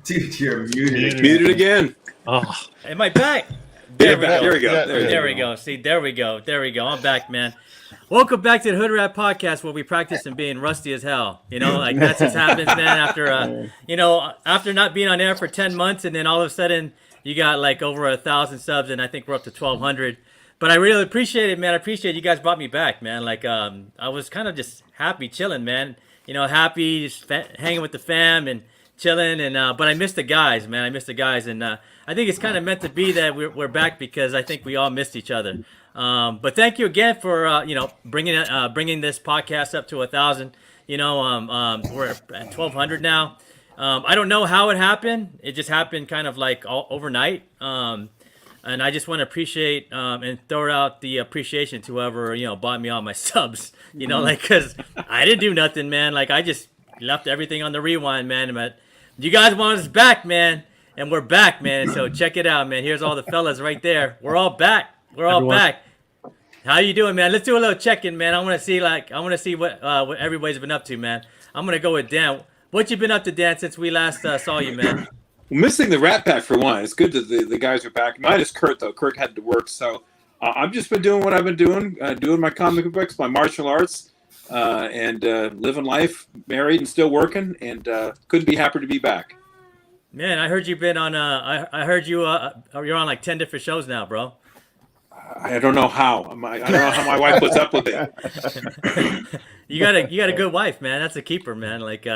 Dude, you're muted. Muted again. Oh, Am I back? There we we go. There we go. See, there we go. I'm back, man. Welcome back to the Hoodrat podcast, where we practice and being rusty as hell. You know, like that just happens, man. After after not being on air for 10 months, and then all of a sudden you got like over 1,000 subs, and I think we're up to 1,200. But I really appreciate it, man. I appreciate you guys brought me back, man. Like, I was kind of just happy, chilling, man. You know, happy, just hanging with the fam and chilling. And but I missed the guys, man. I missed the guys, and I think it's kind of meant to be that we're back, because I think we all missed each other. But thank you again for bringing this podcast up to 1,000. You know, we're at 1,200 now. I don't know how it happened. It just happened kind of like overnight. And I just want to appreciate and throw out the appreciation to whoever, bought me all my subs, like, because I didn't do nothing, man. Like, I just left everything on the rewind, man. But you guys want us back, man. And we're back, man. So check it out, man. Here's all the fellas right there. We're all back. Back. How you doing, man? Let's do a little check-in, man. I want to see what everybody's been up to, man. I'm going to go with Dan. What you been up to, Dan, since we last saw you, man? Missing the Rat Pack for one. It's good that the guys are back. Minus Kurt, though. Kurt had to work. So I've just been doing what I've been doing, doing my comic books, my martial arts, and living life, married and still working, and couldn't be happier to be back. Man, I heard you've been on. I heard you're on like 10 different shows now, bro. I don't know how. I don't know how my wife puts up with it. You got a good wife, man. That's a keeper, man. Like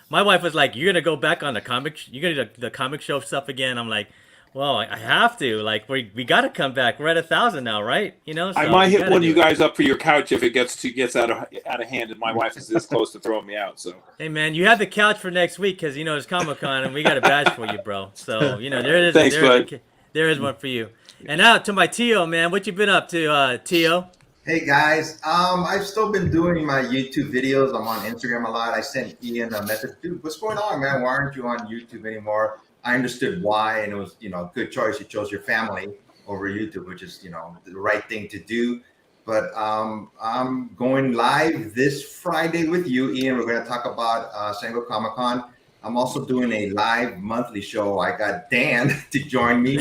my wife was like, "You're gonna go back on the comic. You're gonna do the comic show stuff again." I'm like, "Well, I have to. Like, we got to come back. We're at 1,000 now, right? So I might hit one of you guys up for your couch if it gets out of hand, and my wife is this close to throwing me out. So hey, man, you have the couch for next week, because it's Comic-Con and we got a badge for you, bro. So there is one for you. And now to my Tio, man. What you been up to, Tio? Hey guys, I've still been doing my YouTube videos. I'm on Instagram a lot. I sent Ian a message, dude, what's going on, man? Why aren't you on YouTube anymore? I understood why, and it was, a good choice. You chose your family over YouTube, which is, the right thing to do. But I'm going live this Friday with you, Ian. We're going to talk about San Diego Comic-Con. I'm also doing a live monthly show. I got Dan to join me.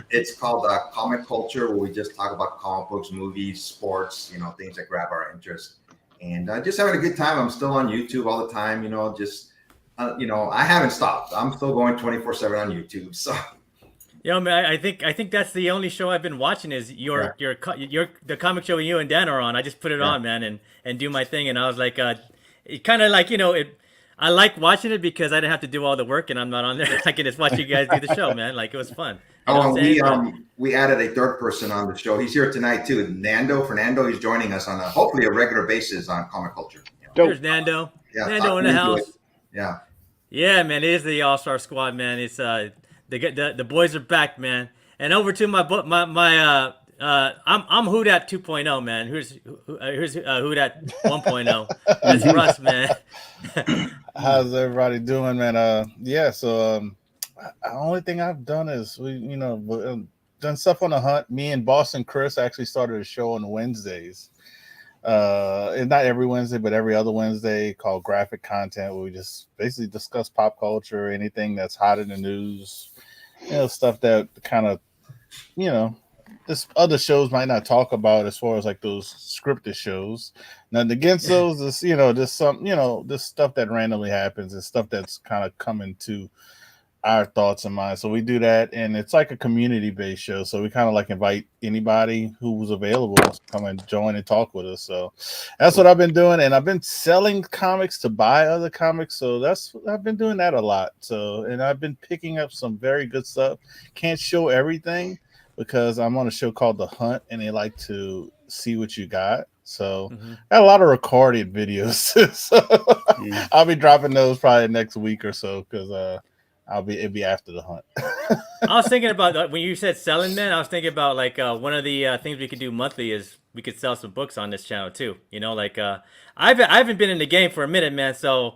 It's called Comic Culture, where we just talk about comic books, movies, sports, things that grab our interest. And just having a good time. I'm still on YouTube all the time, I haven't stopped. I'm still going 24/7 on YouTube. So, man, I think that's the only show I've been watching is the comic show you and Dan are on. I just put it on, man, and do my thing. And I was like, it kind of like, I like watching it because I didn't have to do all the work, and I'm not on there. I can just watch you guys do the show, man. Like, it was fun. We added a third person on the show. He's here tonight too, Fernando. He's joining us on hopefully a regular basis on Comic Culture. There's Nando. Yeah, Nando in the house. Yeah, man. It is the All-Star Squad, man. It's the boys are back, man. And over to my I'm Hoodat 2.0, man. Who's Hoodat 1.0? That's Russ, man. How's everybody doing, man? The only thing I've done is done stuff on the hunt. Me and Boston Chris actually started a show on Wednesdays. And not every Wednesday, but every other Wednesday, called Graphic Content, where we just basically discuss pop culture, anything that's hot in the news, stuff that kind of, this other shows might not talk about as far as like those scripted shows. Nothing against those. This, just some, this stuff that randomly happens and stuff that's kind of coming to our thoughts and minds. So we do that, and it's like a community-based show. So we kind of like invite anybody who was available to come and join and talk with us. So that's what I've been doing, and I've been selling comics to buy other comics. So I've been doing that a lot. So, and I've been picking up some very good stuff. Can't show everything, because I'm on a show called The Hunt, and they like to see what you got. So I got a lot of recorded videos. So I'll be dropping those probably next week or so, because it'd be after The Hunt. I was thinking about when you said selling, man. I was thinking about like one of the things we could do monthly is we could sell some books on this channel too. I haven't been in the game for a minute, man. So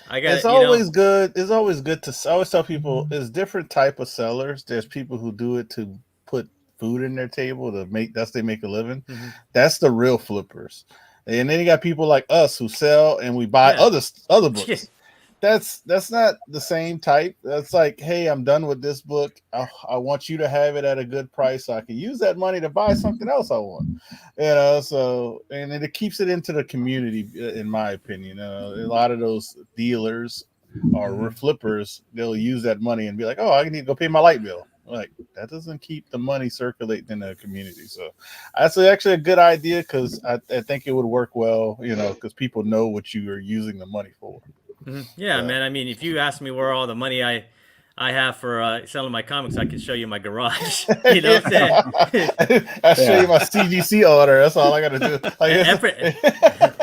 I got. It's always good. It's always good to. I always tell people there's different type of sellers. There's people who do it to put food in their table to make. They make a living. That's the real flippers. And then you got people like us who sell and we buy other books. That's not the same type. That's like, hey, I'm done with this book. I want you to have it at a good price so I can use that money to buy something else I want. So and it keeps it into the community, in my opinion. A lot of those dealers or flippers, they'll use that money and be like, oh, I need to go pay my light bill. Like, that doesn't keep the money circulating in the community. So that's actually a good idea, because I think it would work well, because people know what you are using the money for. Yeah, man. I mean, if you ask me where all the money I have for selling my comics, I can show you my garage. You know what I'm saying? I'll show you my CGC order. That's all I got to do.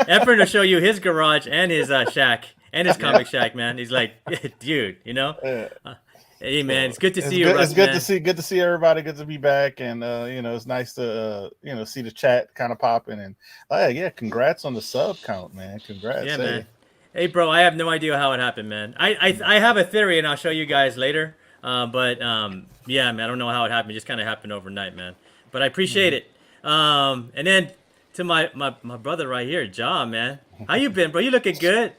Efren will show you his garage and his shack and his comic shack, man. He's like, dude, hey, man, it's good to see you. It's good to see everybody. Good to be back, and it's nice to see the chat kind of popping. And congrats on the sub count, man. Congrats. Yeah, man. Hey, bro, I have no idea how it happened, man. I have a theory, and I'll show you guys later. Yeah, man, I don't know how it happened. It just kind of happened overnight, man. But I appreciate it. And then to my brother right here, John, man. How you been, bro? You looking good?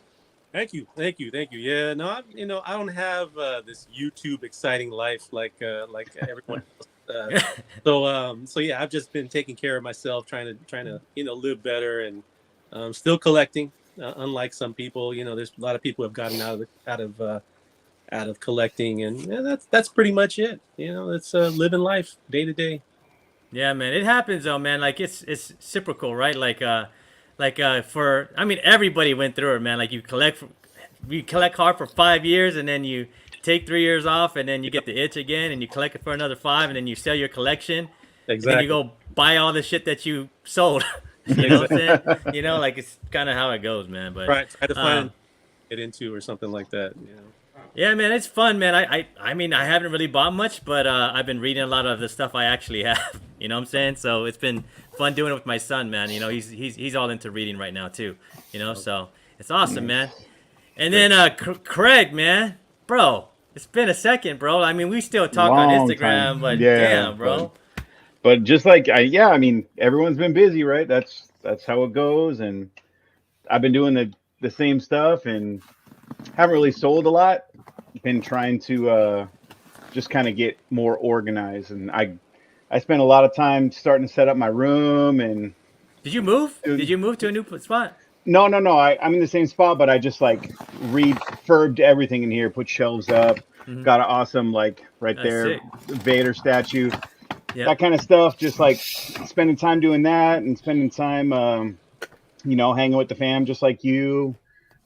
Thank you. Yeah, no, I don't have this YouTube exciting life like everyone else. So yeah, I've just been taking care of myself, trying to live better, and still collecting. Unlike some people, there's a lot of people who have gotten out of collecting, and that's pretty much it. It's living life day to day. Yeah, man, it happens though, man. Like it's reciprocal, right? Everybody went through it, man. Like you collect hard for 5 years, and then you take 3 years off, and then you get the itch again, and you collect it for another 5, and then you sell your collection. Exactly. And then you go buy all the shit that you sold. You know what I'm saying? Like it's kind of how it goes, man. But right, try to find it into or something like that. Yeah, man, it's fun, man. I mean, I haven't really bought much, but I've been reading a lot of the stuff I actually have. You know what I'm saying? So it's been fun doing it with my son, man. He's all into reading right now too. So it's awesome, man. And then Craig, man, bro, it's been a second, bro. I mean, we still talk on Instagram, but damn, bro. But just like I mean, everyone's been busy, right? That's how it goes. And I've been doing the same stuff and haven't really sold a lot. Been trying to just kind of get more organized, and I spent a lot of time starting to set up my room. And did you move? Did you move to a new spot? No. I'm in the same spot, but I just like refurbed everything in here, put shelves up, got an awesome right there Vader statue. Yep. That kind of stuff, just like spending time doing that and spending time, hanging with the fam, just like you,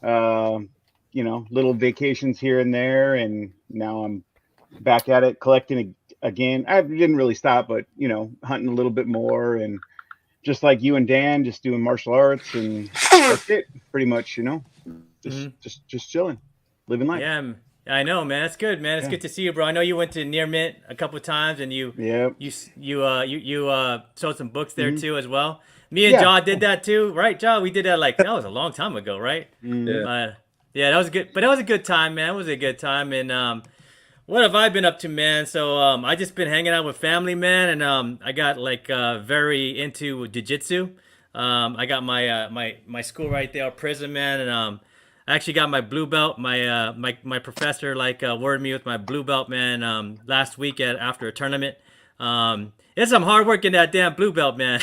little vacations here and there. And now I'm back at it, collecting again. I didn't really stop, but, hunting a little bit more, and just like you and Dan, just doing martial arts, and that's it pretty much, just chilling, living life. Yeah. I know, man. That's good, man. It's good to see you, bro. I know you went to Near Mint a couple of times, and you sold some books there too as well. Me and Jaw did that too, right, Jaw? We did that that was a long time ago, right? Yeah. That was good. But that was a good time, man. It was a good time. And what have I been up to, man? So I just been hanging out with family, man, and I got very into jiu-jitsu. I got my school right there, Prison, man, and I actually got my blue belt. My professor worded me with my blue belt, man, last week after a tournament. It's some hard work in that damn blue belt, man.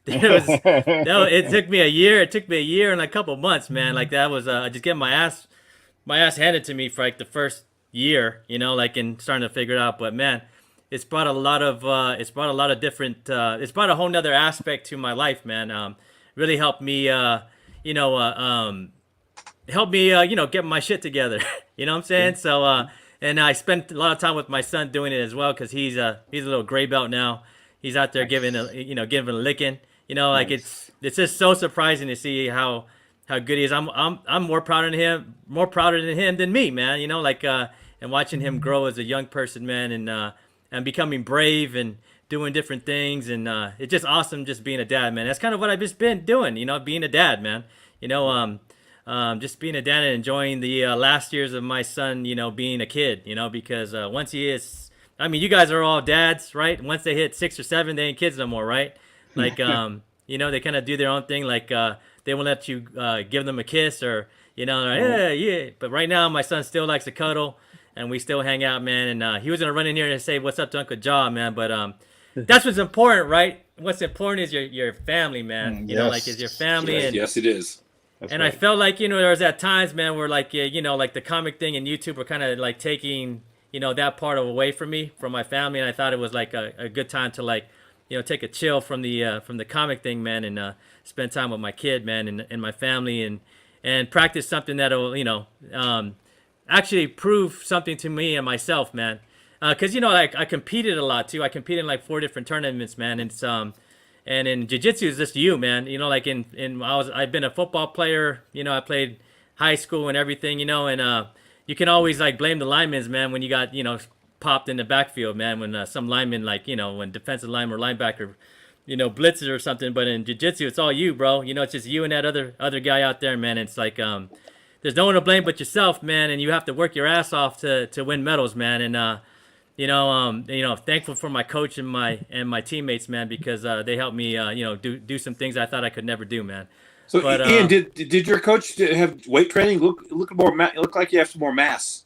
It took me a year. It took me a year and a couple months, man. Like that was just getting my ass handed to me for the first year, and starting to figure it out. But man, it's brought a lot of different. It's brought a whole nother aspect to my life, man. Really helped me, get my shit together. You know what I'm saying? So, and I spent a lot of time with my son doing it as well, because he's a little gray belt now. He's out there giving a licking. Nice. It's just so surprising to see how good he is. I'm more proud of him than me, man. And watching him grow as a young person, man, and becoming brave and doing different things, and it's just awesome just being a dad, man. That's kind of what I've just been doing, being a dad, man. Just being a dad and enjoying the last years of my son, being a kid, because once he is, I mean, you guys are all dads, right? Once they hit 6 or 7, they ain't kids no more, right? They kind of do their own thing. The they won't let you give them a kiss or like, yeah. But right now, my son still likes to cuddle, and we still hang out, man. And he was gonna run in here and say what's up to Uncle Jaw, man. But that's what's important, right? What's important is your family, man. Like is your family. Yes, and yes, it is. That's and right. I felt like there was at times, man, where like like the comic thing and YouTube were kind of like taking that part away from me, from my family, and I thought it was like a good time to like take a chill from the comic thing, man, and spend time with my kid, man, and my family, and practice something that'll actually prove something to me and myself, man. Because like I competed a lot too. I competed in like 4 different tournaments, man. And and in jiu-jitsu is just you, man. Like I've been a football player. I played high school and everything. And you can always like blame the linemen, man, when you got popped in the backfield, man. When some lineman like when defensive lineman or linebacker blitzes or something. But in jiu-jitsu, it's all you, bro. It's just you and that other guy out there, man. It's like there's no one to blame but yourself, man. And you have to work your ass off to win medals, man. And thankful for my coach and my teammates, man, because they helped me, do some things I thought I could never do, man. So, But, Ian, did your coach have weight training? Look like you have some more mass.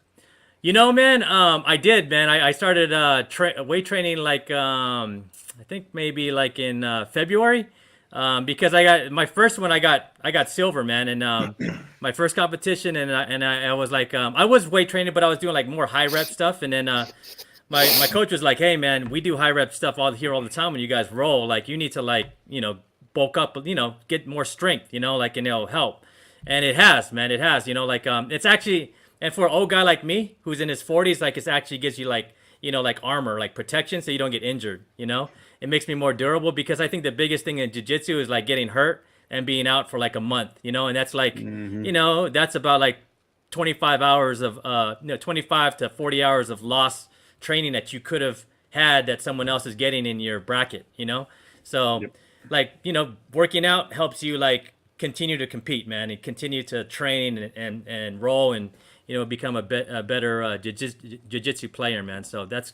Man, I did, man. I started weight training like I think maybe like in February, because I got my first one. I got silver, man, and my first competition, and I was like I was weight training, but I was doing like more high rep stuff, and then. My coach was like, hey, man, we do high rep stuff all the time when you guys roll. Like, you need to, like, bulk up, get more strength, like, and it'll help. And it has, man. It has, like, it's actually, and for an old guy like me who's in his 40s, like, it actually gives you, like, like armor, like protection so you don't get injured, It makes me more durable because I think the biggest thing in jiu-jitsu is, like, getting hurt and being out for, like, a month, and that's, like, that's about, like, 25 hours of, 25 to 40 hours of lost training that you could have had that someone else is getting in your bracket, so like working out helps you like continue to compete, man, and continue to train and roll and become a better jiu-jitsu player, man. So that's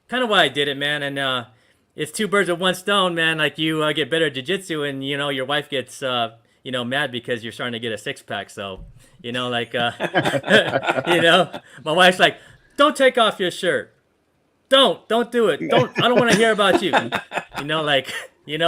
kind of why I did it, man. And it's 2 birds with 1 stone, man. Like you get better at jiu-jitsu and your wife gets mad because you're starting to get a 6-pack. So like my wife's like, don't take off your shirt. Don't do it. I don't want to hear about you.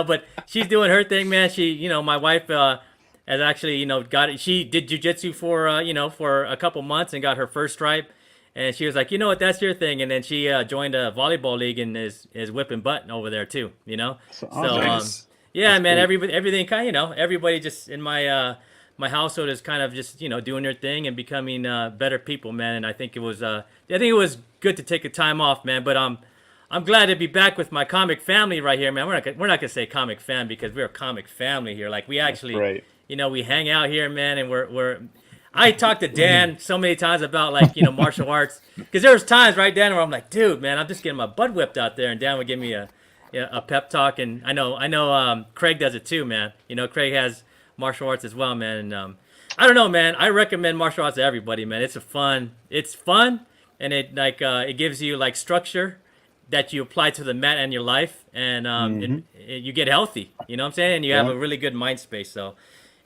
But she's doing her thing, man. She, my wife has actually, got it. She did jujitsu for, for a couple months and got her first stripe. And she was like, you know what, that's your thing. And then she joined a volleyball league and is whipping butt over there too, So, Nice. yeah, That's man, cool. everything kind of, everybody just in my household is kind of just doing their thing and becoming better people, man. And I think it was good to take a time off, man. But I'm glad to be back with my comic family right here, man. We're not gonna say comic fan because we're a comic family here. Like we actually, right. We hang out here, man, and we're. I talked to Dan so many times about like martial arts because there was times, right, Dan, where I'm like, dude, man, I'm just getting my butt whipped out there, and Dan would give me a pep talk, and I know Craig does it too, man. Craig has martial arts as well, man. And I don't know, man. I recommend martial arts to everybody, man. It's fun, and it gives you like structure that you apply to the mat and your life, and you get healthy. You know what I'm saying? And you have a really good mind space. So,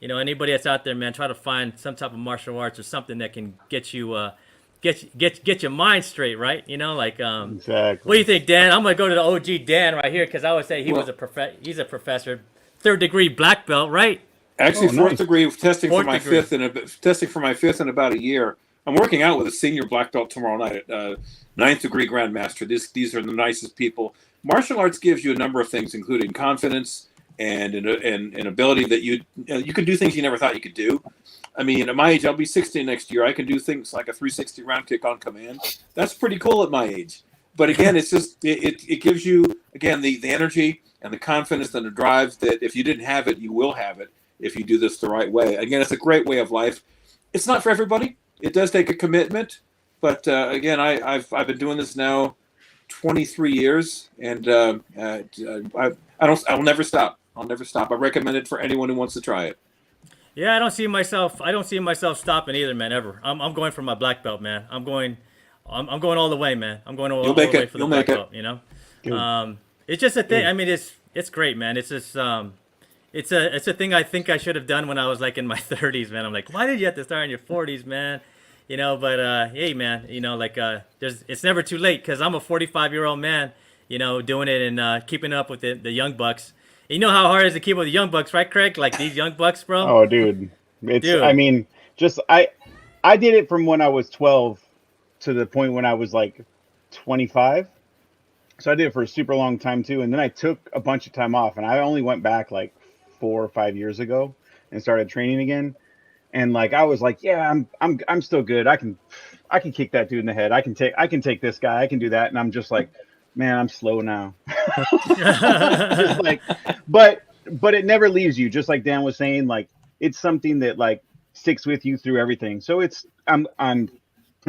anybody that's out there, man, try to find some type of martial arts or something that can get you get your mind straight, right? Exactly. What do you think, Dan? I'm gonna go to the OG Dan right here because I would say he's a professor, 3rd degree black belt, right? Actually, Oh, 4th nice. degree testing for my Degree. 5th testing for my 5th in about a year. I'm working out with a senior black belt tomorrow night, 9th degree grandmaster. These are the nicest people. Martial arts gives you a number of things, including confidence and an ability that you can do things you never thought you could do. I mean, at my age, I'll be 60 next year. I can do things like a 360 round kick on command. That's pretty cool at my age. But again, it's just it gives you again the energy and the confidence and the drive that if you didn't have it, you will have it if you do this the right way. Again, it's a great way of life. It's not for everybody. It does take a commitment, but again, I've been doing this now 23 years, and I will never stop. I'll never stop. I recommend it for anyone who wants to try it. Yeah, I don't see myself stopping either, man. Ever. I'm going for my black belt, man. I'm going all the way, man. I'm going all the way for the black belt. Good. It's just a thing. I mean, it's great, man. It's just it's a thing I think I should have done when I was like in my 30s, man. I'm like, why did you have to start in your 40s, man? You know, but hey, man, you know, like it's never too late because I'm a 45-year-old man, you know, doing it and keeping up with the young bucks. You know how hard it is to keep up with the young bucks, right, Craig? Like these young bucks, bro. Oh, dude, it's. I Dude. mean, just I did it from when I was 12 to the point when I was like 25. So I did it for a super long time too, and then I took a bunch of time off, and I only went back like 4 or 5 years ago and started training again. And like I was like, yeah, I'm still good. I can kick that dude in the head. I can take this guy. I can do that. And I'm just like, man, I'm slow now. Just like, but it never leaves you. Just like Dan was saying, like it's something that like sticks with you through everything. So it's I'm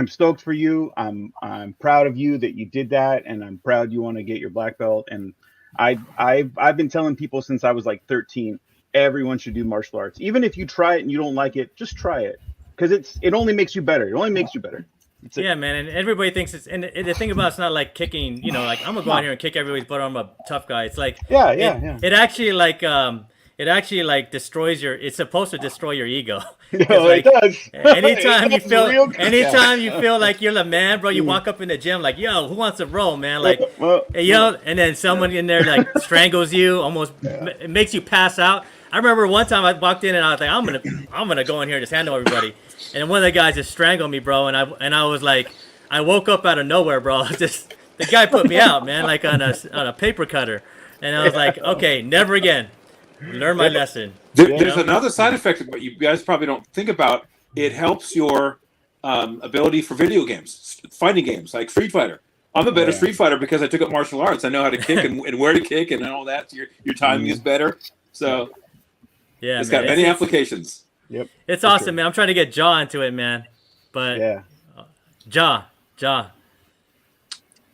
stoked for you. I'm proud of you that you did that, and I'm proud you want to get your black belt. And I've been telling people since I was like 13. Everyone should do martial arts. Even if you try it and you don't like it, just try it because it only makes you better. It only makes you better. Yeah, man, and everybody thinks it's and the thing about it's not like kicking. You know, like I'm gonna go out here and kick everybody's butt. I'm a tough guy. It's like It actually like destroys your. It's supposed to destroy your ego. No, like, it does. Anytime Anytime you feel like you're the man, bro, you walk up in the gym like, yo, who wants to roll, man? Like, Well, hey, yo, and then someone in there like strangles you, almost it makes you pass out. I remember one time I walked in and I was like, I'm gonna go in here and just handle everybody. And one of the guys just strangled me, bro. And I was like, I woke up out of nowhere, bro. Just the guy put me out, man, like on a paper cutter. And I was like, okay, never again. Learn my lesson. There's another side effect that you guys probably don't think about. It helps your ability for video games, fighting games like Street Fighter. I'm a better Street Fighter because I took up martial arts. I know how to kick and where to kick and all that. Your timing is better. So yeah, it's man, got many applications. Yep. It's awesome, man. I'm trying to get Jaw into it, man. But Yeah. Jaw.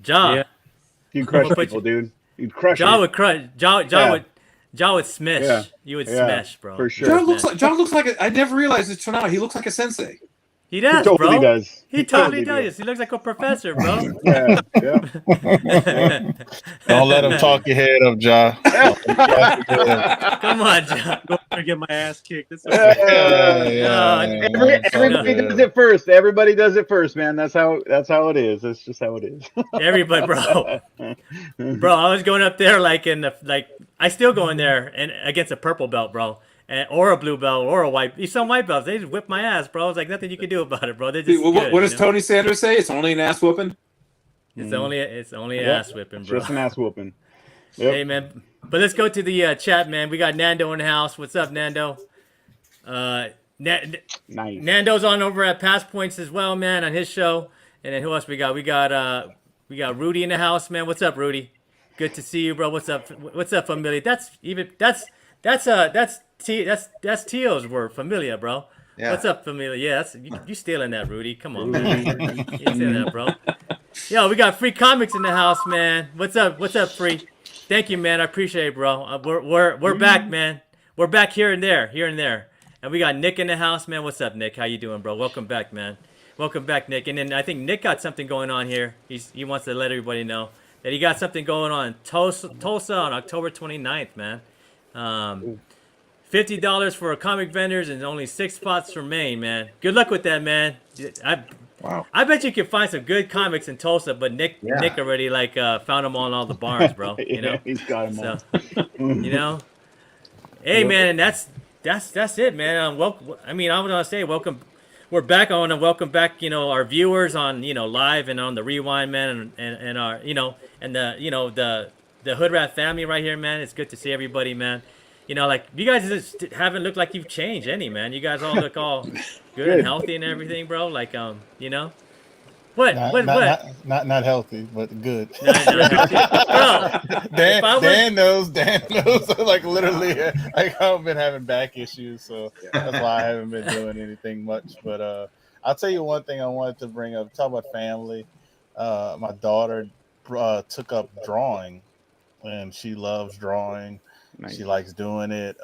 Yeah. You'd crush people, dude. You'd crush Jaw it. would crush. Jaw would smash. Yeah. You would Yeah, smash, bro. for sure. John looks like I never realized it till now. He looks like a sensei. He does, He totally bro. does. He totally does. He looks like a professor, bro. Yeah. Don't let him talk your head up, Ja. Come on, Jaw. Go there and get my ass kicked. It's Everybody does it first. Everybody does it first, man. That's how it is. That's just how it is. Everybody, bro. I was going up there like I still go in there and against a purple belt, bro. Or a blue belt, or a white. Some white belts, they just whip my ass, bro. It's like nothing you can do about it, bro. They just What does Tony Sanders say? It's only an ass whooping. It's only ass whipping, bro. Just an ass whooping. Yep. Hey, man. But let's go to the chat, man. We got Nando in the house. What's up, Nando? Nice. Nando's on over at Past Points as well, man, on his show. And then who else we got? We got Rudy in the house, man. What's up, Rudy? Good to see you, bro. What's up, Familia? That's Tio's word, Familia, bro. Yeah. What's up, Familia? Yeah, you stealing that, Rudy. Come on, man. You stealing that, bro. Yo, we got Free Comics in the house, man. What's up, Free? Thank you, man. I appreciate it, bro. We're back, man. We're back here and there. And we got Nick in the house, man. What's up, Nick? How you doing, bro? Welcome back, man. Welcome back, Nick. And then I think Nick got something going on here. He wants to let everybody know that he got something going on in Tulsa on October 29th, man. $50 for comic vendors and only 6 spots remain, man. Good luck with that, man. Wow. I bet you can find some good comics in Tulsa, but Nick already found them all in all the barns, bro. You know, he's got them all. You know, hey, man, and that's it, man. I want to say welcome. We're back. I want to welcome back, our viewers on, live and on the rewind, man, and our, and the Hoodrat family right here, man. It's good to see everybody, man. You guys just haven't looked like you've changed any, man. You guys all look all good and healthy and everything, bro. What? Not healthy, but good. Not healthy. Bro, Dan knows. Like literally, I haven't been having back issues, so that's why I haven't been doing anything much. But I'll tell you one thing I wanted to bring up. Talk about family. My daughter took up drawing, and she loves drawing. Nice. She likes doing it.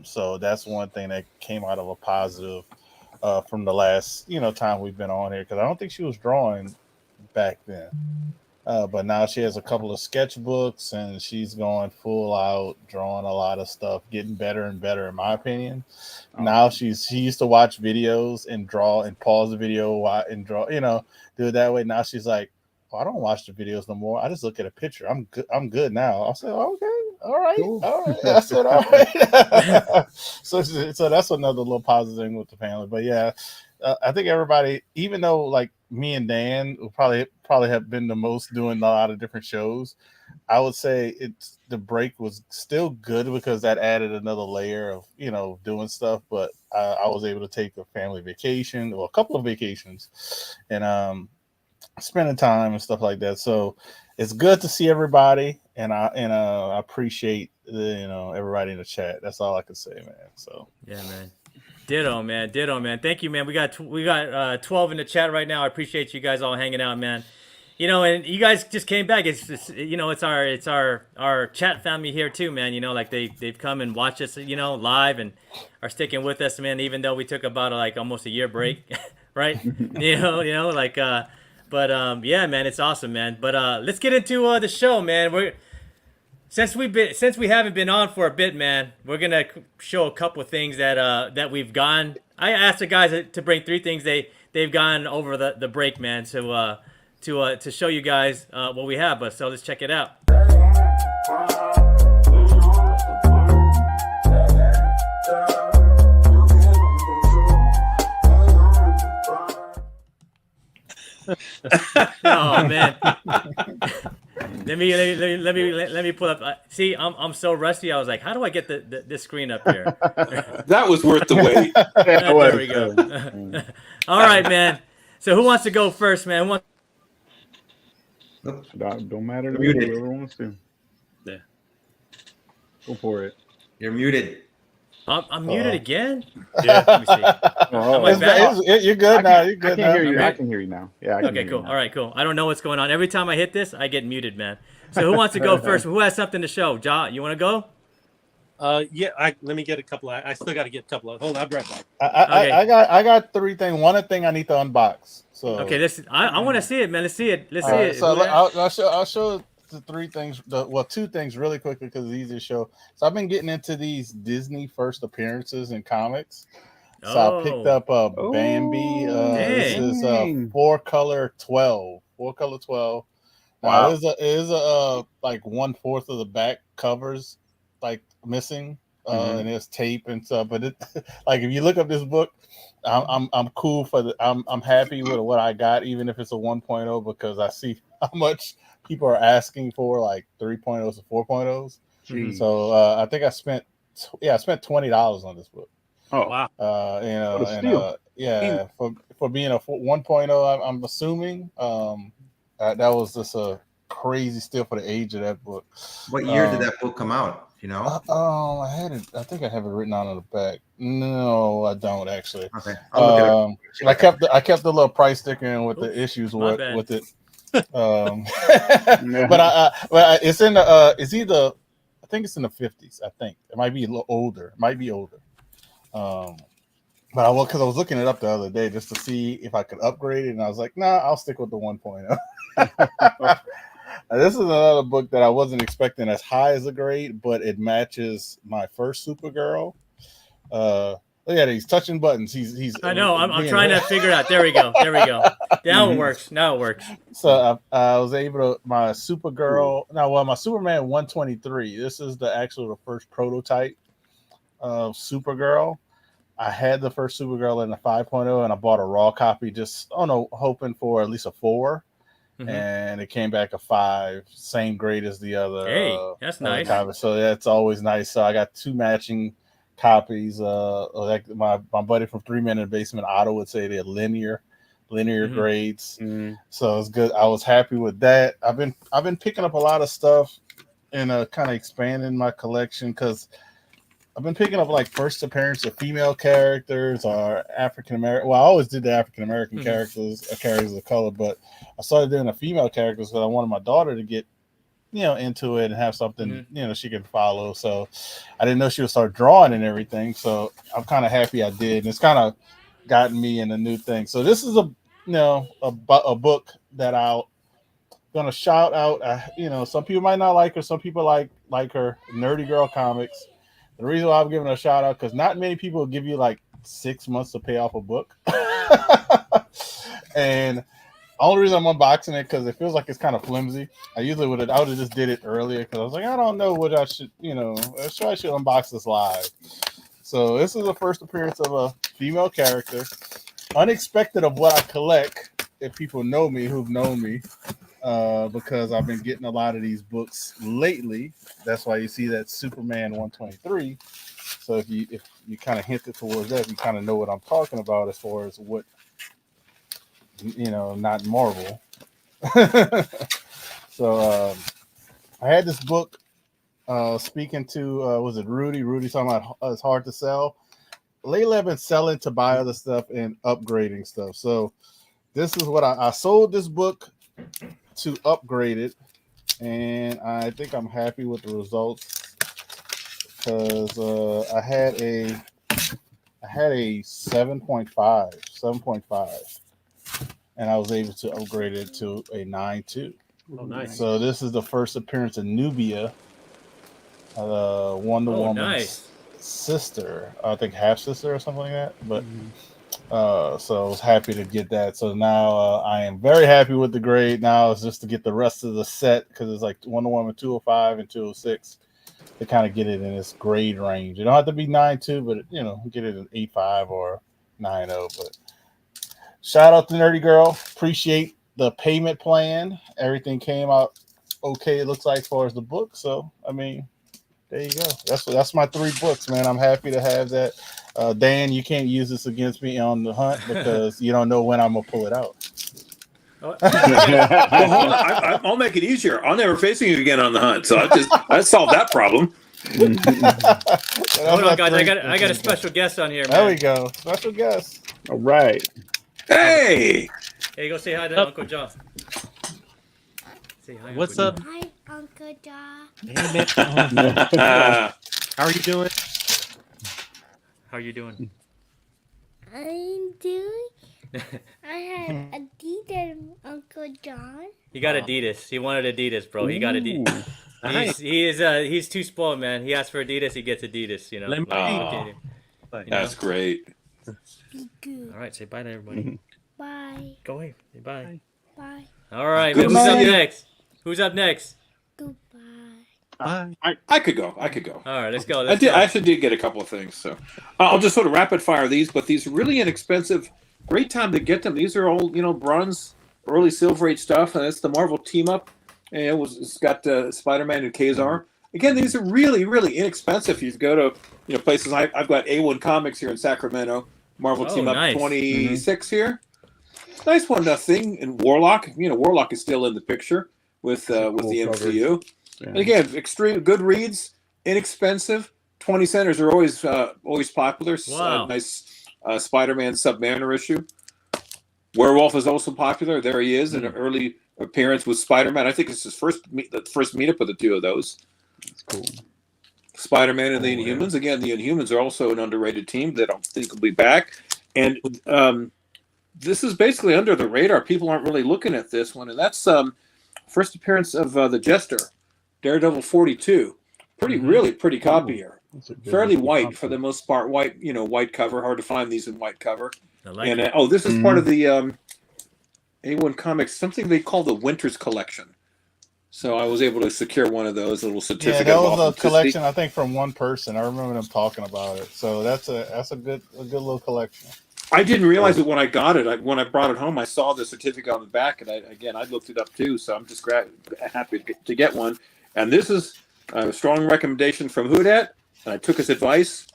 So that's one thing that came out of a positive from the last time we've been on here, because I don't think she was drawing back then. But now she has a couple of sketchbooks and she's going full out, drawing a lot of stuff, getting better and better, in my opinion. Now she used to watch videos and draw and pause the video and draw, do it that way. Now she's like, I don't watch the videos no more. I just look at a picture. I'm good. I'm good now. I said, okay, all right, cool. All right. I said, all right. so that's another little positive thing with the family. But yeah, I think everybody, even though like me and Dan will probably have been the most doing a lot of different shows, I would say the break was still good because that added another layer of doing stuff. But I was able to take a family vacation or a couple of vacations, and spending time and stuff like that. So it's good to see everybody, and I appreciate everybody in the chat. That's all I can say, man. So yeah, man. Ditto, man. Thank you, man. We got 12 in the chat right now. I appreciate you guys all hanging out, man. And you guys just came back. It's our chat family here too, man. Like they've come and watched us, live and are sticking with us, man. Even though we took about like almost a year break, right? But yeah, man, it's awesome, man. But let's get into the show, man. Since we haven't been on for a bit, man, we're gonna show a couple of things that we've gone. I asked the guys to bring 3 things they've gone over the break, man. So to show you guys what we have. But so let's check it out. Oh man. Let me pull up. See, I'm so rusty. I was like, how do I get this screen up here? That was worth the wait. There we go. All right, man. So who wants to go first, man? Don't matter to me. Whoever wants to. Yeah. Go for it. You're muted. I'm muted again? Yeah, let me see. You're good now. You're good I can hear you. I can hear you now. Yeah. Okay, cool. All right, cool. I don't know what's going on. Every time I hit this, I get muted, man. So who wants to go first? Who has something to show? Ja, you want to go? Yeah. Let me get a couple. I still got to get a couple. Hold on, I'll be right back. I got 3 things. One thing I need to unbox. So okay, I want to see it, man. Let's see it. Let's see it. So I'll show the 3 things. 2 things really quickly because it's easy to show. So I've been getting into these Disney first appearances in comics. So I picked up Bambi. This is 4 color 12. 4 color 12. Now, it is a like 1/4 of the back covers like missing, and there's tape and stuff. But it like if you look up this book, I'm cool for I'm happy with what I got, even if it's a 1.0, because I see how much people are asking for like 3.0s or 4.0s. So I think I spent $20 on this book. Oh wow! For being a 1.0, I'm assuming that was just a crazy steal for the age of that book. What year did that book come out? You know? I had it. I think I have it written on the back. No, I don't actually. Okay. I'll look it up. I kept the little price sticker in with the issues with it. But it's in the it's either, I think it's in the 50s. I think it might be a little older. But because I was looking it up the other day just to see if I could upgrade it, and I was like, nah, I'll stick with the 1.0. This is another book that I wasn't expecting as high as a grade, but it matches my first Supergirl. Look at it, he's touching buttons. He's. I know. I'm trying to figure it out. There we go. Now it works. So I was able to my Supergirl. My Superman 123. This is the first prototype of Supergirl. I had the first Supergirl in the 5.0, and I bought a raw copy, just hoping for at least a 4. And it came back a 5, same grade as the other. Hey, that's nice. Copy. So that's always nice. So I got 2 matching copies. Like my buddy from 3 Men in the Basement, Otto, would say they're linear grades. So it's good. I was happy with that. I've been picking up a lot of stuff and kind of expanding my collection, because I've been picking up like first appearance of female characters or African American. Well, I always did the African American characters of color, but I started doing the female characters because I wanted my daughter to get, into it and have something, she can follow. So I didn't know she would start drawing and everything. So I'm kind of happy I did. And it's kind of gotten me in a new thing. So this is a book that I'll gonna shout out. Some people might not like her. Some people like her. Nerdy Girl Comics. The reason why I'm giving her a shout out because not many people give you like 6 months to pay off a book, and only reason I'm unboxing it because it feels like it's kind of flimsy. I would have just did it earlier because I was like, I don't know what I should, I should unbox this live. So this is the first appearance of a female character, unexpected of what I collect. If people know me, who've known me, because I've been getting a lot of these books lately. That's why you see that Superman 123. So if you kind of hinted towards that, you kind of know what I'm talking about as far as what. Not Marvel. So I had this book speaking to was it Rudy? Rudy talking about it's hard to sell. Lately I've been selling to buy other stuff and upgrading stuff. So this is what I sold this book to upgrade it, and I think I'm happy with the results because I had a 7.5. And I was able to upgrade it to a 9.2. Oh, nice. So this is the first appearance of Nubia, Wonder Woman's sister. I think half sister or something like that. But so I was happy to get that. So now I am very happy with the grade. Now it's just to get the rest of the set because it's like Wonder Woman 205 and 206 to kind of get it in its grade range. You don't have to be 9.2, but get it in 8.5 or 9.0. But shout out to Nerdy Girl. Appreciate the payment plan. Everything came out okay, it looks like, as far as the book. So, I mean, there you go. That's my 3 books, man. I'm happy to have that. Dan, you can't use this against me on the hunt because you don't know when I'm going to pull it out. Well, hold on. I'll make it easier. I'll never face you again on the hunt. So I solved that problem. Hold on, guys. I got a special guest on here, man. There we go. Special guest. All right. Hey! Hey, go say hi to Uncle John. Say hi. What's Uncle up? Hi, Uncle John. Hey, man. How are you doing? How are you doing? I'm doing. I have Adidas, Uncle John. He got Adidas. He wanted Adidas, bro. He got Adidas. Nice. He's too spoiled, man. He asked for Adidas, he gets Adidas. Let me Oh, that's great. Be good. All right, say bye to everybody. Bye. Go away. Say bye. Bye. All right, Good man. Who's to up see you. next? Who's up next? Goodbye. Bye. I could go. All right, let's go. I actually did get a couple of things. So I'll just sort of rapid fire these, but these are really inexpensive. Great time to get them. These are all, bronze, early Silver Age stuff, and it's the Marvel team up. And it's got Spider-Man and Kazar. Again, these are really, really inexpensive. You go to places. I've got A1 Comics here in Sacramento. Marvel team up nice. 26 here. Nice one, thing. And Warlock. Warlock is still in the picture with the MCU. Yeah. And again, extreme good reads, inexpensive. 20 centers are always popular. Wow. Nice Spider-Man Submariner issue. Werewolf is also popular. There he is in an early appearance with Spider-Man. I think it's his first meetup of the two of those. That's cool. Spider-Man and the Inhumans. Again, the Inhumans are also an underrated team that I don't think will be back. And this is basically under the radar. People aren't really looking at this one. And that's first appearance of the Jester, Daredevil 42. Really pretty copy here. Fairly white for the most part. White, white cover. Hard to find these in white cover. I like And it. this is part of the A1 Comics, something they call the Winter's Collection. So I was able to secure one of those, a little certificate. Yeah, that of was a authenticity. collection, I think, from one person. I remember them talking about it. So that's a good little collection. I didn't realize it when I got it. When I brought it home, I saw the certificate on the back, and I looked it up too. So I'm just happy to get one. And this is a strong recommendation from Hoodrat, and I took his advice.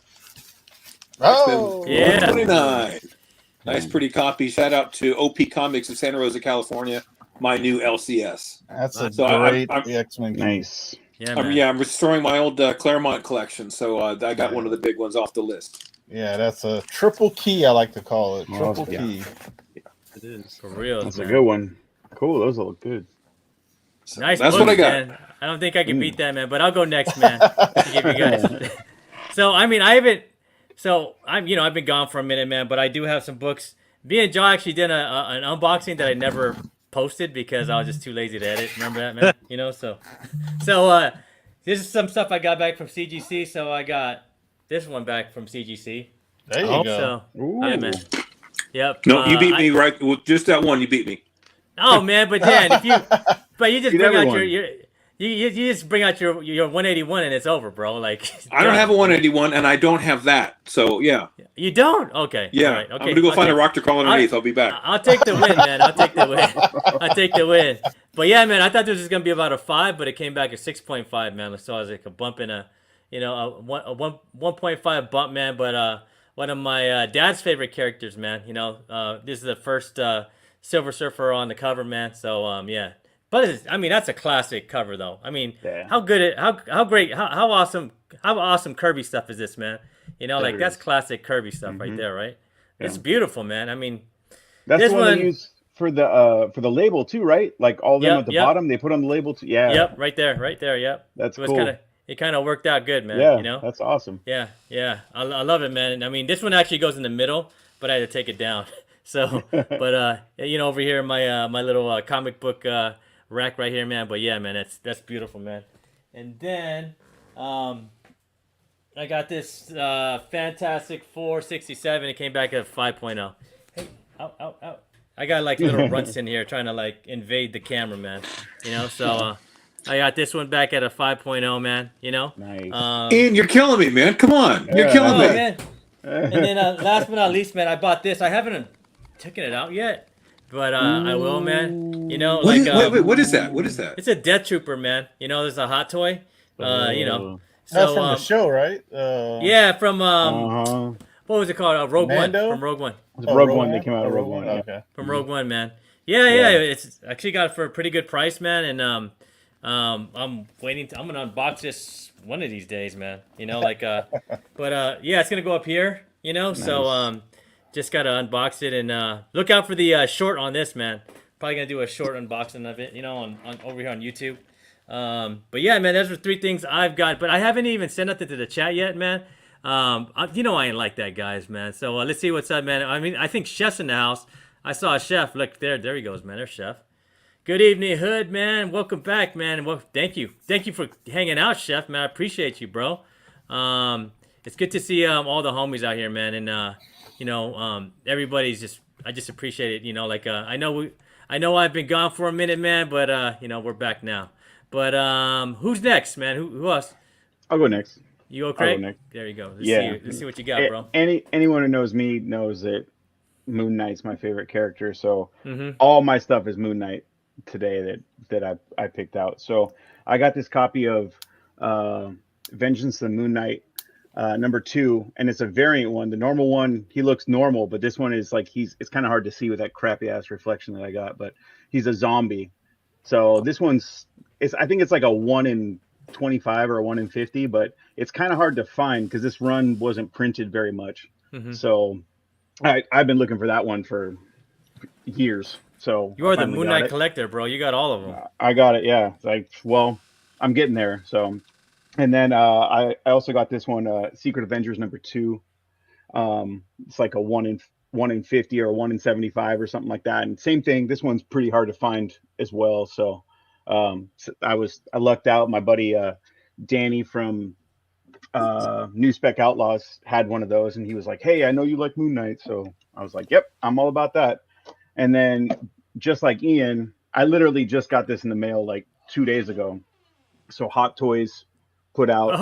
Oh, Yeah. 129. Nice, pretty copy. Shout out to OP Comics of Santa Rosa, California. My new LCS. that's a So great I'm X-Men game. Nice. Yeah, man. I'm restoring my old Claremont collection. So I got one of the big ones off the list. Yeah, that's a triple key, I like to call it. Oh, Triple yeah. key. It is. For real. That's man. a good one. Cool. Those all look good. So Nice. that's books, what I got. Man. I don't think I can beat that, man. But I'll go next, man. To give you guys. So I mean, I haven't. So I've been gone for a minute, man. But I do have some books. Me and John actually did an unboxing that I never posted because I was just too lazy to edit. Remember that, man? You know, so this is some stuff I got back from CGC. So I got this one back from CGC. There you Oh, go. So Ooh. yeah, man. Yep. No, you beat me right. Well, just that one, you beat me. Oh man, but Dan, if you just Beat bring out everyone. you just bring out your 181 and it's over, bro. Like I don't have a 181, and I don't have that. So yeah, You don't? Okay. yeah. All right. Okay. I'm gonna go find a Okay. rock to crawl underneath. I'll be back. I'll take the win, man. I'll take the win. I'll take the win. But yeah, man, I thought this was gonna be about a 5, but it came back at 6.5, man. So I was like a bump in a 1.5 bump, man. But one of my dad's favorite characters, man. This is the first Silver Surfer on the cover, man. So yeah. But that's a classic cover, though. I mean, Yeah. how good how great, how awesome Kirby stuff is this, man? It That's is. classic Kirby stuff right there, right? It's Yeah. beautiful, man. I mean, That's This the one one- they use for the label too, right? Like all of them Yep, at the yep. bottom, they put on the label too. Yeah. yep, right there, yep. That's It was cool. kind of worked out good, man. Yeah. That's awesome. Yeah. I love it, man. I mean, this one actually goes in the middle, but I had to take it down. So, but over here in my little comic book rack right here, man. But yeah, man, that's beautiful, man. And then I got this Fantastic 467. It came back at 5.0. Hey, ow. I got like little runts in here trying to like invade the camera, man. So I got this one back at a 5.0, man. Nice. Ian, you're killing me, man. Come on, you're Yeah. killing Oh, me. man. And then last but not least, man, I bought this. I haven't taken it out yet, but I will, man. What is that? What is that? It's a Death Trooper, man. There's a hot toy. Oh. That's So from the show, right? yeah, from Uh-huh. what was it called? Rogue Mando? One. From Rogue One. It's Rogue One. They came out of Rogue One. Yeah. Okay. From Rogue One, man. Yeah. It's actually got it for a pretty good price, man. And I'm waiting. I'm gonna unbox this one of these days, man. But yeah, it's gonna go up here. So just gotta unbox it and look out for the short on this, man. Probably gonna do a short unboxing of it, on over here on YouTube. But yeah, man, those are 3 things I've got. But I haven't even sent nothing to the chat yet, man. I ain't like that, guys, man. So let's see what's up, man. I mean, I think Chef's in the house. I saw a Chef. Look there he goes, man. There's Chef. Good evening, Hood, man. Welcome back, man. Well, thank you for hanging out, Chef, man. I appreciate you, bro. It's good to see all the homies out here, man. And everybody's I just appreciate it. I know I've been gone for a minute, man, but we're back now. But who's next, man? Who else? I'll go next. You okay? I'll go next. There you go. Yeah. Let's see what you got, bro. Anyone who knows me knows that Moon Knight's my favorite character. So Mm-hmm. all my stuff is Moon Knight today that I picked out. So I got this copy of Vengeance of the Moon Knight number 2, and it's a variant one. The normal one, he looks normal, but this one is like it's kind of hard to see with that crappy ass reflection that I got. But he's a zombie. So this I think it's like a 1 in 25 or a 1 in 50, but it's kind of hard to find because this run wasn't printed very much. Mm-hmm. So I've been looking for that one for years. So You are I the finally Moon got Knight it. collector, bro. You got all of them. I got it. Yeah. It's like, well, I'm getting there. So, and then I also got this one, Secret Avengers number 2. It's like a 1 in 50 or 1 in 75 or something like that. And same thing. This one's pretty hard to find as well. So I lucked out. My buddy Danny from New Spec Outlaws had one of those, and he was like, "Hey, I know you like Moon Knight," so I was like, "Yep, I'm all about that." And then, just like Ian, I literally just got this in the mail like 2 days ago. So Hot Toys put out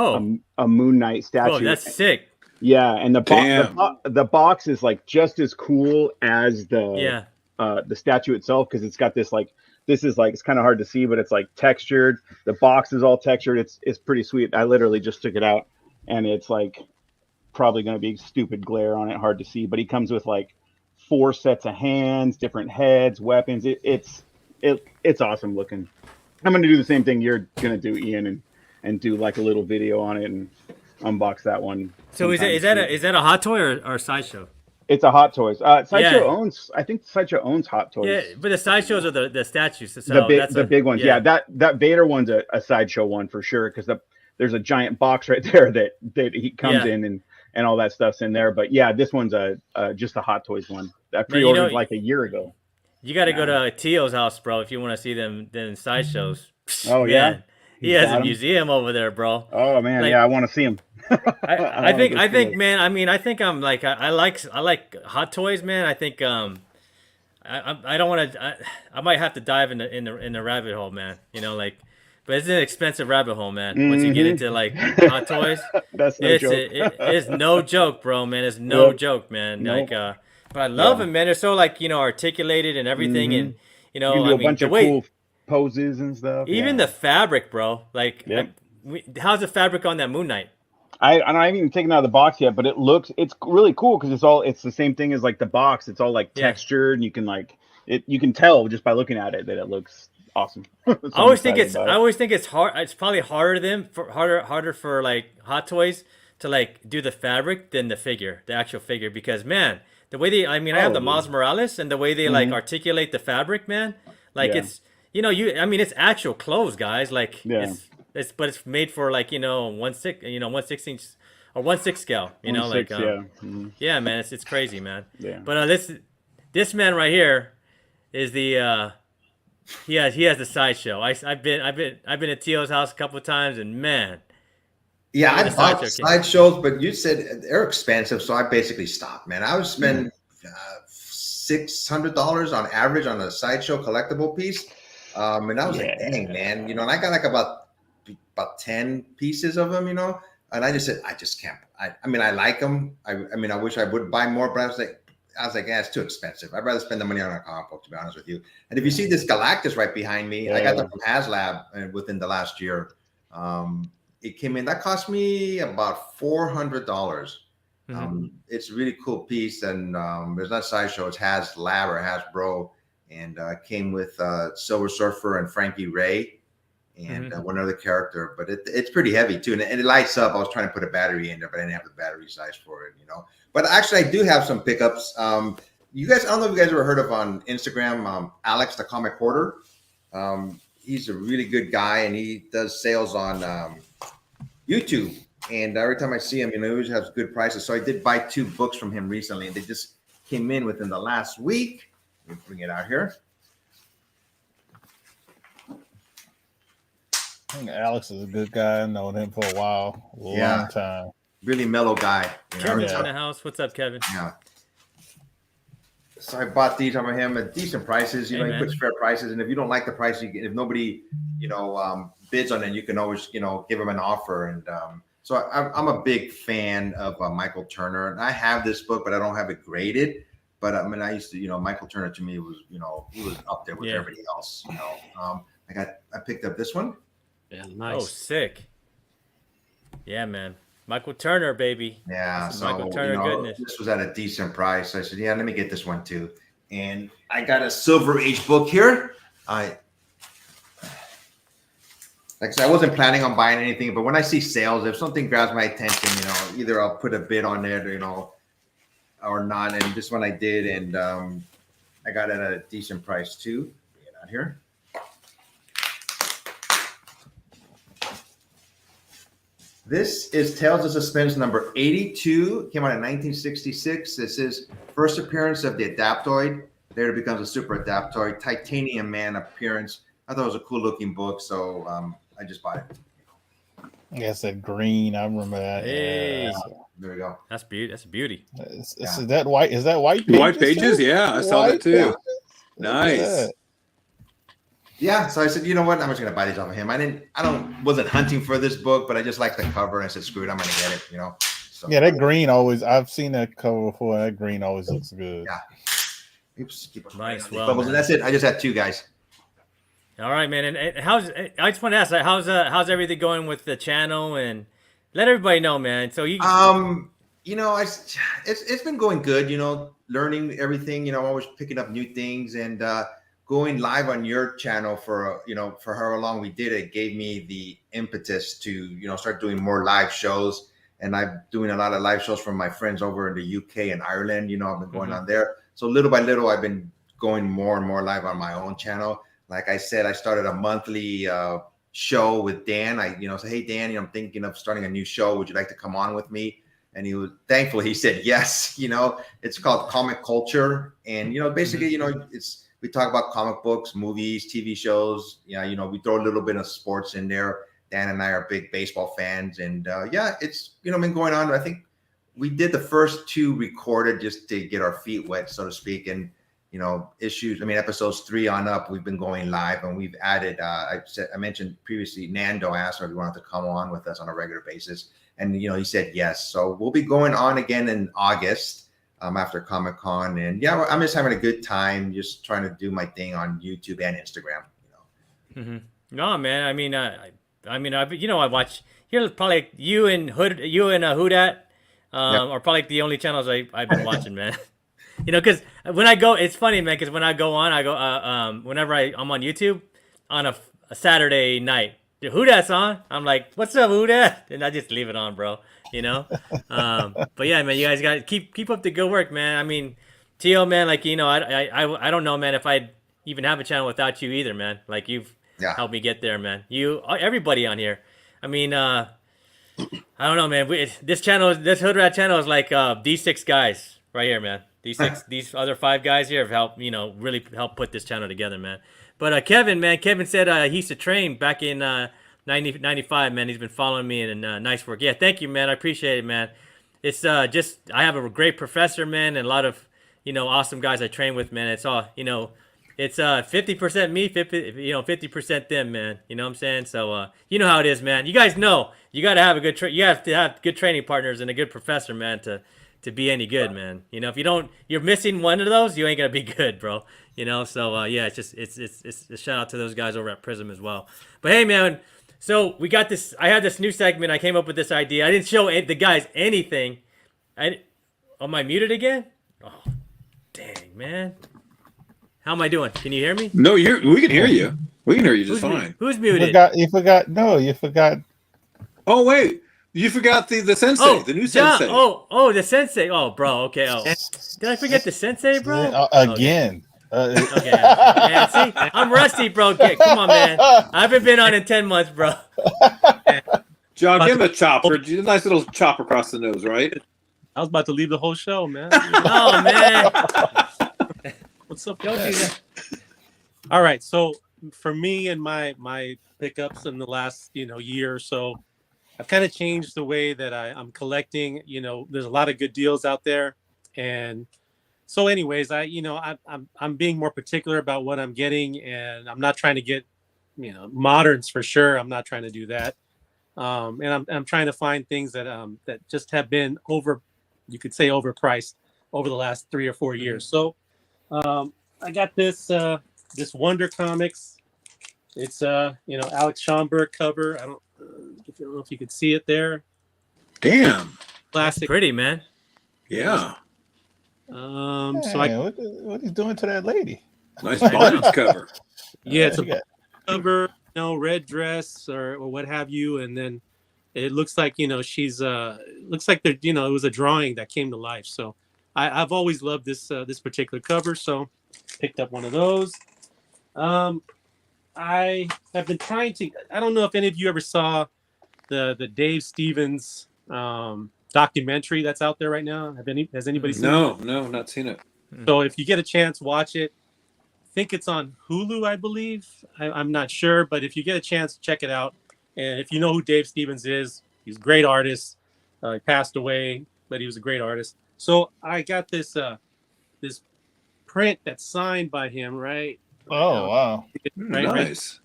a Moon Knight statue. Oh, that's sick. Yeah, and Damn. the box is like just as cool as Yeah. the statue itself, because it's got this it's kind of hard to see, but it's like textured. The box is all textured. It's pretty sweet. I literally just took it out, and it's like probably going to be stupid glare on it, hard to see. But he comes with like 4 sets of hands, different heads, weapons. It's awesome looking. I'm going to do the same thing you're going to do, Ian, and do like a little video on it and unbox that one. So is that a hot toy or a sideshow? It's a Hot Toys. Sideshow Yeah. owns. I think Sideshow owns Hot Toys. Yeah, but the sideshows are the statues. So the big ones. Yeah, that Vader one's a Sideshow one for sure, because there's a giant box right there that he comes in and all that stuff's in there. But yeah, this one's just a Hot Toys one. I pre-ordered like a year ago. You got to go to Tio's house, bro, if you want to see them sideshows. Oh, Man, yeah? he has got a 'em? museum over there, bro. Oh man, Like, yeah, I want to see him. I think, man. I mean, I think I'm like, I like hot toys, man. I think, I don't want to. I might have to dive in the rabbit hole, man. You know, like, but it's an expensive rabbit hole, man. Once you get into like hot toys, That's no joke. it's no joke, bro, man. It's no Yep. joke, man. Nope. Like, but I love Yeah. them, man. They're so like articulated and everything, and You can do I a mean bunch the of way cool poses and stuff. even yeah. the fabric, bro. Like, Yep. how's the fabric on that Moon Knight? I haven't even taken it out of the box yet, but it's really cool because it's the same thing as like the box. It's all like textured, and you can tell just by looking at it that it looks awesome. So I always think it's hard. It's probably harder for like hot toys to like do the fabric than the actual figure, because man, the way they, I mean, I have the Miles Morales, and the way they like articulate the fabric, man, like it's I mean, it's actual clothes, guys. Like but it's made for like 1/16 or 1/6 scale. Yeah, man, it's crazy, man. Yeah. But this man right here is the he has the sideshow. I've been at Tio's house a couple of times, and man. Yeah, I bought sideshows, but you said they're expensive, so I basically stopped, man. I would spend $600 on average on a sideshow collectible piece, and I was like, dang, man, and I got like about 10 pieces of them, and I just said, I just can't. I mean, I like them. I mean, I wish I would buy more, but I was like, yeah, it's too expensive. I'd rather spend the money on a comic book, to be honest with you. And if you see this Galactus right behind me, I got that from HasLab within the last year. It came in, that cost me about $400. It's a really cool piece, and there's not sideshow, it's HasLab or Hasbro, and came with Silver Surfer and Frankie Ray and one other character, but it's pretty heavy too, and it lights up. I was trying to put a battery in there, but I didn't have the battery size for it, But actually, I do have some pickups. You guys, I don't know if you guys ever heard of on Instagram, Alex the Comic Hoarder. He's a really good guy, and he does sales on YouTube. And every time I see him, he always has good prices. So I did buy 2 books from him recently, and they just came in within the last week. Let me bring it out here. I think Alex is a good guy. I've known him for a while, long time. Really mellow guy. Kevin's in the house. What's up, Kevin? Yeah. So I bought these from him at decent prices. He puts fair prices, and if you don't like the price, if nobody, bids on it, you can always, give him an offer. And so I'm a big fan of Michael Turner, and I have this book, but I don't have it graded. But I mean, I used to, Michael Turner to me was, he was up there with everybody else. I picked up this one. Yeah, nice. Oh, sick. Yeah, man. Michael Turner, baby. Yeah, so Michael Turner goodness. This was at a decent price. So I said, let me get this one too. And I got a Silver Age book here. Like I said, I wasn't planning on buying anything, but when I see sales, if something grabs my attention, either I'll put a bid on it, or not. And this one I did, and I got it at a decent price too. Bring it out here. This is Tales of Suspense number 82. Came out in 1966. This is first appearance of the Adaptoid. Later becomes a Super Adaptoid. Titanium Man appearance. I thought it was a cool looking book, so I just bought it. Yeah, it's that green. I remember that. Hey. There we go. That's beauty. That's a beauty. Is that white? Is that white pages? White pages? Yeah, I saw that too. Pages? Nice. Yeah, so I said, you know what? I'm just gonna buy these off of him. Wasn't hunting for this book, but I just liked the cover, and I said, screw it, I'm gonna get it. So, yeah, that green always. I've seen that cover before. That green always looks good. Yeah. Oops. Nice. Well, that's it. I just had 2 guys. All right, man. And I just want to ask, how's everything going with the channel, and let everybody know, man. So you. It's been going good. Learning everything. I'm always picking up new things, and going live on your channel for however long we did it gave me the impetus to start doing more live shows. And I'm doing a lot of live shows from my friends over in the UK and Ireland. I've been going on there. So little by little, I've been going more and more live on my own channel. Like I said, I started a monthly show with Dan. I said, hey Dan, I'm thinking of starting a new show. Would you like to come on with me? And he said yes. It's called Comic Culture, and basically, we talk about comic books, movies, TV shows. Yeah, you know, we throw a little bit of sports in there. Dan and I are big baseball fans, and yeah, it's been going on. I think we did the first 2 recorded just to get our feet wet, so to speak, and episodes 3 on up, we've been going live, and we've added. I mentioned previously, Nando asked if he wanted to come on with us on a regular basis, and he said yes. So we'll be going on again in August after Comic-Con, and yeah, I'm just having a good time, just trying to do my thing on YouTube and Instagram. No, man. I watch here probably you and Hoodat are probably the only channels I've been watching, man. Because when I go, it's funny, man. Because when I go on, whenever I'm on YouTube on a Saturday night, Hoodat's on. I'm like, "What's up, Hoodat?" And I just leave it on, bro. But yeah, man, you guys got to keep up the good work, man. I mean, Tio, man, like I don't know, man, if I'd even have a channel without you either, man. Like you've helped me get there, man. Everybody on here. I mean, I don't know, man. This Hoodrat channel is like these 6 guys right here, man. These other 5 guys here have helped, really help put this channel together, man. But Kevin said he used to train back in 95, man. He's been following me, and nice work. Yeah, thank you, man. I appreciate it, man. It's just I have a great professor, man, and a lot of awesome guys I train with, man. It's all it's 50% me, 50% them, man. You know what I'm saying? So you know how it is, man. You guys know you got to have you have to have good training partners and a good professor, man, to be any good, man. If you're missing one of those, you ain't gonna be good, bro. So yeah, it's a shout out to those guys over at Prism as well. But hey, man, so we got this. I had this new segment. I came up with this idea. I didn't show the guys anything. Am I muted again? Oh, dang, man. How am I doing? Can you hear me? No, we can hear you. We can hear you just fine. Who's muted? You forgot. No, you forgot. Oh wait, you forgot the sensei, the new sensei. Oh, the sensei. Oh, bro. Okay. Oh, did I forget the sensei, bro? Again. Okay. Man, see, I'm rusty, bro. Come on, man. I haven't been on in 10 months, bro. John, give him a chopper. A nice little chop across the nose, right? I was about to leave the whole show, man. Oh, man. What's up? Don't do that. All right. So for me and my pickups in the last year or so, I've kind of changed the way that I'm collecting. There's a lot of good deals out there, and so anyways, I'm being more particular about what I'm getting, and I'm not trying to get moderns for sure. I'm not trying to do that, and I'm trying to find things that just have been overpriced over the last 3 or 4 years. So I got this Wonder Comics. It's Alex Schomburg cover. I don't know if you could see it there. Damn, Classic. That's pretty, man. Yeah. What he's doing to that lady? Nice bondage cover. Yeah, it's a cover, red dress or what have you, and then it looks like she's looks like it was a drawing that came to life. So I've always loved this particular cover, so picked up one of those. I have been trying to. I don't know if any of you ever saw the Dave Stevens documentary that's out there right now. Has anybody seen it? No, not seen it. So if you get a chance, watch it. I think it's on Hulu, I believe. I'm not sure, but if you get a chance, check it out. And if you know who Dave Stevens is, he's a great artist. He passed away, but he was a great artist. So I got this this print that's signed by him, right? Oh, wow. Nice. Right?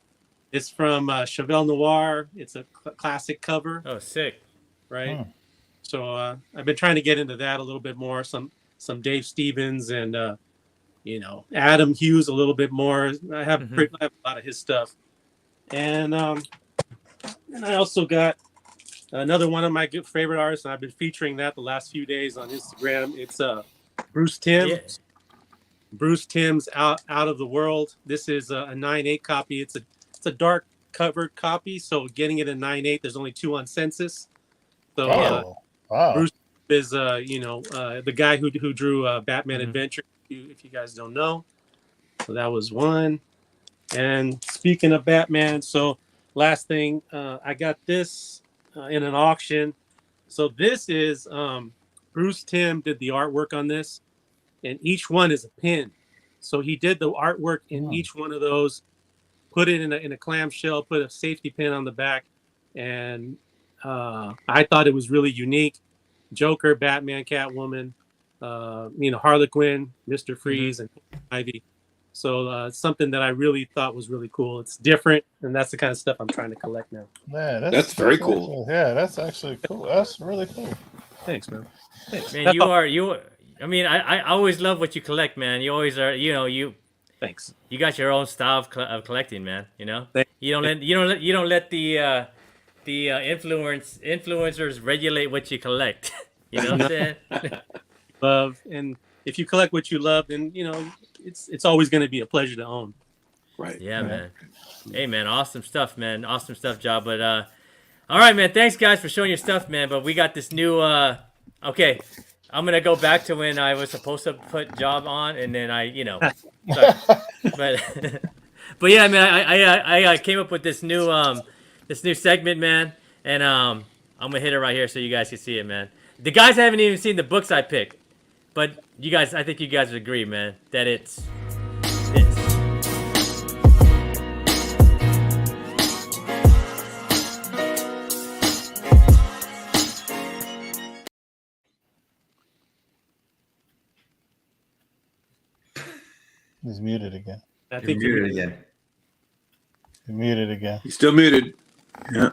It's from Chevelle Noir. It's a classic cover. Oh, sick. Right? So I've been trying to get into that a little bit more. Some Dave Stevens and Adam Hughes a little bit more. I have a lot of his stuff, and I also got another one of my good favorite artists, and I've been featuring that the last few days on Instagram. It's Bruce Timm. Yeah. Bruce Timm's Out of the World. This is a 9/8 copy. It's a dark covered copy, so getting it in 9/8. There's only 2 on census. So wow. Bruce is the guy who drew Batman Adventure. If you guys don't know, so that was one. And speaking of Batman, so last thing, I got this in an auction. So this is Bruce Timm did the artwork on this, and each one is a pin. So he did the artwork in each one of those, put it in a clamshell, put a safety pin on the back, and I thought it was really unique. Joker, Batman, Catwoman, Harley Quinn, Mr. Freeze, and Ivy. So it's something that I really thought was really cool. It's different, and that's the kind of stuff I'm trying to collect now. Man, That's very cool. Yeah, that's actually cool. That's really cool. Thanks, man. Thanks. Man, I mean, I always love what you collect, man. You always are, you Thanks. you got your own style of collecting, man. You know, Thank- you don't let the influencers regulate what you collect. You know what I'm saying? Love, and if you collect what you love, then it's always going to be a pleasure to own. Right. Yeah, man. Hey, man, awesome stuff, man. Awesome stuff, Job. But all right, man. Thanks, guys, for showing your stuff, man. But we got this new. Okay, I'm gonna go back to when I was supposed to put Job on, and then sorry. but yeah, man. I came up with this new segment, man, and I'm gonna hit it right here so you guys can see it, man. The guys haven't even seen the books I picked, but you guys, I think you guys would agree, man, that it's this. He's muted again. I You're think muted again. He's muted again. He's still muted. Yeah.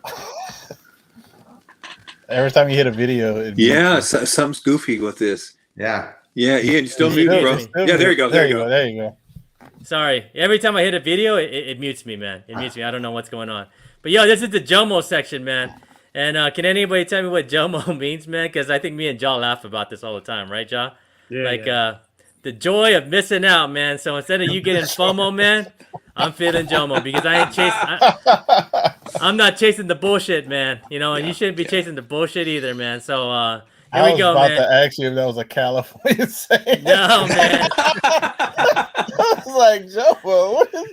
Every time you hit a video, it Yeah, something's goofy with this. Yeah. Yeah, Ian, you still muted, bro. Yeah, there you go. There you go. There you go. Sorry. Every time I hit a video, it mutes me, man. It mutes me. I don't know what's going on. But yo, this is the Jomo section, man. And can anybody tell me what Jomo means, man? Because I think me and Ja laugh about this all the time, right, Ja? Yeah. The joy of missing out, man. So instead of you getting FOMO, man, I'm feeling Jomo because I ain't I'm not chasing the bullshit, man. And you shouldn't be chasing the bullshit either, man. So here we go, I was man. about to ask you if that was a California saying. No, man. I was like, Joe, what is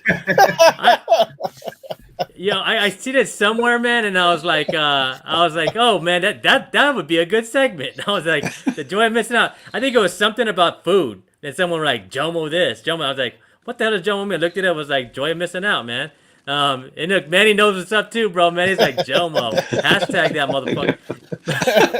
I seen it somewhere, man, and I was like, oh man, that would be a good segment. I was like, the joy of missing out. I think it was something about food. And someone was like, Jomo this, Jomo. I was like, what the hell does Jomo mean? I looked at it, was like, joy of missing out, man. And look, Manny knows what's up too, bro. Manny's like, Jomo. Hashtag that motherfucker.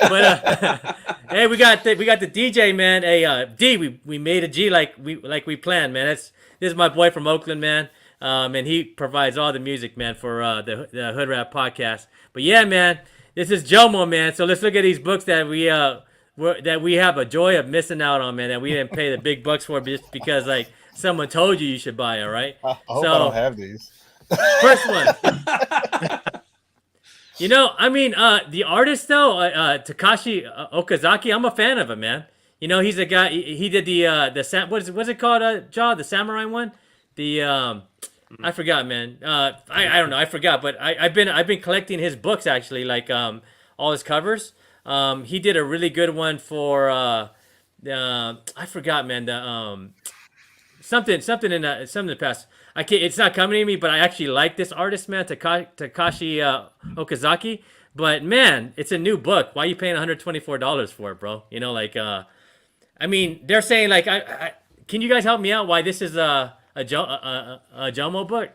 But hey, we got the DJ, man. Hey, D, we made a G like we planned, man. This is my boy from Oakland, man. And he provides all the music, man, for the Hoodrat podcast. But yeah, man, this is Jomo, man. So let's look at these books that we have a joy of missing out on, man. That we didn't pay the big bucks for just because like someone told you should buy it, right? I hope I don't have these. First one. The artist though, Takashi Okazaki, I'm a fan of him, man. He's a guy. He did the what's it called, Ja? The samurai one. I forgot, man. I don't know. I forgot, but I've been collecting his books actually, like all his covers. He did a really good one for I forgot, man. The something in the past. I can't. It's not coming to me, but I actually like this artist, man, Takashi Okazaki. But man, it's a new book. Why are you paying $124 for it, bro? They're saying like, can you guys help me out? Why this is a Jomo book?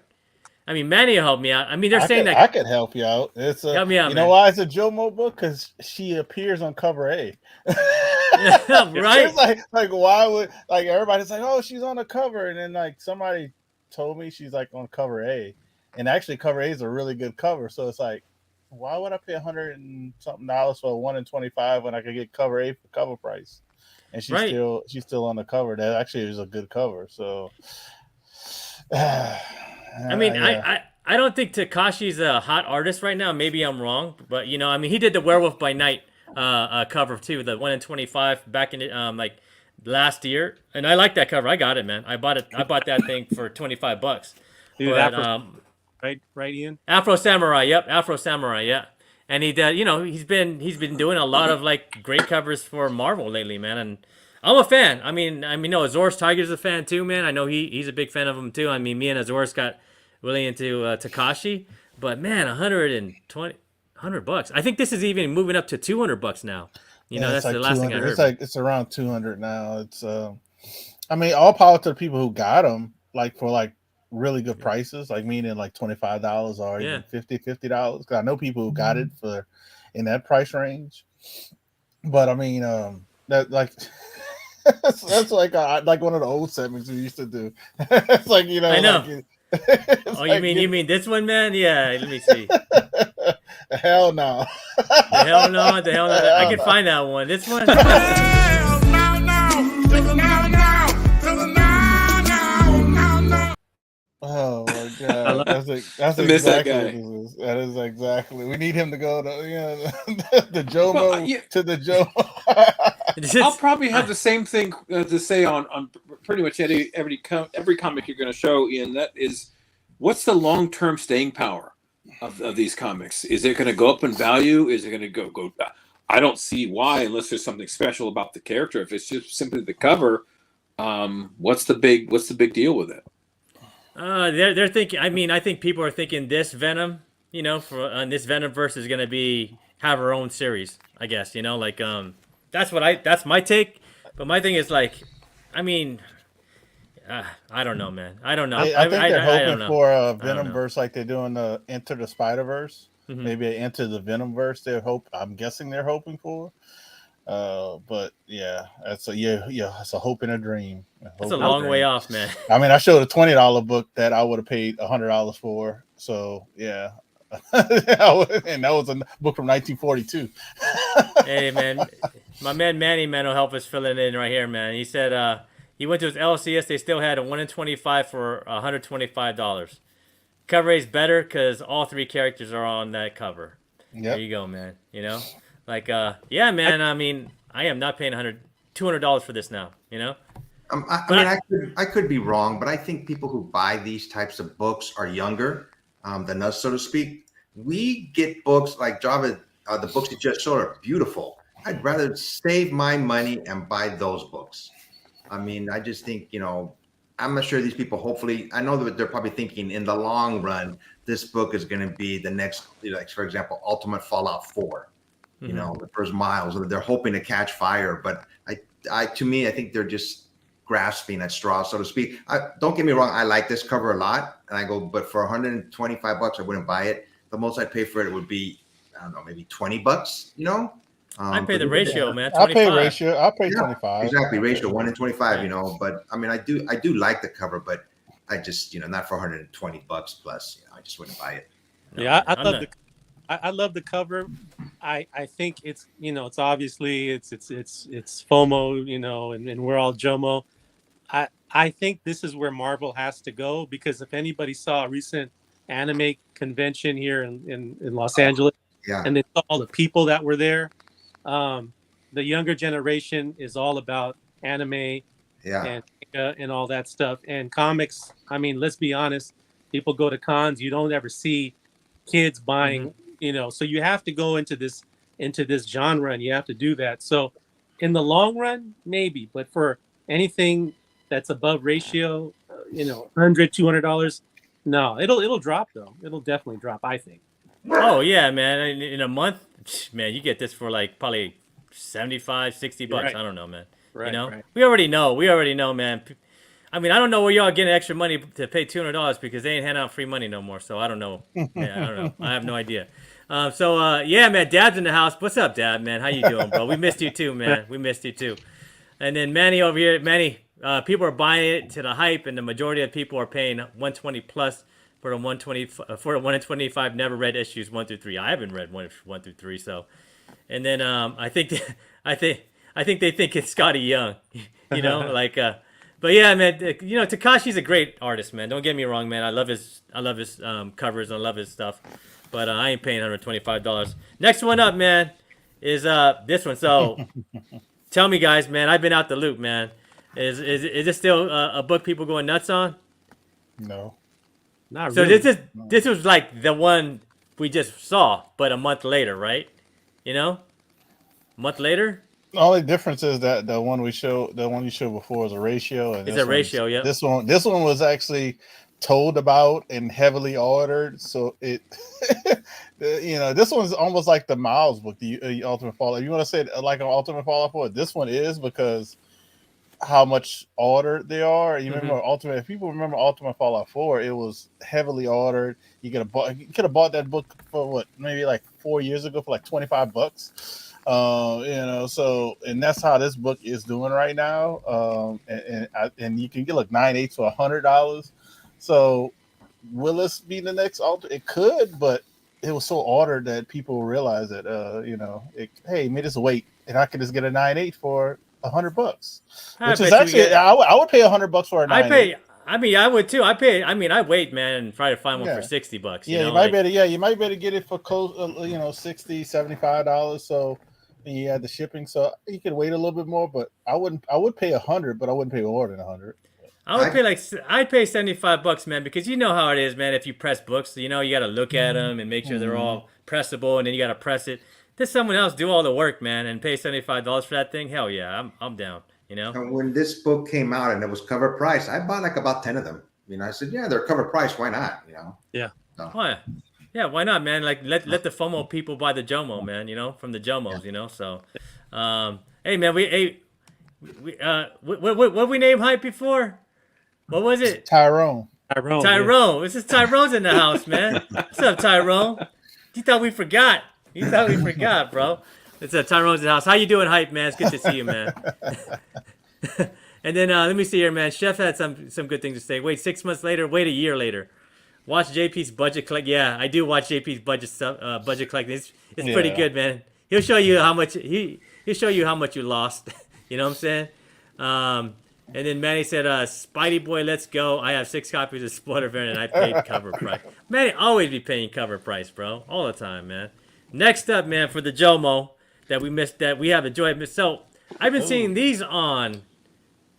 Manny helped me out. They're saying that I could help you out. It's help me out. You know why it's a Jomo book? Because she appears on cover A. Right? It's like why would everybody's like, oh, she's on the cover, and then like somebody told me she's like on cover A, and actually cover A is a really good cover. So it's like, why would I pay $100 and something for a 1 in 25 when I could get cover A for cover price? And she's still on the cover. That actually is a good cover. So. Yeah. I don't think Takashi's a hot artist right now. Maybe I'm wrong, but he did the Werewolf by Night cover too, the 1 in 25 back in like last year, and I like that cover. I got it, man. I bought that thing for $25. Dude, but, right, Ian? Afro Samurai, yep, Afro Samurai, yeah. And he did, he's been doing a lot of like great covers for Marvel lately, man. And I'm a fan. Azores Tiger's a fan too, man. I know he's a big fan of him too. Me and Azores got really into Takashi, but man, $100. I think this is even moving up to $200 now. That's like the last thing I heard. It's around 200 now. It's I mean, all power to the people who got them, like for like really good prices, like meaning like $25 or even $50. Because I know people who got it for in that price range. But I mean, that like that's like one of the old segments we used to do. It's like I know. like Oh, you mean this one, man? Yeah. Let me see. hell no. The hell no. The hell no. I can find that one. This one. Oh my I god, love that's I miss that exactly guy. what this is. That is exactly. We need him to go to the Well, Jomo yeah, to the Jomo. I'll probably have the same thing to say on pretty much every comic you're going to show, Ian. That is, what's the long-term staying power of these comics? Is it going to go up in value? Is it going to go? I don't see why, unless there's something special about the character. If it's just simply the cover, what's the big deal with it? They're thinking. I mean, I think people are thinking this Venom, for this Venomverse is gonna have her own series. I guess like that's my take. But my thing is like, I mean, I don't know, man. I don't know. I think they're I don't hoping know. for a don't know. Venomverse like they're doing the Enter the Spider-Verse. Mhm. Maybe Enter the Venomverse. I'm guessing they're hoping for. But yeah, it's a hope and a dream. It's a long way off, man. I mean, I showed a $20 book that I would have paid $100 for. So yeah, and that was a book from 1942. Hey, man, my man Manny, man, will help us fill it in right here, man. He said he went to his LCS. They still had a 1 in 25 for $125. Cover rate's better because all three characters are on that cover. Yep. There you go, man. Like, yeah, man. I mean, I am not paying $200 for this now. I could be wrong, but I think people who buy these types of books are younger than us, so to speak. We get books like Java, the books you just showed are beautiful. I'd rather save my money and buy those books. I mean, I just think, I'm not sure these people, hopefully, I know that they're probably thinking in the long run, this book is going to be the next, like, for example, Ultimate Fallout 4. The first miles, or they're hoping to catch fire. But I think they're just grasping at straws, so to speak. Don't get me wrong, I like this cover a lot, and I go, but for $125, I wouldn't buy it. The most I'd pay for it would be, I don't know, maybe $20. I pay the ratio, man. 25. I'll pay 25. Exactly, ratio 1 in 25. But I mean, I do like the cover, but I just not for $120 plus. I just wouldn't buy it. Yeah, I love the cover. I think it's it's obviously it's FOMO, and we're all JOMO. I think this is where Marvel has to go, because if anybody saw a recent anime convention here in Los Angeles, and they saw all the people that were there, the younger generation is all about anime and all that stuff, and comics. I mean, let's be honest, people go to cons, you don't ever see kids buying. So you have to go into this genre, and you have to do that. So in the long run, maybe, but for anything that's above ratio, $100, $200, no, it'll drop though. It'll definitely drop, I think. Oh yeah, man. In a month, man, you get this for like probably $75, $60. Right. I don't know, man. Right, right. We already know, man. I mean, I don't know where y'all getting extra money to pay $200 because they ain't handing out free money no more. So I don't know. Yeah, I don't know. I have no idea. Yeah, man, Dad's in the house. What's up, Dad, man? How you doing, bro? We missed you too, man. We missed you too. And then Manny over here, people are buying it to the hype, and the majority of people are paying $120 plus for the 120 for the 1 in 25 never read issues 1 through 3. I haven't read 1 through 3, so. And then I think they think it's Scotty Young, But yeah, man, Takashi's a great artist, man. Don't get me wrong, man. I love his covers. I love his stuff, but I ain't paying $125. Next one up, man, is this one. So, tell me, guys, man. I've been out the loop, man. Is this still a book people going nuts on? No, not so really. This was like the one we just saw, but a month later, right? A month later. the only difference is that the one you showed before is a ratio, and It's a ratio, yeah. This one was actually told about and heavily ordered, so it, this one's almost like the Miles book, the Ultimate Fallout. You want to say like an Ultimate Fallout 4? This one is because how much ordered they are. You remember Ultimate? If people remember Ultimate Fallout 4, it was heavily ordered. You could have bought that book for what, maybe like 4 years ago for like $25. So and that's how this book is doing right now. And you can get like 9/8 for $100. So will this be the next Ultimate? It could, but it was so ordered that people realize that hey, me just wait, and I could just get a 9/8 for $100, which is actually I would pay $100 for a 9/8. I would too. I wait, man, and try to find one for $60. You might better get it for close, $60, $75. So you add the shipping, so you could wait a little bit more. But I would pay $100, but I wouldn't pay more than $100. I'd pay $75, man, because you know how it is, man. If you press books, you got to look at them and make sure they're all pressable, and then you got to press it. Let someone else do all the work, man, and pay $75 for that thing. Hell yeah, I'm down. And when this book came out and it was cover price, I bought like about 10 of them. I said, yeah, they're cover price. Why not? Yeah. So. Oh, yeah. Why not, man? Like let the FOMO people buy the JOMO, man. From the JOMOs. So, hey, man, what we named Hype before? What was it? Tyrone. Yeah. This is Tyrone's in the house, man. What's up, Tyrone? You thought we forgot? Bro. It's Tyrone's in the house. How you doing, Hype, man? It's good to see you, man. And then let me see here, man. Chef had some good things to say. Wait 6 months later. Wait a year later. Watch JP's budget collect. Yeah, I do watch JP's budget collecting. It's pretty good, man. He'll show you how much he'll show you how much you lost. You know what I'm saying? And then Manny said, Spidey Boy, let's go. I have 6 copies of Spoiler Variant and I paid cover price. Manny always be paying cover price, bro. All the time, man. Next up, man, for the JOMO that we missed, that we have enjoyed. So I've been seeing these on.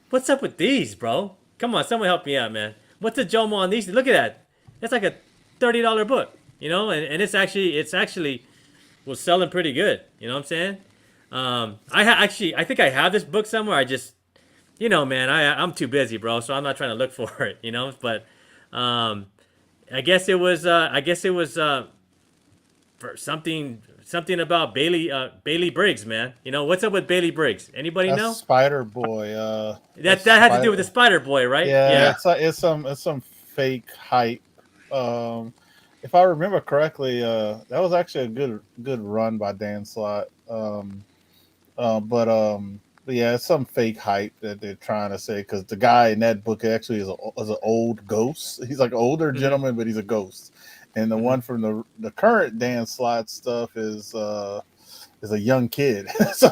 What's up with these, bro? Come on, someone help me out, man. What's the JOMO on these? Look at that. That's like a $30 book, and it's actually was selling pretty good. You know what I'm saying? I think I have this book somewhere. I just, man, I'm too busy, bro. So I'm not trying to look for it. But I guess it was for something about Bailey Briggs, man. What's up with Bailey Briggs? Anybody know? Spider Boy. That had to do with the Spider Boy, right? Yeah. It's some fake hype. If I remember correctly, that was actually a good run by Dan Slott. But yeah, it's some fake hype that they're trying to say, because the guy in that book actually is an old ghost. He's like an older gentleman, but he's a ghost. And the one from the current Dan Slott stuff is a young kid. So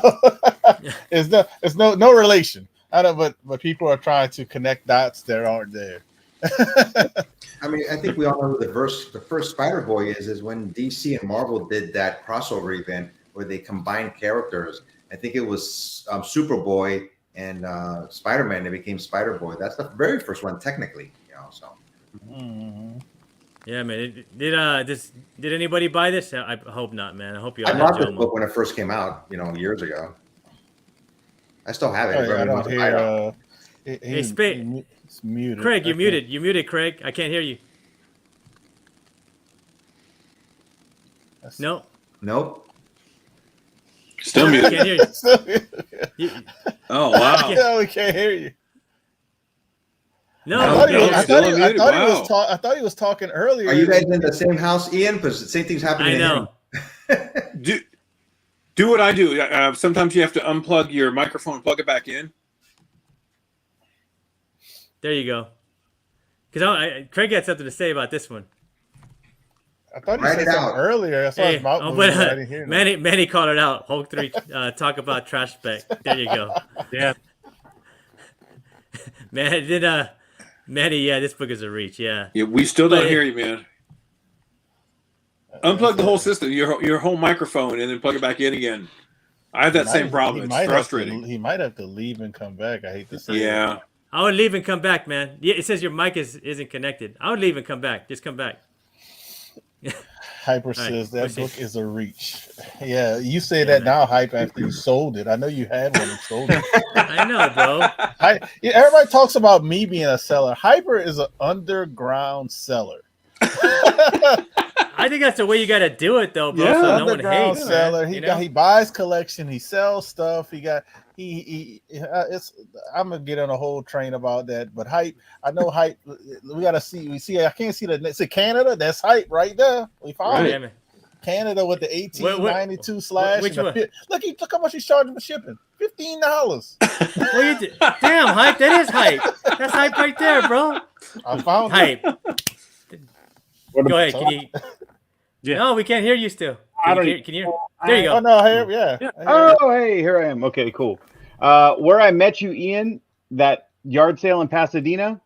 it's no relation. I don't, but people are trying to connect dots that aren't there. I think we all know who the first Spider-Boy is when DC and Marvel did that crossover event where they combined characters. I think it was Superboy and Spider-Man. They became Spider-Boy. That's the very first one, technically. So. Mm-hmm. Yeah, man. Did anybody buy this? I hope not, man. I hope you all I have bought this JOMO. book when it first came out, years ago. I still have it. I don't hear. Hey, Spade. It's muted. Craig, you're muted. You're muted, Craig. I can't hear you. Nope. Still I muted. can't hear you. Oh wow. Yeah, we can't hear you. No, I Wow. thought he was talking earlier. Are you guys in the same house, Ian? Because the same thing's happening. I know. Do what I do. Sometimes you have to unplug your microphone and plug it back in. There you go. Because Craig had something to say about this one. I thought he Write said it something out. earlier. That's why Hey, his mouth moved. I didn't hear that. Manny called it out. Hulk 3 talk about trash spec. There you go. Yeah. Manny, yeah, this book is a reach. Yeah. Yeah, we still don't But- hear you, man. Unplug the whole system, your whole microphone, and then plug it back in again. I have that same problem. It's frustrating. He might have to leave and come back. I hate to say. Yeah. I would leave and come back, man. Yeah, it says your mic isn't connected. I would leave and come back. Just come back. Hyper says that book is a reach. Yeah, you say that now, Hype, after you sold it. I know you had one and sold it. I know, bro. Everybody talks about me being a seller. Hyper is an underground seller. I think that's the way you got to do it, though, bro. Yeah. So no one Underground hates. seller. Man, you know? He buys collection. He sells stuff. It's. I'm gonna get on a whole train about that. But hype. I know hype. We gotta see. We see. I can't see the. It's in Canada. That's hype right there. We found Right. it. Yeah, man. Canada with the 1892 slash. which and one? Look how much he's charging for shipping. $15. Damn, hype. That is hype. That's hype right there, bro. I found Hype. What Go am- ahead. Can you? Yeah. No, we can't hear you still. I don't Can you hear? There you it. Oh go. no, here, yeah. Yeah. Oh, hey, here I am. Okay, cool. Where I met you, Ian, that yard sale in Pasadena,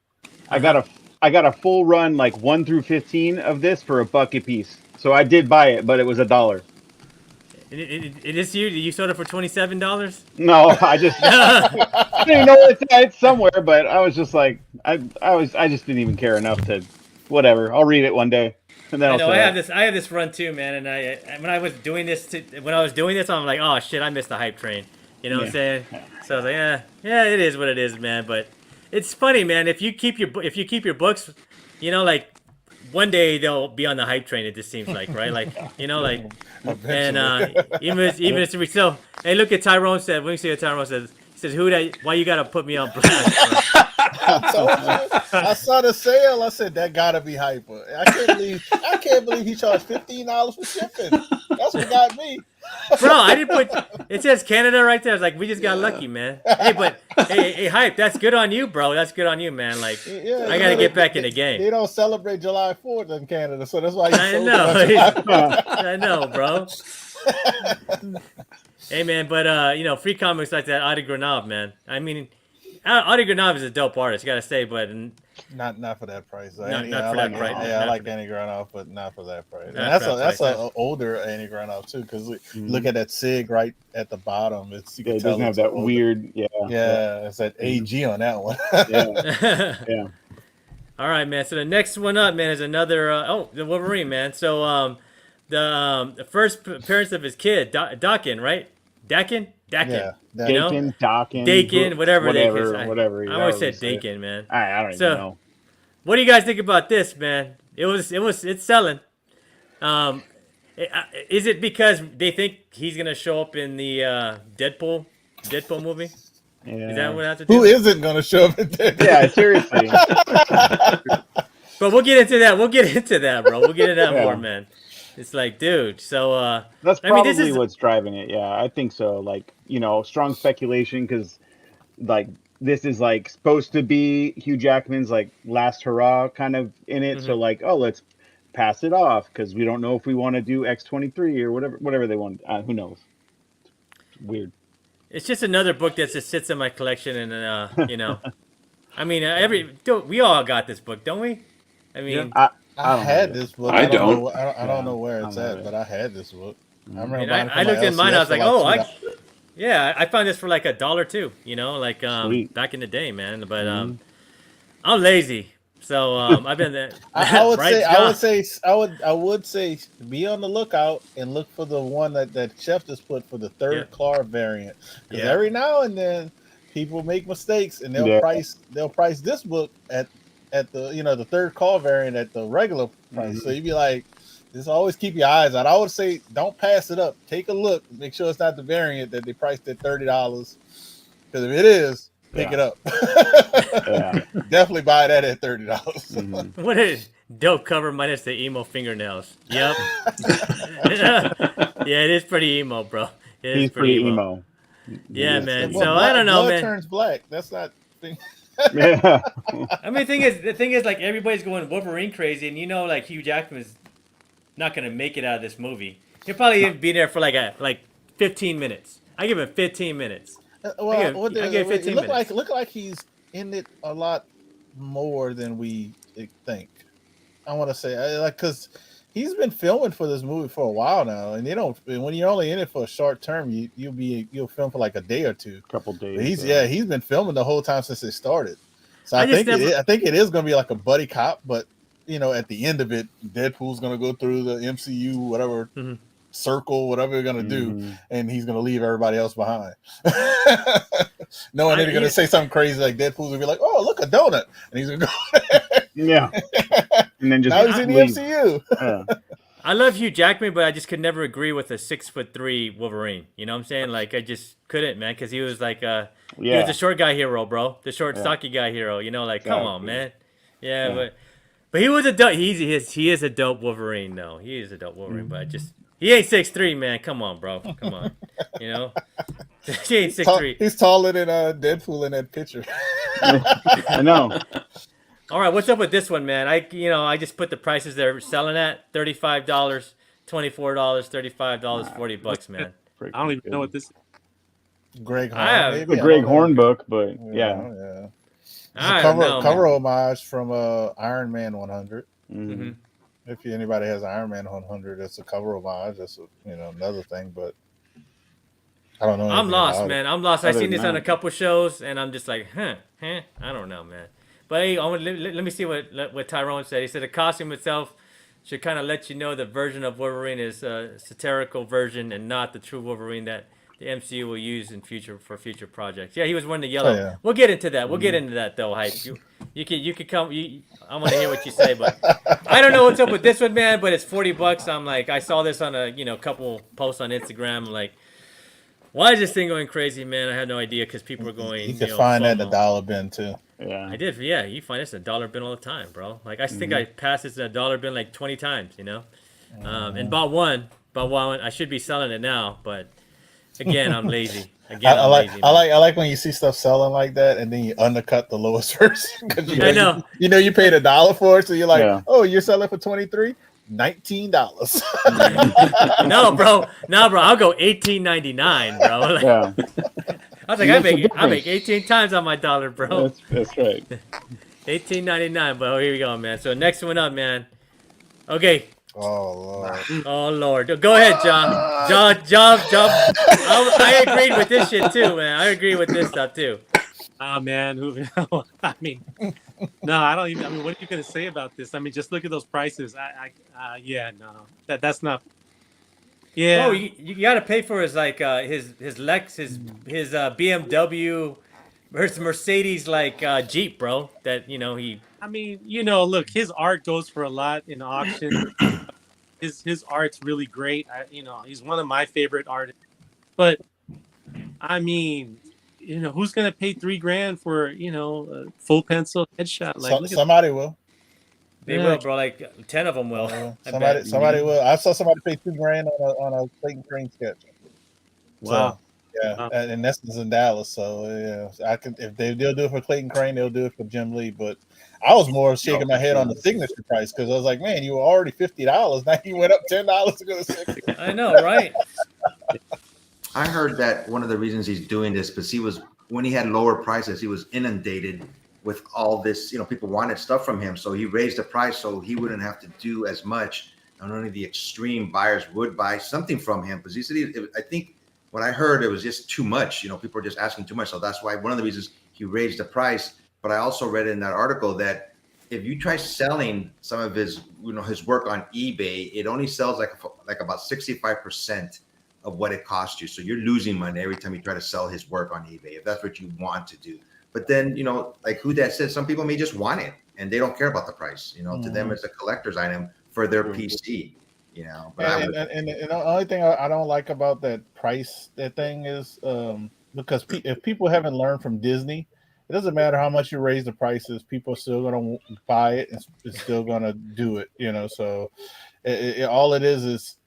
I got a full run, like 1 through 15 of this for $1 a piece. So I did buy it, but it was $1. It is you. You sold it for $27. No, I didn't know it's somewhere, but I was just like, I just didn't even care enough to, whatever. I'll read it one day, and then I I'll know. sell it. I have this run too, man. And when I was doing this, I'm like, oh shit, I missed the hype train. You know what I'm saying? So I was like, yeah, it is what it is, man. But it's funny, man. If you keep your books, you know, like one day they'll be on the hype train. It just seems like, right? Like, you know, like, and even if we still, hey, look at Tyrone said. Let me see what Tyrone says. He says, why you gotta put me on blast? I told you. I saw the sale. I said that gotta be hyper. I can't believe he charged $15 for shipping. That's what got me. Bro, I didn't put. It says Canada right there. I was like, we just got lucky, man. Hey, but hey, hype. That's good on you, bro. That's good on you, man. Like, Yeah, I gotta get back in the game. They don't celebrate July 4th in Canada, so that's why he's I so know. good on July I know, bro. Hey, man, but you know, free comics like that, Adi Granov, man. I mean, Adi Granov is a dope artist, gotta say, but Not for that price. Not I for like that price. Yeah, I Not like for Annie Granoff, but not for that price. And Not for that that's price. an older Annie Granoff too, because look at that sig right at the bottom. You Yeah, can it tell doesn't have it's that older. weird. Yeah, it's that AG on that one. Yeah. All right, man. So the next one up, man, is another. The Wolverine, man. So the first appearance of his kid, Dakin, right? Dakin. Yeah, You know? Dakin, whatever whatever. I always said Dakin, man. I don't So- even know. What do you guys think about this, man? It's selling. Is it because they think he's gonna show up in the Deadpool movie? Yeah. Is that what I have to do? Who isn't going to show up at that? Yeah, seriously. But we'll get into that. We'll get into that, bro. We'll get into that Yeah. more, man. It's like, dude. So That's I mean, probably this is- what's driving it. Yeah, I think so. Like, strong speculation because, like, this is like supposed to be Hugh Jackman's like last hurrah kind of in it. So like, oh, let's pass it off because we don't know if we want to do X-23 or whatever they want. Who knows? It's weird. it's just another book that just sits in my collection, and you know, I mean, we all got this book, don't we? I mean, I I don't had have this book. I don't don't. know. I don't know where it's I don't at, have but I had this book. I remember. and buying it I from looked my in mine. I was LCS like, for oh, yeah, I found this for like $1 too. You know, like Sweet. back in the day, man. But I'm lazy, so I've been there. I would Right, say Scott? I would say be on the lookout and look for the one that Chef just put for the third Clark variant. Because Yeah. every now and then people make mistakes and they'll Yeah. price this book at the the third call variant at the regular price. So you'd be like, just always keep your eyes out. I would say don't pass it up. Take a look. Make sure it's not the variant that they priced at $30. Because if it is, pick it up. Yeah. Definitely buy that at $30. Mhm. What is dope cover minus the emo fingernails? Yep. Yeah, it is pretty emo, bro. It is He's pretty emo. Yeah, man. Well, So I don't know, blood man. turns black. That's not. Yeah. I mean, the thing is, like everybody's going Wolverine crazy, and like Hugh Jackman's not gonna make it out of this movie. He'll probably be there for like 15 minutes. I give him 15 minutes. Well, I give 15 minutes. look like he's in it a lot more than we think. I want to say because he's been filming for this movie for a while now, and when you're only in it for a short term, you'll film for like a day or two. Couple days. But he's been filming the whole time since it started. So I just think it is going to be like a buddy cop, but at the end of it, Deadpool's going to go through the MCU whatever circle, whatever they're going to do, and he's going to leave everybody else behind. Knowing they're going to say something crazy like Deadpool's going to be like, "Oh, look, a donut," and he's going to go. Yeah. And then just Now he's in the leave. MCU. Yeah. I love Hugh Jackman, but I just could never agree with a 6'3" Wolverine. You know what I'm saying? Like I just couldn't, man, because he was like he was Yeah. the short guy hero, bro. The short, Yeah. stocky guy hero. You know, like come on, Exactly. man. Yeah, Yeah. but he was a dope. He is a dope Wolverine, though. He is a dope Wolverine, but I just he ain't 6'3", man. Come on, bro. Come on. You know, he ain't 6'3". He's taller than Deadpool in that picture. I know. All right, what's up with this one, man? I just put the prices they're selling at $35, $24, $35, $40, man. I don't even know what this is. Greg Horn, I have- maybe? The I Greg don't know. Horn book, but yeah. Yeah. It's I a don't know, cover man. homage from Iron Man 100. Mhm. If anybody has Iron Man 100, that's a cover homage. That's another thing, but I don't know. I'm anything lost, about it. man. I'm lost. I've Other seen than this on a that. couple shows, and I'm just like, I don't know, man. But hey, let me see what Tyrone said. He said the costume itself should kind of let you know the version of Wolverine is a satirical version and not the true Wolverine that the MCU will use in future projects. Yeah, he was wearing the yellow. Oh, yeah. We'll get into that. We'll get into that though, hype. You could come. I want to hear what you say, but I don't know what's up with this one, man. But it's $40. I'm like, I saw this on a couple posts on Instagram. I'm like, why is this thing going crazy, man? I had no idea because people were going. You can find that in the FOMO. dollar bin too. Yeah. I did, yeah. You find this in a dollar bin all the time, bro. Like I think I passed this in a dollar bin like 20 times, and bought one. I should be selling it now, but again, I'm lazy. Again, I I'm like lazy. I like when you see stuff selling like that, and then you undercut the lowest person. 'Cause I know. You paid $1 for it, so you're like, Yeah. oh, you're selling for $23, $19. No, bro. I'll go $18.99, bro. Like, Yeah. I was like, Makes a I make difference. 18 times on my dollar, bro. That's right. $18.99, but here we go, man. So next one up, man. Okay. Oh Lord. Oh Lord. Go ahead, John. John. I agreed with this shit too, man. I agree with this stuff too. Oh man, I mean, no, I don't even. I mean, what are you gonna say about this? I mean, just look at those prices. Yeah, no, that's not. Yeah, Oh, you got to pay for his like his Lex, his BMW, his Mercedes like Jeep, bro. That he. I mean, look, his art goes for a lot in auction. His art's really great. He's one of my favorite artists. But I mean, who's gonna pay $3,000 for a full pencil headshot? Like, look at Somebody will. They Yeah. will, bro. Like 10 of them will. I bet. Somebody will. I saw somebody pay $2,000 on a Clayton Crane sketch. wow. Yeah, Wow. and that's in Dallas. So yeah, I can if they'll do it for Clayton Crane, they'll do it for Jim Lee. But I was more shaking my head on the signature price because I was like, man, you were already $50. Now you went up $10 to go to 60. I know, right? I heard that one of the reasons he's doing this, because when he had lower prices, he was inundated with all this, people wanted stuff from him. So he raised the price so he wouldn't have to do as much. And only the extreme buyers would buy something from him. Because he said, I think what I heard, it was just too much. People were just asking too much. So that's why one of the reasons he raised the price. But I also read in that article that if you try selling some of his, his work on eBay, it only sells like about 65% of what it cost you. So you're losing money every time you try to sell his work on eBay, if that's what you want to do. But then, like Hoodratt said, some people may just want it and they don't care about the price. To them, it's a collector's item for their PC. But And the only thing I don't like about that price, that thing is because if people haven't learned from Disney, it doesn't matter how much you raise the prices, people are still going to buy it and it's still going to do it. So all it is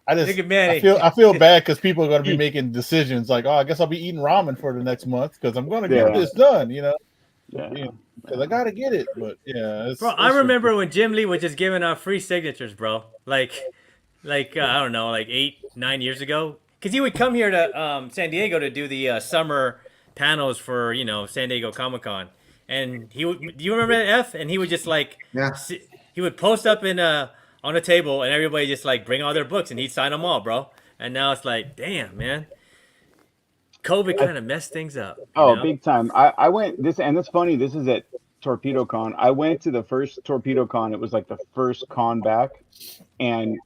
I feel bad because people are going to be making decisions like, oh, I guess I'll be eating ramen for the next month because I'm going to get this done. Because I got to get it. But yeah, Bro, I remember when Jim Lee was just giving out free signatures, bro. Like I don't know, like 8-9 years ago, because he would come here to San Diego to do the summer panels for San Diego Comic-Con, and do you remember that, F? And he would just he would post up on a table, and everybody just like bring all their books, and he'd sign them all, bro. And now it's like, damn, man, COVID kind of messed things up. Big time. I went this, and it's funny. This is at Torpedo Con. I went to the first Torpedo Con. It was like the first con back, and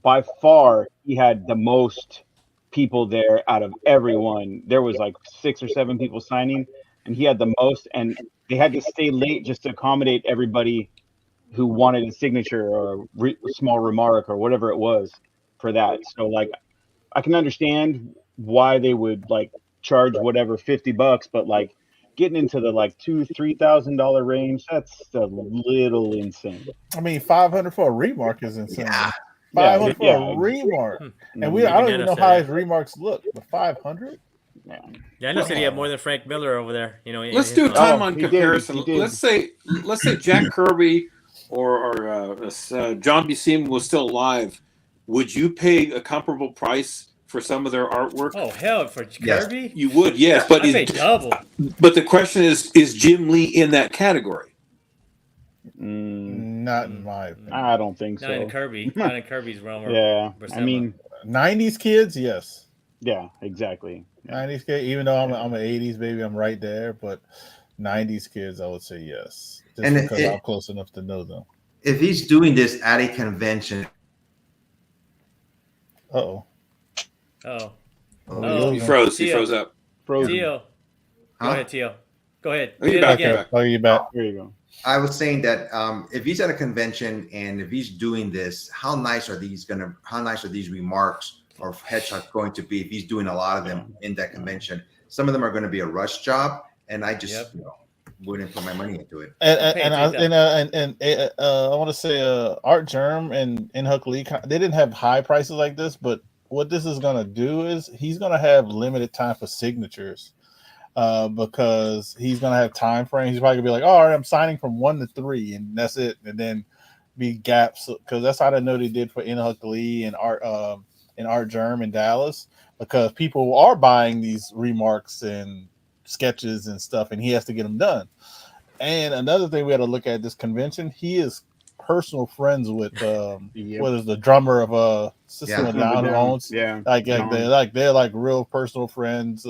by far he had the most people there out of everyone. There was like 6 or 7 people signing, and he had the most, and they had to stay late just to accommodate everybody who wanted a signature or a small remark or whatever it was for that. So like, I can understand why they would like charge whatever $50, but like getting into the like $2,000-3,000 range, that's a little insane. I mean, 500 for a remark is insane. Yeah. 500 for yeah. a remark, and I Mhm. don't even Banana know said how it. his remarks look. But 500. Yeah, I know he had more than Frank Miller over there. You know, in Let's his do a phone. time Oh, on he did, comparison. he did. Let's say Jack Kirby or John B. Seaman was still alive. Would you pay a comparable price for some of their artwork? Oh hell, for Yes. Kirby, You would, yes, but I paid double. but the question is Jim Lee in that category? Not in my opinion. I don't think Not so. in Kirby, not in Kirby's realm. Or Yeah, I Buscema. mean, 90s kids, yes. yeah, exactly. 90s kids, even though I'm an 80s baby, I'm right there. But 90s kids, I would say yes, just And because I'm close enough to know them. If he's doing this at a convention, Uh-oh. Oh, Oh, He froze. He Tio. froze up. Frozen. Tio, go Huh? ahead, Tio. Go ahead. Oh, you're Hit it back, again. you're back. Oh, you back? There you go. I was saying that if he's at a convention and if he's doing this, how nice are these remarks or headshots going to be if he's doing a lot of them in that convention? Some of them are going to be a rush job, and I just wouldn't put my money into it. And I want to say Art Germ and Hook Lee, they didn't have high prices like this, but what this is going to do is he's going to have limited time for signatures. Because he's gonna have time frames. He's probably gonna be like, all right, I'm signing from 1 to 3, and that's it, and then be gaps, because that's how I know they did for Inhook Lee and Art Germ in Dallas, because people are buying these remarks and sketches and stuff, and he has to get them done. And another thing we had to look at this convention, he is personal friends with what is the drummer of System of a Down who owns, yeah, they're like real personal friends.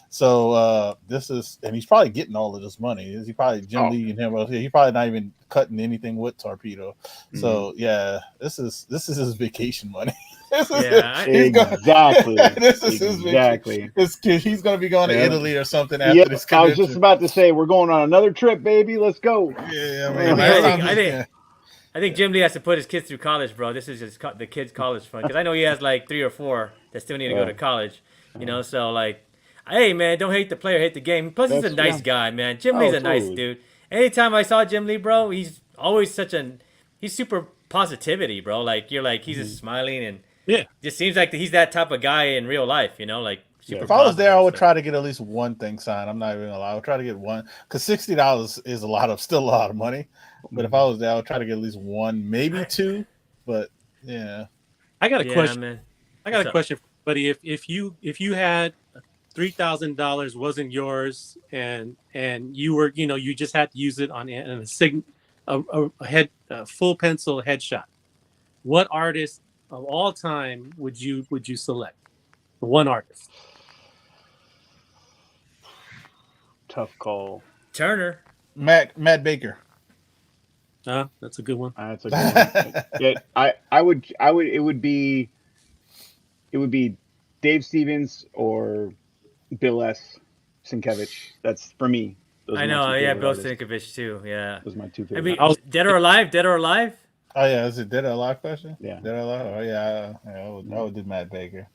So this is, and he's probably getting all of this money. Is he probably Jim Lee and him? He probably not even cutting anything with Torpedo. So yeah, this is his vacation money. Exactly. This is his vacation. He's gonna be going to Italy or something after this convention. I was just about to say we're going on another trip, baby. Let's go. Yeah, I think Jim Lee has to put his kids through college, bro. This is just the kids' college fund, because I know he has like 3 or 4 that still need to go to college. You know, so like. Hey man, don't hate the player, hate the game. Plus, he's a nice guy, man. Jim Lee's a nice dude. Anytime I saw Jim Lee, bro, he's always he's super positivity, bro. Like you're like he's just smiling and just seems like he's that type of guy in real life, you know, like super. If I was there, I would try to get at least one thing signed. I'm not even gonna lie. I would try to get one, because $60 is still a lot of money. But if I was there, I would try to get at least one, maybe 2. But yeah, I got a question. Man. I got a question, buddy. If you had $3,000 wasn't yours, and you were, you just had to use it on a full pencil headshot, what artist of all time would you select? One artist. Tough call. Turner. Matt Baker. That's a good one. That's a good one. Yeah, I would. It would be Dave Stevens or Bill S. Sienkiewicz. That's for me. I know, yeah, Bill Sienkiewicz too. Yeah, those are my 2 favorite. I mean, Dead or Alive? Dead or Alive? Oh yeah, is it Dead or Alive question? Yeah, Dead or Alive. Oh yeah, I would do Matt Baker.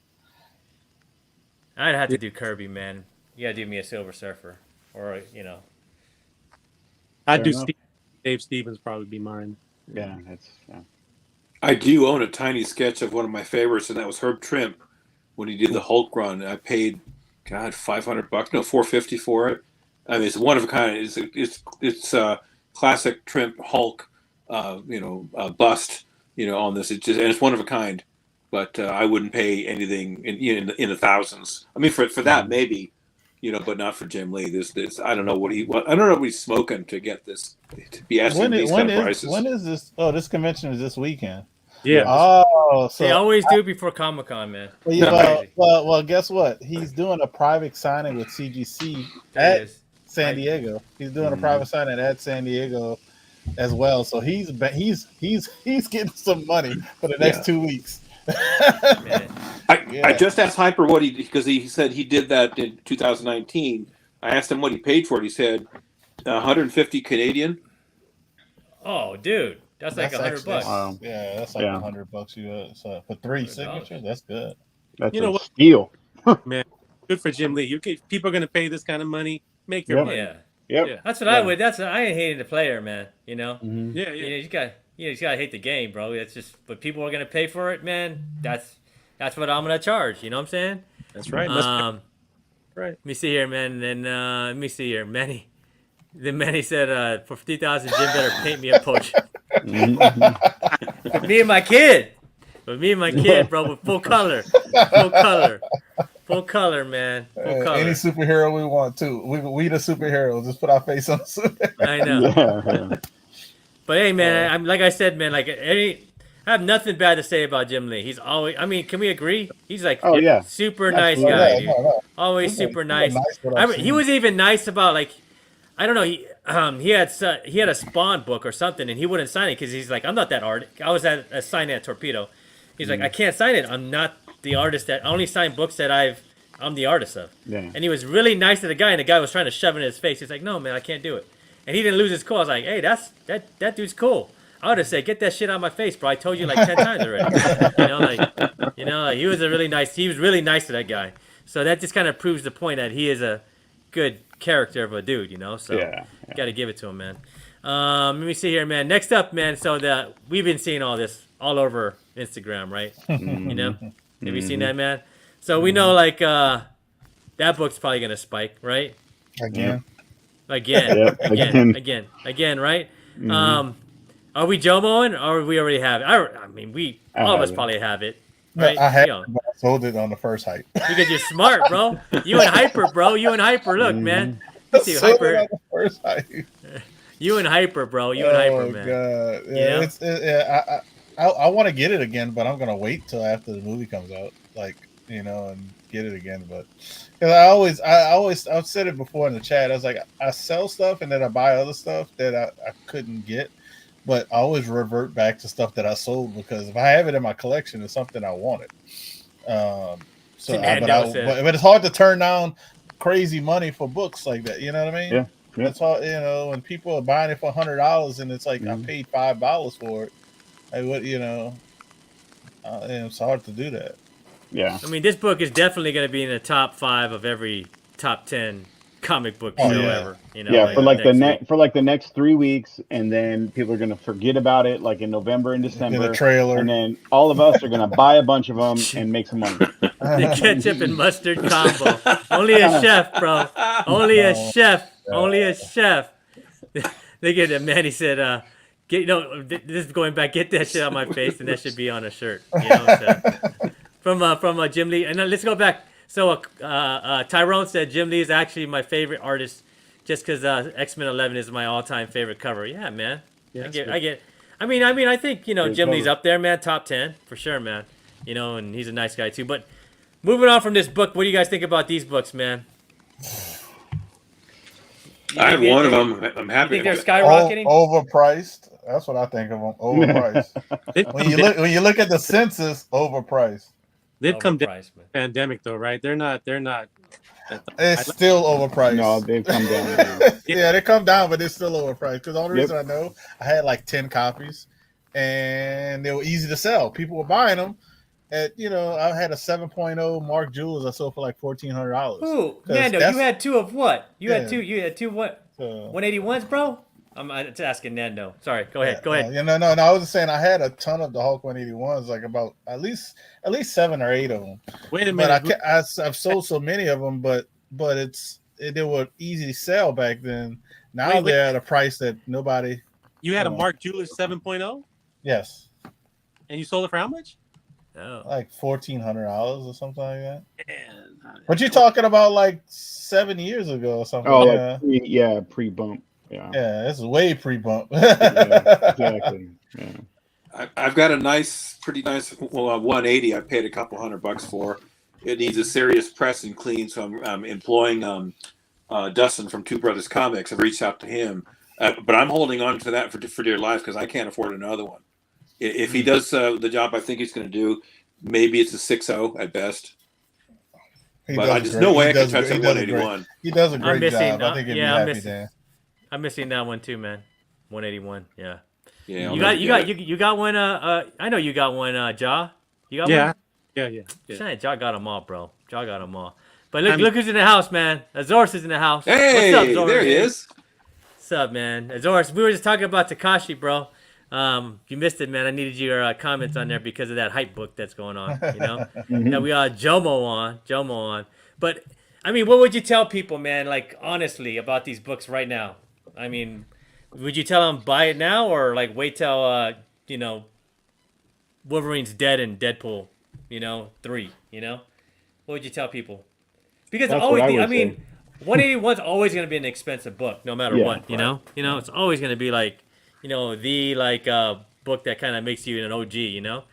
I'd have to do Kirby, man. You gotta do me a Silver Surfer, or I'd do Dave Stevens. Probably be mine. Yeah, that's. Yeah. I do own a tiny sketch of one of my favorites, and that was Herb Trimp when he did the Hulk run. I paid, God, $500, no, $450 for it. I mean, it's one of a kind. It's classic Trimp Hulk, bust, on this. It's it's one of a kind. But I wouldn't pay anything in the thousands. I mean, for that maybe, but not for Jim Lee. This I don't know what he's smoking to get this, to be asking these kind of prices. When is this? Oh, this convention is this weekend. Yeah. Oh, so they always do before Comic-Con, man. Well, guess what? He's doing a private signing with CGC at San Diego. He's doing a private signing at San Diego as well. So he's getting some money for the next 2 weeks. I just asked Hyper because he said he did that in 2019. I asked him what he paid for it. He said 150 Canadian. Oh, dude, that's like $100 bucks. Wow. Yeah, that's like $100 US for 3 signatures. That's good. That's You know a what, steal. man? Good for Jim Lee. People are going to pay this kind of money. Make your Yep. money. Yeah, Yep. Yeah. that's what I would. I ain't hating the player, man. You know, Mhm. Yeah. you just gotta hate the game, bro. That's just, but people are gonna pay for it, man. That's what I'm gonna charge. You know what I'm saying? That's right. Right. Let me see here, man. And let me see here, Manny. Then Manny said, for 50,000, Jim better paint me a poach. For me and my kid. For me and my kid, bro, with full color, full color, man, full color. Any superhero we want to. We the superheroes. Just put our face on. I know. Yeah. But hey, man, I'm like I said, man, like I have nothing bad to say about Jim Lee. He's always. I mean, can we agree? He's like super nice Absolutely. guy, Yeah, dude. no. Always super nice. what I've He seen. was even nice about like, I don't know. He had a Spawn book or something, and he wouldn't sign it because he's like, I'm not that artist. I was at a signing at Torpedo. He's like, I can't sign it. I'm not the artist that. I only sign books that I'm the artist of. Yeah. And he was really nice to the guy, and the guy was trying to shove it in his face. He's like, no, man, I can't do it. And he didn't lose his cool. I was like, hey, that dude's cool. I would have said, get that shit out of my face, bro. I told you like 10 times already. He was really nice to that guy. So that just kind of proves the point that he is a good character of a dude, So got to give it to him, man. Let me see here, man. Next up, man. So we've been seeing all this all over Instagram, right? Have you seen that, man? So we know like that book's probably gonna spike, right? Again. Again, right? Mhm. Are we Jomoing or we already have it? I mean, all of us probably have it, right? I had but I sold it on the first hype. Because you're smart, bro. You and Hyper, bro. You and Hyper. Look, man. You see Sold it Hyper. on the first hype. You and Hyper, bro. You and Hyper, man. God. Yeah, I want to get it again, but I'm gonna wait till after the movie comes out, and get it again. But because I've said it before in the chat, I was like, I sell stuff and then I buy other stuff that I couldn't get, but I always revert back to stuff that I sold because if I have it in my collection, it's something I wanted. But it's hard to turn down crazy money for books like that. You know what I mean? Yeah. That's all. When people are buying it for $100 and it's like I paid $5 for it. It's hard to do that. Yeah. I mean, this book is definitely going to be in the top 5 of every top 10 comic book show ever. For the next 3 weeks, and then people are gonna forget about it like in November and December. The trailer, and then all of us are gonna buy a bunch of them and make some money. The ketchup and mustard combo. Only a chef, bro. Only a chef. Only a chef. Look at that man. He said, this is going back. Get that shit out of my face, and that should be on a shirt. You know what I'm saying? From Jim Lee. And then let's go back. So Tyrone said Jim Lee is actually my favorite artist, just because X-Men 11 is my all-time favorite cover. Yeah, man. Yeah, I think Jim Lee's up there, man. Top 10 for sure, man. And he's a nice guy too. But moving on from this book, what do you guys think about these books, man? I have one of them. I'm happy. You think they're skyrocketing? Overpriced. That's what I think of them. Overpriced. when you look at the census, overpriced. They've come down in the pandemic though, right? They're not. It's still overpriced. No, they've come down. Yeah, they come down, but they're still overpriced. Because the only reason I know, I had like 10 copies, and they were easy to sell. People were buying them. I had a 7.0 Mark Jewels I sold for like $1,400. Ooh, Nando, you had 2 of what? You had 2 what? 181s, bro? I'm just asking Nando. Sorry, go ahead. No. I was just saying I had a ton of the Hulk 181s, like about at least 7 or 8 of them. Wait a minute. But I've sold so many of them, but they were easy to sell back then. Now they're at a price that nobody. You had a Mark Jewelers 7.0? Yes. And you sold it for how much? Oh. Like $1,400 or something like that. Man, But you're talking about like 7 years ago or something. Oh, pre-bump. Yeah, this is way pre-bump. Exactly. Yeah. I've got a pretty nice 180. I paid a couple $100 for. It needs a serious press and clean, so I'm employing Dustin from Two Brothers Comics. I've reached out to him, but I'm holding on to that for dear life because I can't afford another one. If he does the job I think he's going to do, maybe it's a 6.0 at best. There's no way I can touch that 181. He does a great job. I think he'd be happy there. I'm missing that one too, man. 181. Yeah. Yeah, I'll You never got get it. you got one. I know you got one. Ja, you got Yeah, one. yeah. Shit, Ja got them all, bro. Ja got them all. But look, I mean- look who's in the house, man. Azores is in the house. Hey, What's up, Zora? there he man? is. What's up, man? Azores, we were just talking about Takashi, bro. You missed it, man. I needed your comments on there because of that hype book that's going on. You know, that we Jomo on. But I mean, what would you tell people, man? Like honestly, about these books right now? I mean, would you tell them buy it now or like wait till you know, Wolverine's dead and Deadpool, 3? You know, what would you tell people? Because That's always, what I would I mean, 181's always going to be an expensive book, no matter Yeah, what. You know, it's always going to be like, the book that kind of makes you an OG. You know,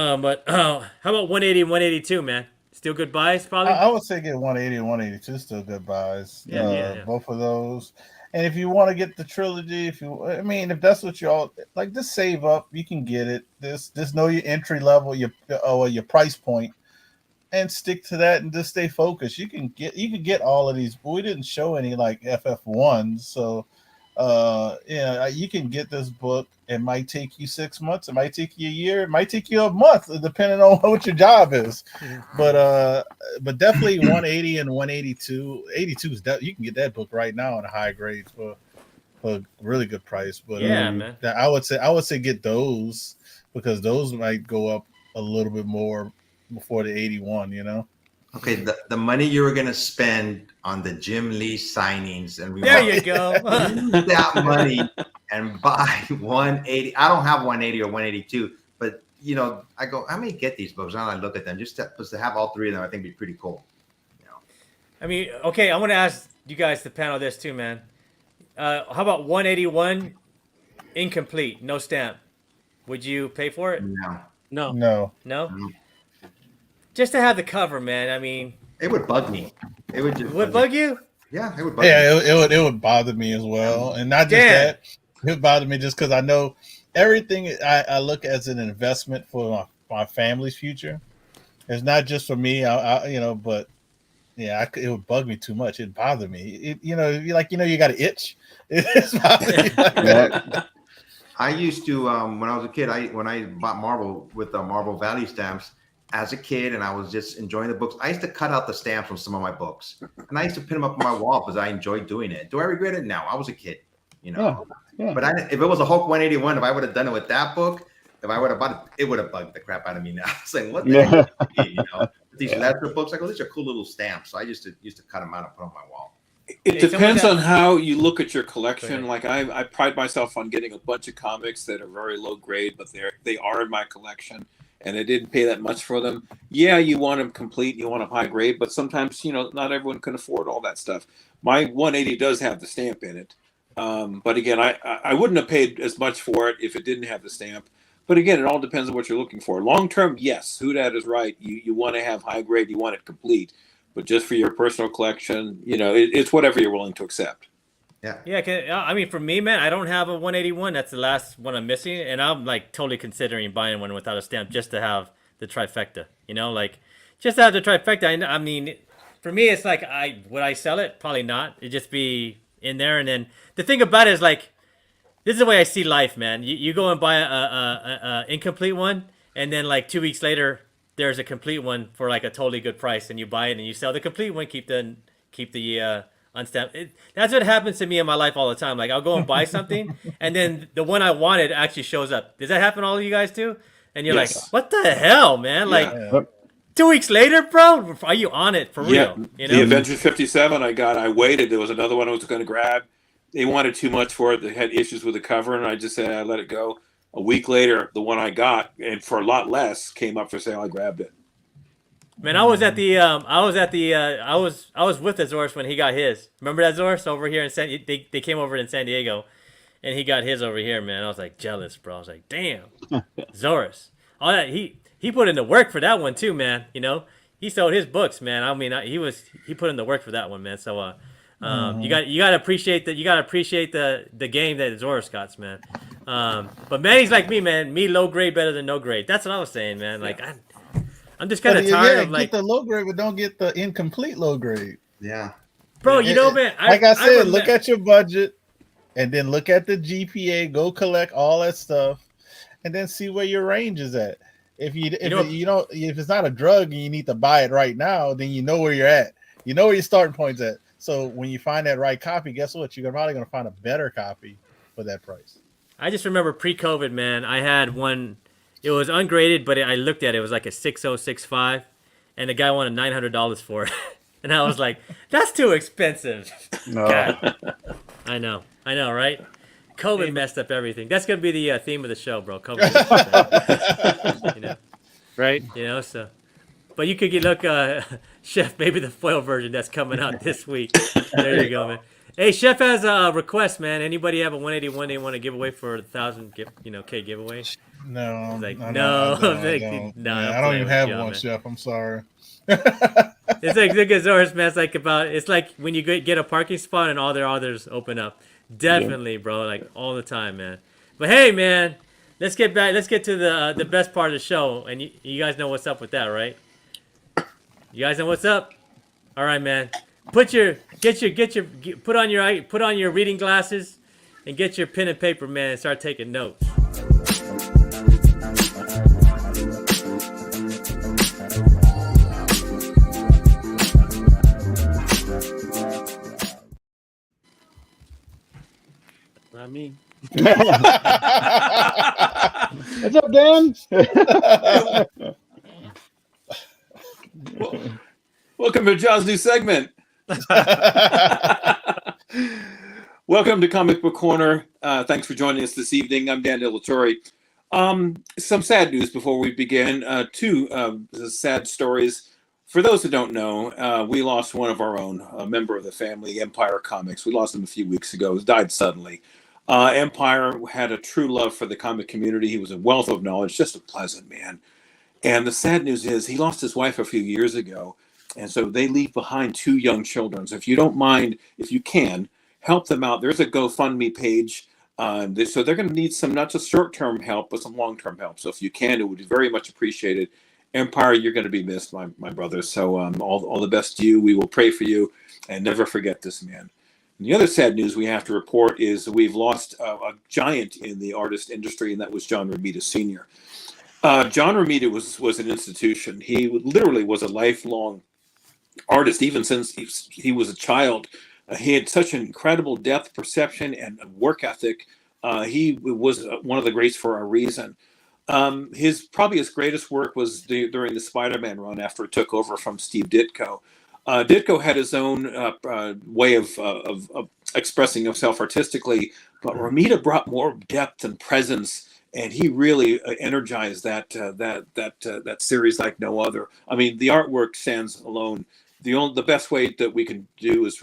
but how about 180 and 182, man? Still good buys, probably. I would say get 180 and 182 still good buys. Yeah. Both of those. And if you want to get the trilogy, if that's what you all like, just save up. You can get it. Just know your entry level, your price point, and stick to that, and just stay focused. You can get all of these. But we didn't show any like FF1s, so you can get this book. It might take you 6 months. It might take you a year. It might take you a month, depending on what your job is. But definitely 180 and 182. 82 is you can get that book right now on a high grade for a really good price. But man, I would say get those because those might go up a little bit more before the 81. Okay, the money you were gonna spend on the Jim Lee signings, and there you go. use that money and buy 180. I don't have 180 or 182, but I go, I may get these books. Now I look at them, just to have all three of them, I think would be pretty cool. I mean, okay, I want to ask you guys to panel this too, man. How about 181 incomplete, no stamp? Would you pay for it? No, No. No? Just to have the cover, man. I mean, it would bug me. It would just bug you? Yeah, it would bug me. It would bother me as well, and not just that. It would bother me just because I know everything I look as an investment for my family's future. It's not just for me, but yeah, it would bug me too much. It'd bother me. You got an itch. It's bothering me like that. I used to when I was a kid. When I bought Marvel with the Marvel Value stamps as a kid, and I was just enjoying the books. I used to cut out the stamps from some of my books, and I used to pin them up on my wall because I enjoyed doing it. Do I regret it? No, I was a kid, Yeah. But if it was a Hulk 181, if I would have done it with that book, if I would have bought it, it would have bugged the crap out of me now. Saying what the heck? These lesser books, I go, these are cool little stamps. So I used to cut them out and put them on my wall. It depends on how you look at your collection. Like I pride myself on getting a bunch of comics that are very low grade, but they are in my collection, and I didn't pay that much for them. Yeah, you want them complete, you want them high grade, but sometimes not everyone can afford all that stuff. My 180 does have the stamp in it, but again, I wouldn't have paid as much for it if it didn't have the stamp. But again, it all depends on what you're looking for. Long term, yes, Hoodratt is right. You want to have high grade, you want it complete. But just for your personal collection, it's whatever you're willing to accept. Yeah. I mean, for me, man, I don't have a 181. That's the last one I'm missing, and I'm like totally considering buying one without a stamp just to have the trifecta. Just to have the trifecta. I mean, for me, it's like would I sell it? Probably not. It'd just be in there, and then the thing about it is like, this is the way I see life, man. You go and buy a incomplete one, and then like 2 weeks later, there's a complete one for like a totally good price, and you buy it and you sell the complete one, keep the unstamped. That's what happens to me in my life all the time. Like I'll go and buy something, and then the one I wanted actually shows up. Does that happen to all of you guys too? And you're like, what the hell, man? Like 2 weeks later, bro, are you on it for real? The Avengers 57 I waited. There was another one I was going to grab. They wanted too much for it. They had issues with the cover, and I just said I let it go. A week later, the one I got, and for a lot less, came up for sale. I grabbed it. Man, I was with Azores when he got his. Remember that, Azores, over here in they came over in San Diego, and he got his over here, man. I was like jealous, bro. I was like, damn, Azores. All that he put in the work for that one too, man. He sold his books, man. I mean, he put in the work for that one, man. So you gotta appreciate that. You gotta appreciate the game that Azores got, man. But man, he's like me, man. Me low grade better than no grade. That's what I was saying, man. Like I'm just kind of tired of like get the low grade, but don't get the incomplete low grade. Yeah, bro. Man. Like I said, look at your budget. and then look at the GPA, go collect all that stuff, and then see where your range is at. If if it's not a drug and you need to buy it right now, then you know where you're at. You know where your starting point's at. So when you find that right copy, guess what? You're probably going to find a better copy for that price. I just remember pre-COVID, man. I had one. It was ungraded, but I looked at it. It was like a 6065, and the guy wanted $900 for it. And I was like, "That's too expensive." No. God. I know, right? COVID messed up everything. That's gonna be the theme of the show, bro. COVID messed up everything. You know, Right? So. But you could look, Chef, maybe the foil version that's coming out this week. There you go, man. Hey, Chef has a request, man. Anybody have a 181 they want to give away for 1,000 K giveaway? No, He's like, no, no. I don't, I'm like, I don't. no, Man, I'm I don't playing even with have you, one, man. Chef. I'm sorry. It's like the Azores, man. It's like when you get a parking spot and all their others open up. Definitely, bro. Like all the time, man. But hey, man, let's get back. Let's get to the best part of the show. And you guys know what's up with that, right? You guys know what's up. All right, man. Put on your reading glasses and get your pen and paper, man, and start taking notes. Not me. What's up, Dan? Welcome to John's new segment. Welcome to Comic Book Corner. Thanks for joining us this evening. I'm Dan Delatorre. Some sad news before we begin. Two sad stories. For those who don't know, we lost one of our own, a member of the family, Empire Comics. We lost him a few weeks ago. He died suddenly. Empire had a true love for the comic community. He was a wealth of knowledge, just a pleasant man. And the sad news is he lost his wife a few years ago. And so they leave behind two young children. So if you don't mind, if you can, help them out. There's a GoFundMe page. So they're going to need some, not just short-term help, but some long-term help. So if you can, it would be very much appreciated. Empire, you're going to be missed, my brother. So all the best to you. We will pray for you and never forget this man. And the other sad news we have to report is we've lost a giant in the artist industry, and that was John Romita Sr. John Romita was an institution. He literally was a lifelong artist, even since he was a child. He had such an incredible depth perception and work ethic. He was one of the greats for a reason. His greatest work was during the Spider-Man run after it took over from Steve Ditko. Ditko had his own way of expressing himself artistically, but Romita brought more depth and presence, and he really energized that series like no other. I mean, the artwork stands alone. The best way that we can do is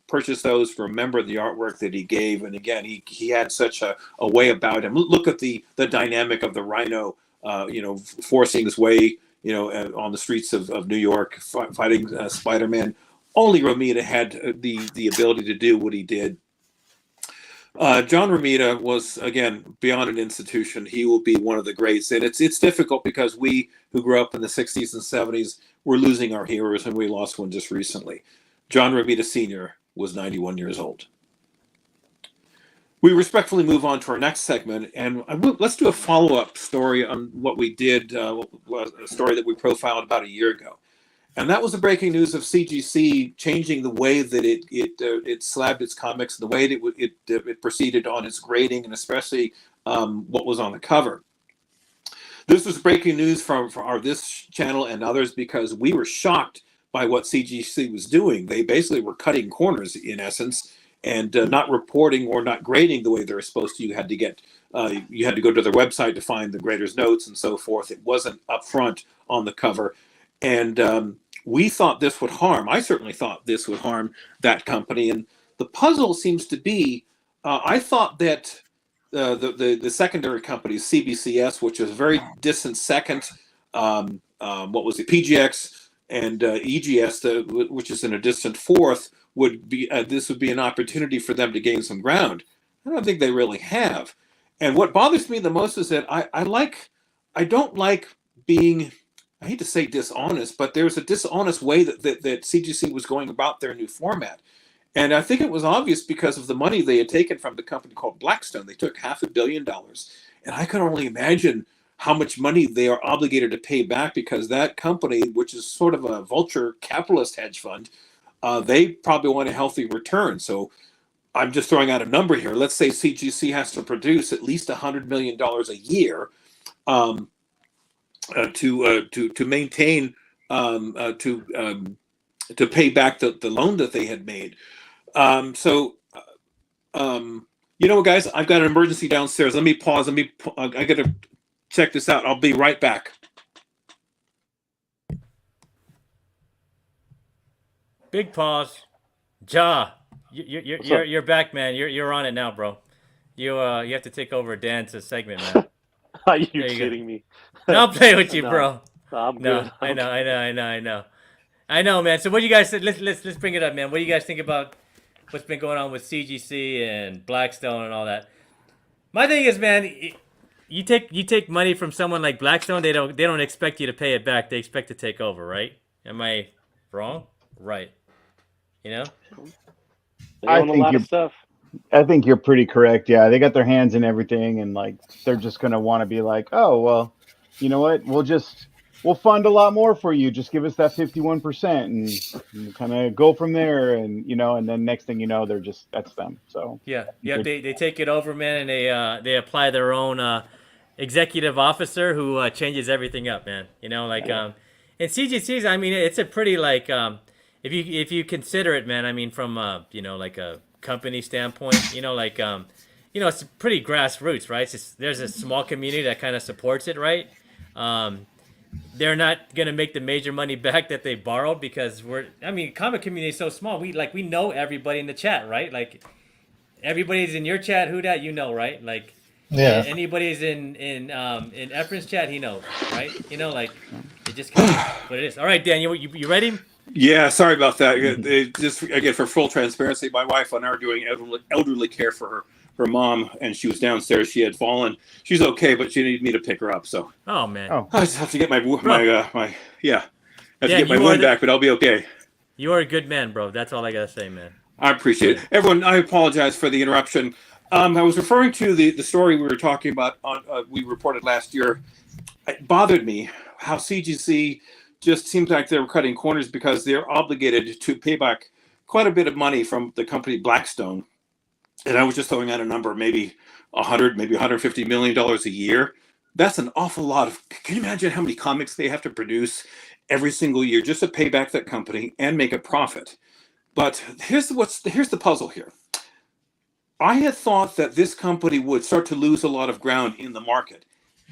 purchase those, remember the artwork that he gave, and again, he had such a way about him. Look at the dynamic of the Rhino, forcing his way, on the streets of New York, fighting Spider-Man. Only Romita had the ability to do what he did. John Romita was, again, beyond an institution. He will be one of the greats. And it's difficult because we who grew up in the 60s and 70s, we're losing our heroes, and we lost one just recently. John Romita Sr. was 91 years old. We respectfully move on to our next segment, and let's do a follow-up story on what we did, a story that we profiled about a year ago. And that was the breaking news of CGC changing the way that it slabbed its comics, the way that it proceeded on its grading, and especially what was on the cover. This was breaking news for this channel and others because we were shocked by what CGC was doing. They basically were cutting corners, in essence, and not reporting or not grading the way they were supposed to. You had to go to their website to find the grader's notes and so forth. It wasn't up front on the cover. And we thought this would harm. I certainly thought this would harm that company. And the puzzle seems to be, I thought that the secondary companies, CBCS, which is a very distant second, PGX and EGS, which is in a distant fourth, would be this would be an opportunity for them to gain some ground. I don't think they really have. And what bothers me the most is that I don't like being, I hate to say dishonest, but there's a dishonest way that CGC was going about their new format. And I think it was obvious because of the money they had taken from the company called Blackstone. They took $500 million. And I can only imagine how much money they are obligated to pay back, because that company, which is sort of a vulture capitalist hedge fund, they probably want a healthy return. So I'm just throwing out a number here. Let's say CGC has to produce at least $100 million a year to maintain to pay back the loan that they had made. You know what, guys? I've got an emergency downstairs. Let me pause. I got to check this out. I'll be right back. Big pause. Ja, you're back, man. You're on it now, bro. You have to take over Dan's segment, man. Are you There you go. kidding me? No, I'll play with you, No, bro. I'm No, good. I know, man. So what do you guys let's bring it up, man. What do you guys think about what's been going on with CGC and Blackstone and all that? My thing is, man, you take money from someone like Blackstone, they don't expect you to pay it back. They expect to take over, right? Am I wrong? Right. You know? They I own a think lot you're- of stuff. I think you're pretty correct. Yeah, they got their hands in everything, and like they're just gonna want to be like, oh well, you know what? We'll fund a lot more for you. Just give us that 51% and kind of go from there. And and then next thing you know, that's them. So Yeah. They take it over, man, and they apply their own executive officer who changes everything up, man. And CGC's, I mean, it's a pretty like if you consider it, man. I mean, from like a company standpoint, it's pretty grassroots, right? There's a small community that kind of supports it, right? They're not gonna make the major money back that they borrowed because comic community is so small. We know everybody in the chat, right? Like everybody's in your chat, Hoodat, right? Like Yeah. anybody's in Efren's chat, he knows, right? It just kind of what it is. All right, Dan, you ready? Yeah, sorry about that. Just again, for full transparency, my wife and I are doing elderly care for her mom, and she was downstairs. She had fallen. She's okay, but she needed me to pick her up. So Oh man, I just have to get my Dan, wind back, but I'll be okay. you are a good man, bro. That's all I gotta say, man. I appreciate it. Everyone, I apologize for the interruption. I was referring to the story we were talking about we reported last year. It bothered me how CGC just seems like they were cutting corners because they're obligated to pay back quite a bit of money from the company Blackstone. And I was just throwing out a number, maybe $150 million a year. That's an awful lot of. Can you imagine how many comics they have to produce every single year just to pay back that company and make a profit? But here's the puzzle here. I had thought that this company would start to lose a lot of ground in the market.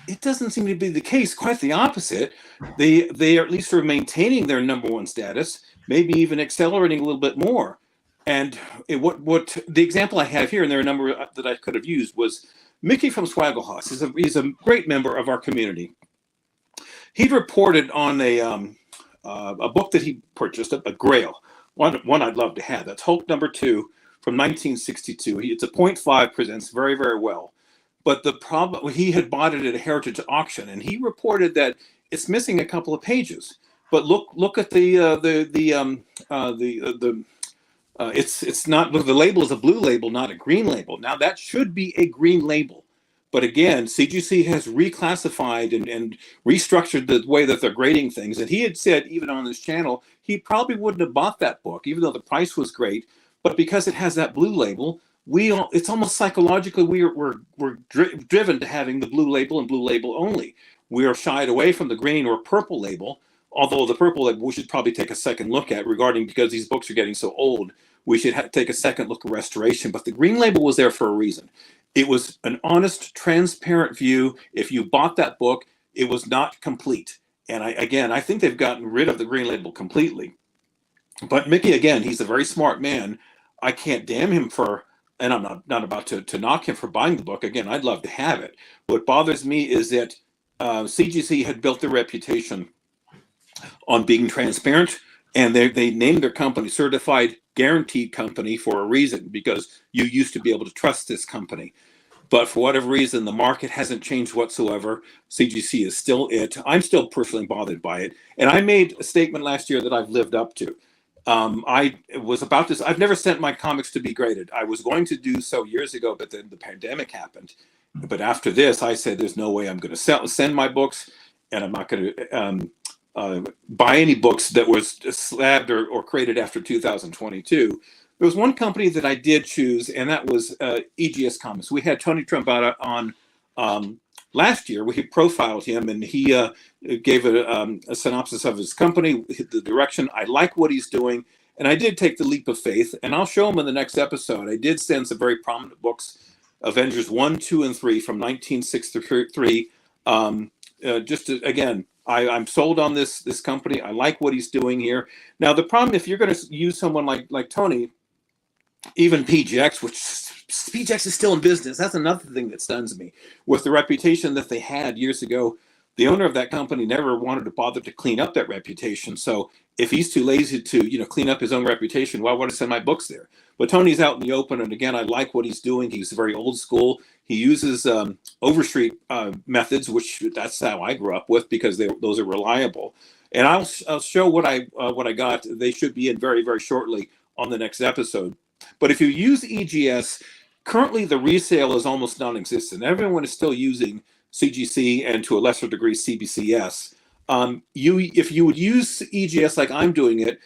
It doesn't seem to be the case. Quite the opposite. They are at least maintaining their number one status, maybe even accelerating a little bit more. And what the example I have here, and there are a number that I could have used, was Mickey from Swagglehouse. He's a great member of our community. He reported on a book that he purchased, a Grail, one I'd love to have. That's Hulk #2 from 1962. It's a 0.5, presents very, very well. But the problem, he had bought it at a heritage auction, and he reported that it's missing a couple of pages. But look at it's not. Look, the label is a blue label, not a green label. Now that should be a green label, but again, CGC has reclassified and restructured the way that they're grading things. And he had said, even on this channel, he probably wouldn't have bought that book, even though the price was great. But because it has that blue label, it's almost psychologically we're driven to having the blue label and blue label only. We are shied away from the green or purple label, although the purple label we should probably take a second look at because these books are getting so old. We should take a second look at restoration. But the green label was there for a reason. It was an honest, transparent view. If you bought that book, it was not complete. And I think they've gotten rid of the green label completely. But Mickey, again, he's a very smart man. I can't damn him and I'm not about to knock him for buying the book. Again, I'd love to have it. What bothers me is that CGC had built their reputation on being transparent, and they named their company Certified Guaranteed Company for a reason, because you used to be able to trust this company. But for whatever reason, the market hasn't changed whatsoever. CGC is still it. I'm still personally bothered by it. And I made a statement last year that I've lived up to. I was about to. I've never sent my comics to be graded. I was going to do so years ago, but then the pandemic happened. But after this, I said, "There's no way I'm going to send my books, and I'm not going to buy any books that was slabbed or created after 2022." There was one company that I did choose, and that was EGS Comics. We had Tony Trombata on last year. We profiled him, and he gave a synopsis of his company, the direction. I like what he's doing, and I did take the leap of faith, and I'll show him in the next episode. I did send some very prominent books, Avengers 1, 2, and 3 from 1963. Again, I'm sold on this company. I like what he's doing here. Now, the problem, if you're going to use someone like Tony, even PGX, which PGX is still in business, that's another thing that stuns me. With the reputation that they had years ago, the owner of that company never wanted to bother to clean up that reputation. So if he's too lazy to clean up his own reputation, why would I send my books there? But Tony's out in the open, and again, I like what he's doing. He's very old school. He uses overstreet methods, which that's how I grew up with, because those are reliable. And I'll show what I got. They should be in very, very shortly on the next episode. But if you use EGS, currently the resale is almost non-existent. Everyone is still using CGC and to a lesser degree CBCS. If you would use EGS like I'm doing it,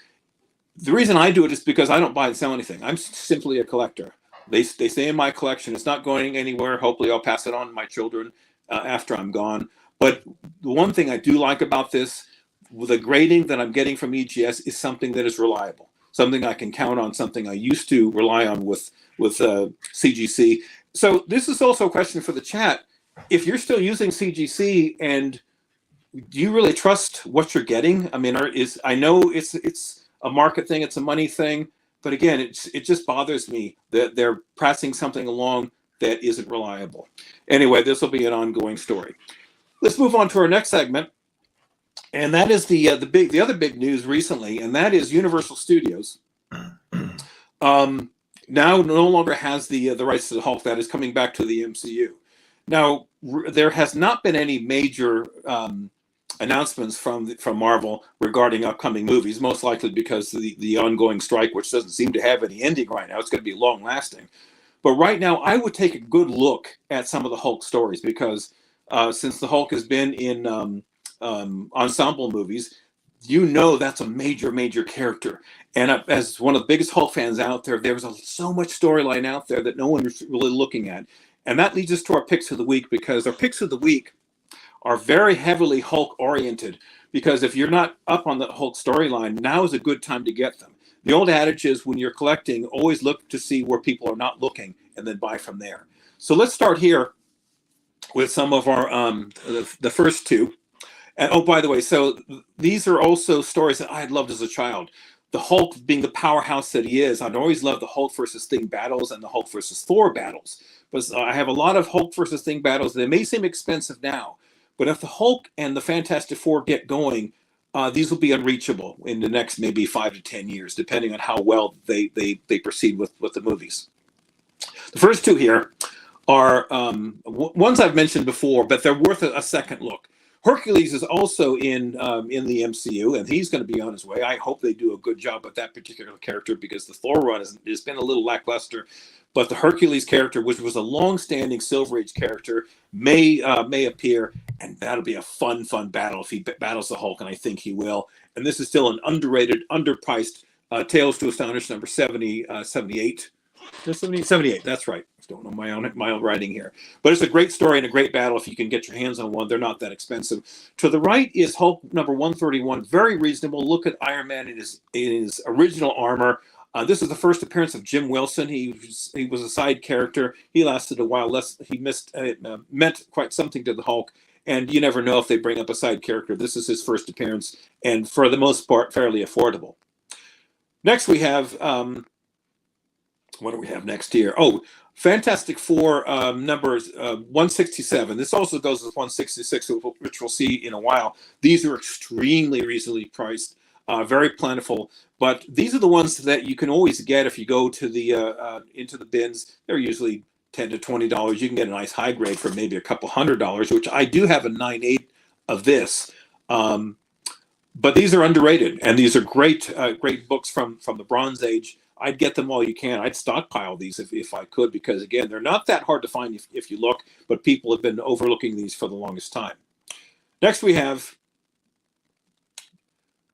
the reason I do it is because I don't buy and sell anything. I'm simply a collector. They stay in my collection. It's not going anywhere. Hopefully I'll pass it on to my children after I'm gone. But the one thing I do like about this, the grading that I'm getting from EGS is something that is reliable, something I can count on, something I used to rely on with CGC. So this is also a question for the chat. If you're still using CGC, and do you really trust what you're getting? I mean, I know it's a market thing, it's a money thing, but again, it just bothers me that they're passing something along that isn't reliable. Anyway, this will be an ongoing story. Let's move on to our next segment, and that is the other big news recently, and that is Universal Studios. Now no longer has the rights to the Hulk. That is coming back to the MCU. Now there has not been any major announcements from Marvel regarding upcoming movies, most likely because of the ongoing strike, which doesn't seem to have any ending right now. It's going to be long lasting. But right now, I would take a good look at some of the Hulk stories, because since the Hulk has been in ensemble movies, that's a major character. And as one of the biggest Hulk fans out there, there's so much storyline out there that no one is really looking at. And that leads us to our picks of the week, because our picks of the week are very heavily Hulk oriented, because if you're not up on the Hulk storyline, now is a good time to get them. The old adage is, when you're collecting, always look to see where people are not looking and then buy from there. So let's start here with some of our the first two. And oh, by the way, so these are also stories that I had loved as a child. The Hulk being the powerhouse that he is, I'd always loved the Hulk versus Thing battles and the Hulk versus Thor battles. But I have a lot of Hulk versus Thing battles. They may seem expensive now, but if the Hulk and the Fantastic Four get going, these will be unreachable in the next maybe 5 to 10 years, depending on how well they proceed with the movies. The first two here are ones I've mentioned before, but they're worth a second look. Hercules is also in the MCU, and he's going to be on his way. I hope they do a good job with that particular character, because the Thor run has been a little lackluster. But the Hercules character, which was a long-standing Silver Age character, may appear, and that'll be a fun battle if he battles the Hulk, and I think he will. And this is still an underrated, underpriced Tales to Astonish number 78. 78, that's right. I don't know my own writing here. But it's a great story and a great battle if you can get your hands on one. They're not that expensive. To the right is Hulk number 131. Very reasonable. Look at Iron Man in his original armor. This is the first appearance of Jim Wilson. He was a side character. He lasted a while. Meant quite something to the Hulk. And you never know if they bring up a side character. This is his first appearance, and for the most part, fairly affordable. Next we have... what do we have next here? Oh, Fantastic Four numbers 167. This also goes with 166, which we'll see in a while. These are extremely reasonably priced, very plentiful. But these are the ones that you can always get if you go to the into the bins. They're usually $10 to $20. You can get a nice high grade for maybe a couple $100, which I do have a 9/8 of this. but these are underrated, and these are great books from the Bronze Age. I'd get them all you can. I'd stockpile these if I could, because again, they're not that hard to find if you look, but people have been overlooking these for the longest time. Next we have,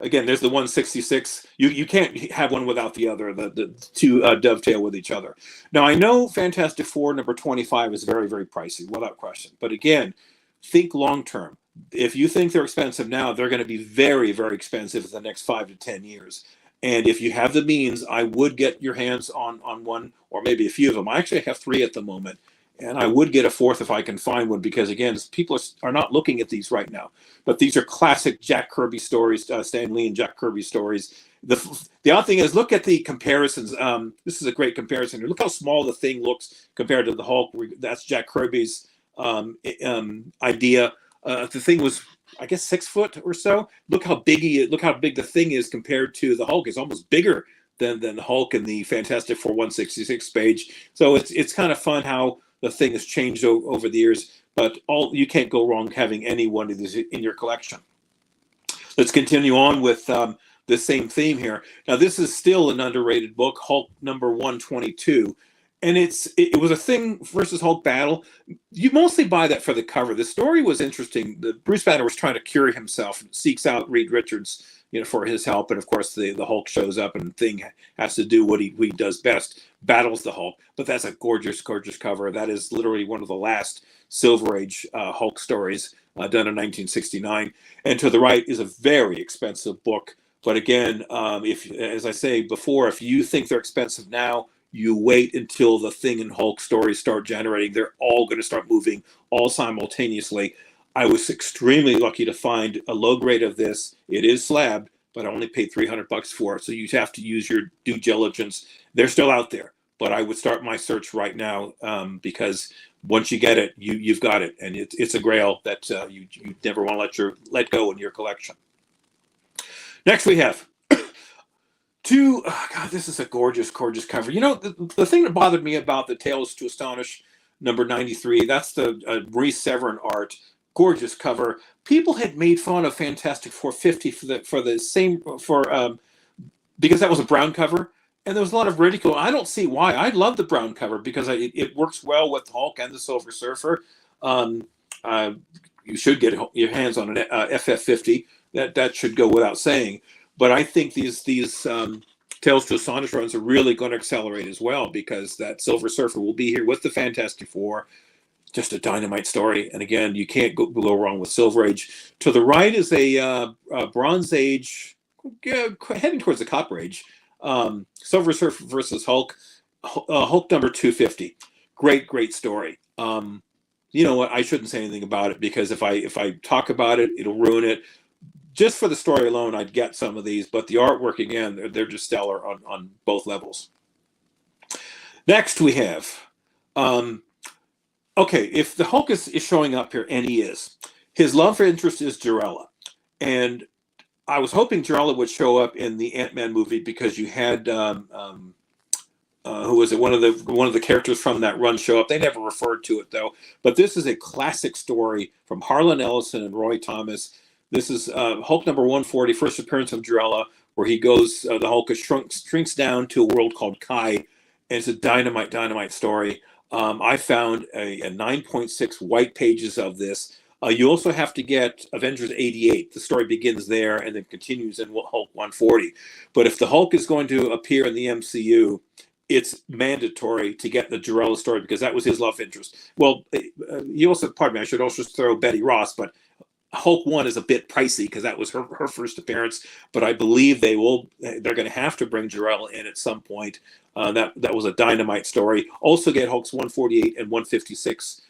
again, there's the 166. You can't have one without the other. The two dovetail with each other. Now, I know Fantastic Four number 25 is very, very pricey, without question. But again, think long term. If you think they're expensive now, they're going to be very, very expensive in the next 5 to 10 years. And if you have the means, I would get your hands on one or maybe a few of them. I actually have 3 at the moment. And I would get a 4th if I can find one, because again, people are not looking at these right now. But these are classic Jack Kirby stories, Stan Lee and Jack Kirby stories. The odd thing is, look at the comparisons. This is a great comparison. Look how small the Thing looks compared to the Hulk. That's Jack Kirby's idea. The Thing was, I guess, 6 foot or so. Look how big the Thing is compared to the Hulk. It's almost bigger than the Hulk in the Fantastic Four 166 page. So it's kind of fun how the Thing has changed over the years, but you can't go wrong having any one of these in your collection. Let's continue on with the same theme here. Now, this is still an underrated book, Hulk number 122, and it was a Thing versus Hulk battle. You mostly buy that for the cover. The story was interesting. Bruce Banner was trying to cure himself and seeks out Reed Richards, for his help, and of course the Hulk shows up, and Thing has to do what he does best, battles the Hulk. But that's a gorgeous, gorgeous cover. That is literally one of the last Silver Age Hulk stories done in 1969. And to the right is a very expensive book. But again, if, as I say before, if you think they're expensive now, you wait until the Thing and Hulk stories start generating. They're all going to start moving all simultaneously. I was extremely lucky to find a low grade of this. It is slabbed, but I only paid $300 for it. So you have to use your due diligence. They're still out there, but I would start my search right now because once you get it, you've got it, and it's a grail that you never want to let go in your collection. Next we have God, this is a gorgeous, gorgeous cover. The thing that bothered me about the Tales to Astonish number 93, that's the Maurice Severin art. Gorgeous cover. People had made fun of Fantastic Four 50 because that was a brown cover, and there was a lot of ridicule. I don't see why. I love the brown cover because it works well with Hulk and the Silver Surfer. You should get your hands on an FF50. That should go without saying. But I think these Tales to Astonish runs are really going to accelerate as well, because that Silver Surfer will be here with the Fantastic Four. Just a dynamite story. And again, you can't go wrong with Silver Age. To the right is a Bronze Age, heading towards the Copper Age. Silver Surfer versus Hulk. Hulk number 250. Great, great story. You know what? I shouldn't say anything about it, because if I talk about it, it'll ruin it. Just for the story alone, I'd get some of these. But the artwork, again, they're just stellar on both levels. Next we have... okay, if the Hulk is showing up here, and he is, his love interest is Jarella. And I was hoping Jarella would show up in the Ant-Man movie, because you had, who was it, one of the characters from that run show up. They never referred to it, though. But this is a classic story from Harlan Ellison and Roy Thomas. This is Hulk number 140, first appearance of Jarella, where he goes, the Hulk shrinks down to a world called Kai, and it's a dynamite story. I found a 9.6 white pages of this. You also have to get Avengers 88. The story begins there and then continues in Hulk 140. But if the Hulk is going to appear in the MCU, it's mandatory to get the Jarella story, because that was his love interest. Well, you also, pardon me, I should also throw Betty Ross, but Hulk 1 is a bit pricey because that was her first appearance, but I believe they're going to have to bring Jarella in at some point. That was a dynamite story. Also get Hulks 148 and 156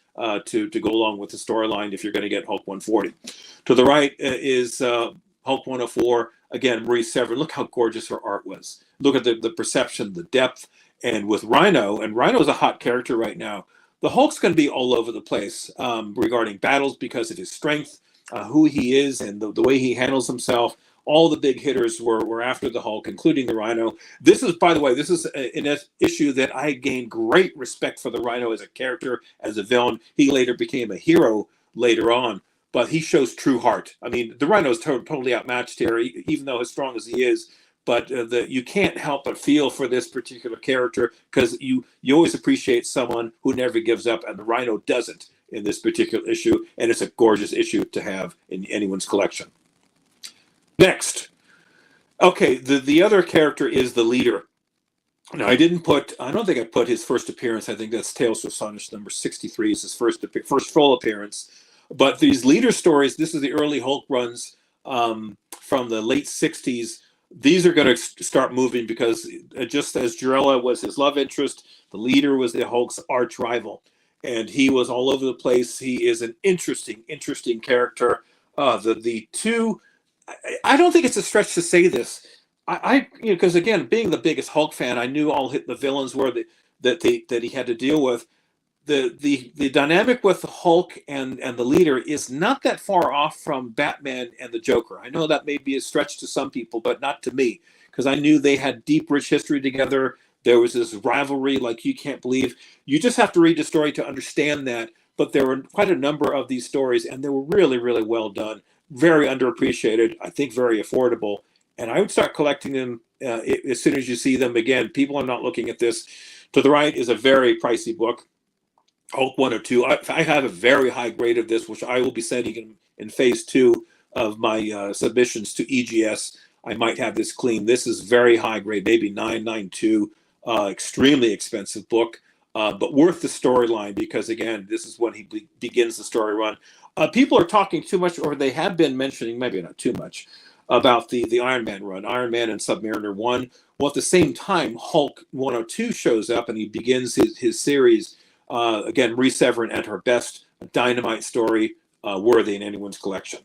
to go along with the storyline if you're going to get Hulk 140. To the right is Hulk 104. Again, Maurice Severin. Look how gorgeous her art was. Look at the perception, the depth. And with Rhino, and Rhino is a hot character right now, the Hulk's going to be all over the place regarding battles because of his strength, who he is, and the way he handles himself. All the big hitters were after the Hulk, including the Rhino. This is, by the way, an issue that I gained great respect for the Rhino as a character, as a villain. He later became a hero later on. but he shows true heart. I mean, the Rhino's totally outmatched here, even though as strong as he is. But you can't help but feel for this particular character, because you always appreciate someone who never gives up, and the Rhino doesn't in this particular issue, and it's a gorgeous issue to have in anyone's collection. Next. Okay, the other character is the leader. Now, I don't think I put his first appearance. I think that's Tales to Astonish number 63 is his first full appearance. But these leader stories, this is the early Hulk runs from the late 60s. These are going to start moving, because just as Jarella was his love interest, the leader was the Hulk's arch rival. And he was all over the place. He is an interesting character. The two, I don't think it's a stretch to say this. Because again, being the biggest Hulk fan, I knew all the villains were that he had to deal with. The dynamic with the Hulk and the leader is not that far off from Batman and the Joker. I know that may be a stretch to some people, but not to me, because I knew they had deep, rich history together. There was this rivalry like you can't believe. You just have to read the story to understand that. But there were quite a number of these stories, and they were really, really well done. Very underappreciated. I think very affordable. And I would start collecting them as soon as you see them. Again, people are not looking at this. To the right is a very pricey book, Hulk 102. I have a very high grade of this, which I will be sending in phase 2 of my submissions to EGS. I might have this clean. This is very high grade, maybe 992. Extremely expensive book, but worth the storyline, because, again, this is when he begins the story run. People are talking too much, or they have been mentioning, maybe not too much, about the Iron Man run, Iron Man and Submariner 1. Well, at the same time, Hulk 102 shows up, and he begins his series. Again, Rhys Severin at her best, a dynamite story, worthy in anyone's collection.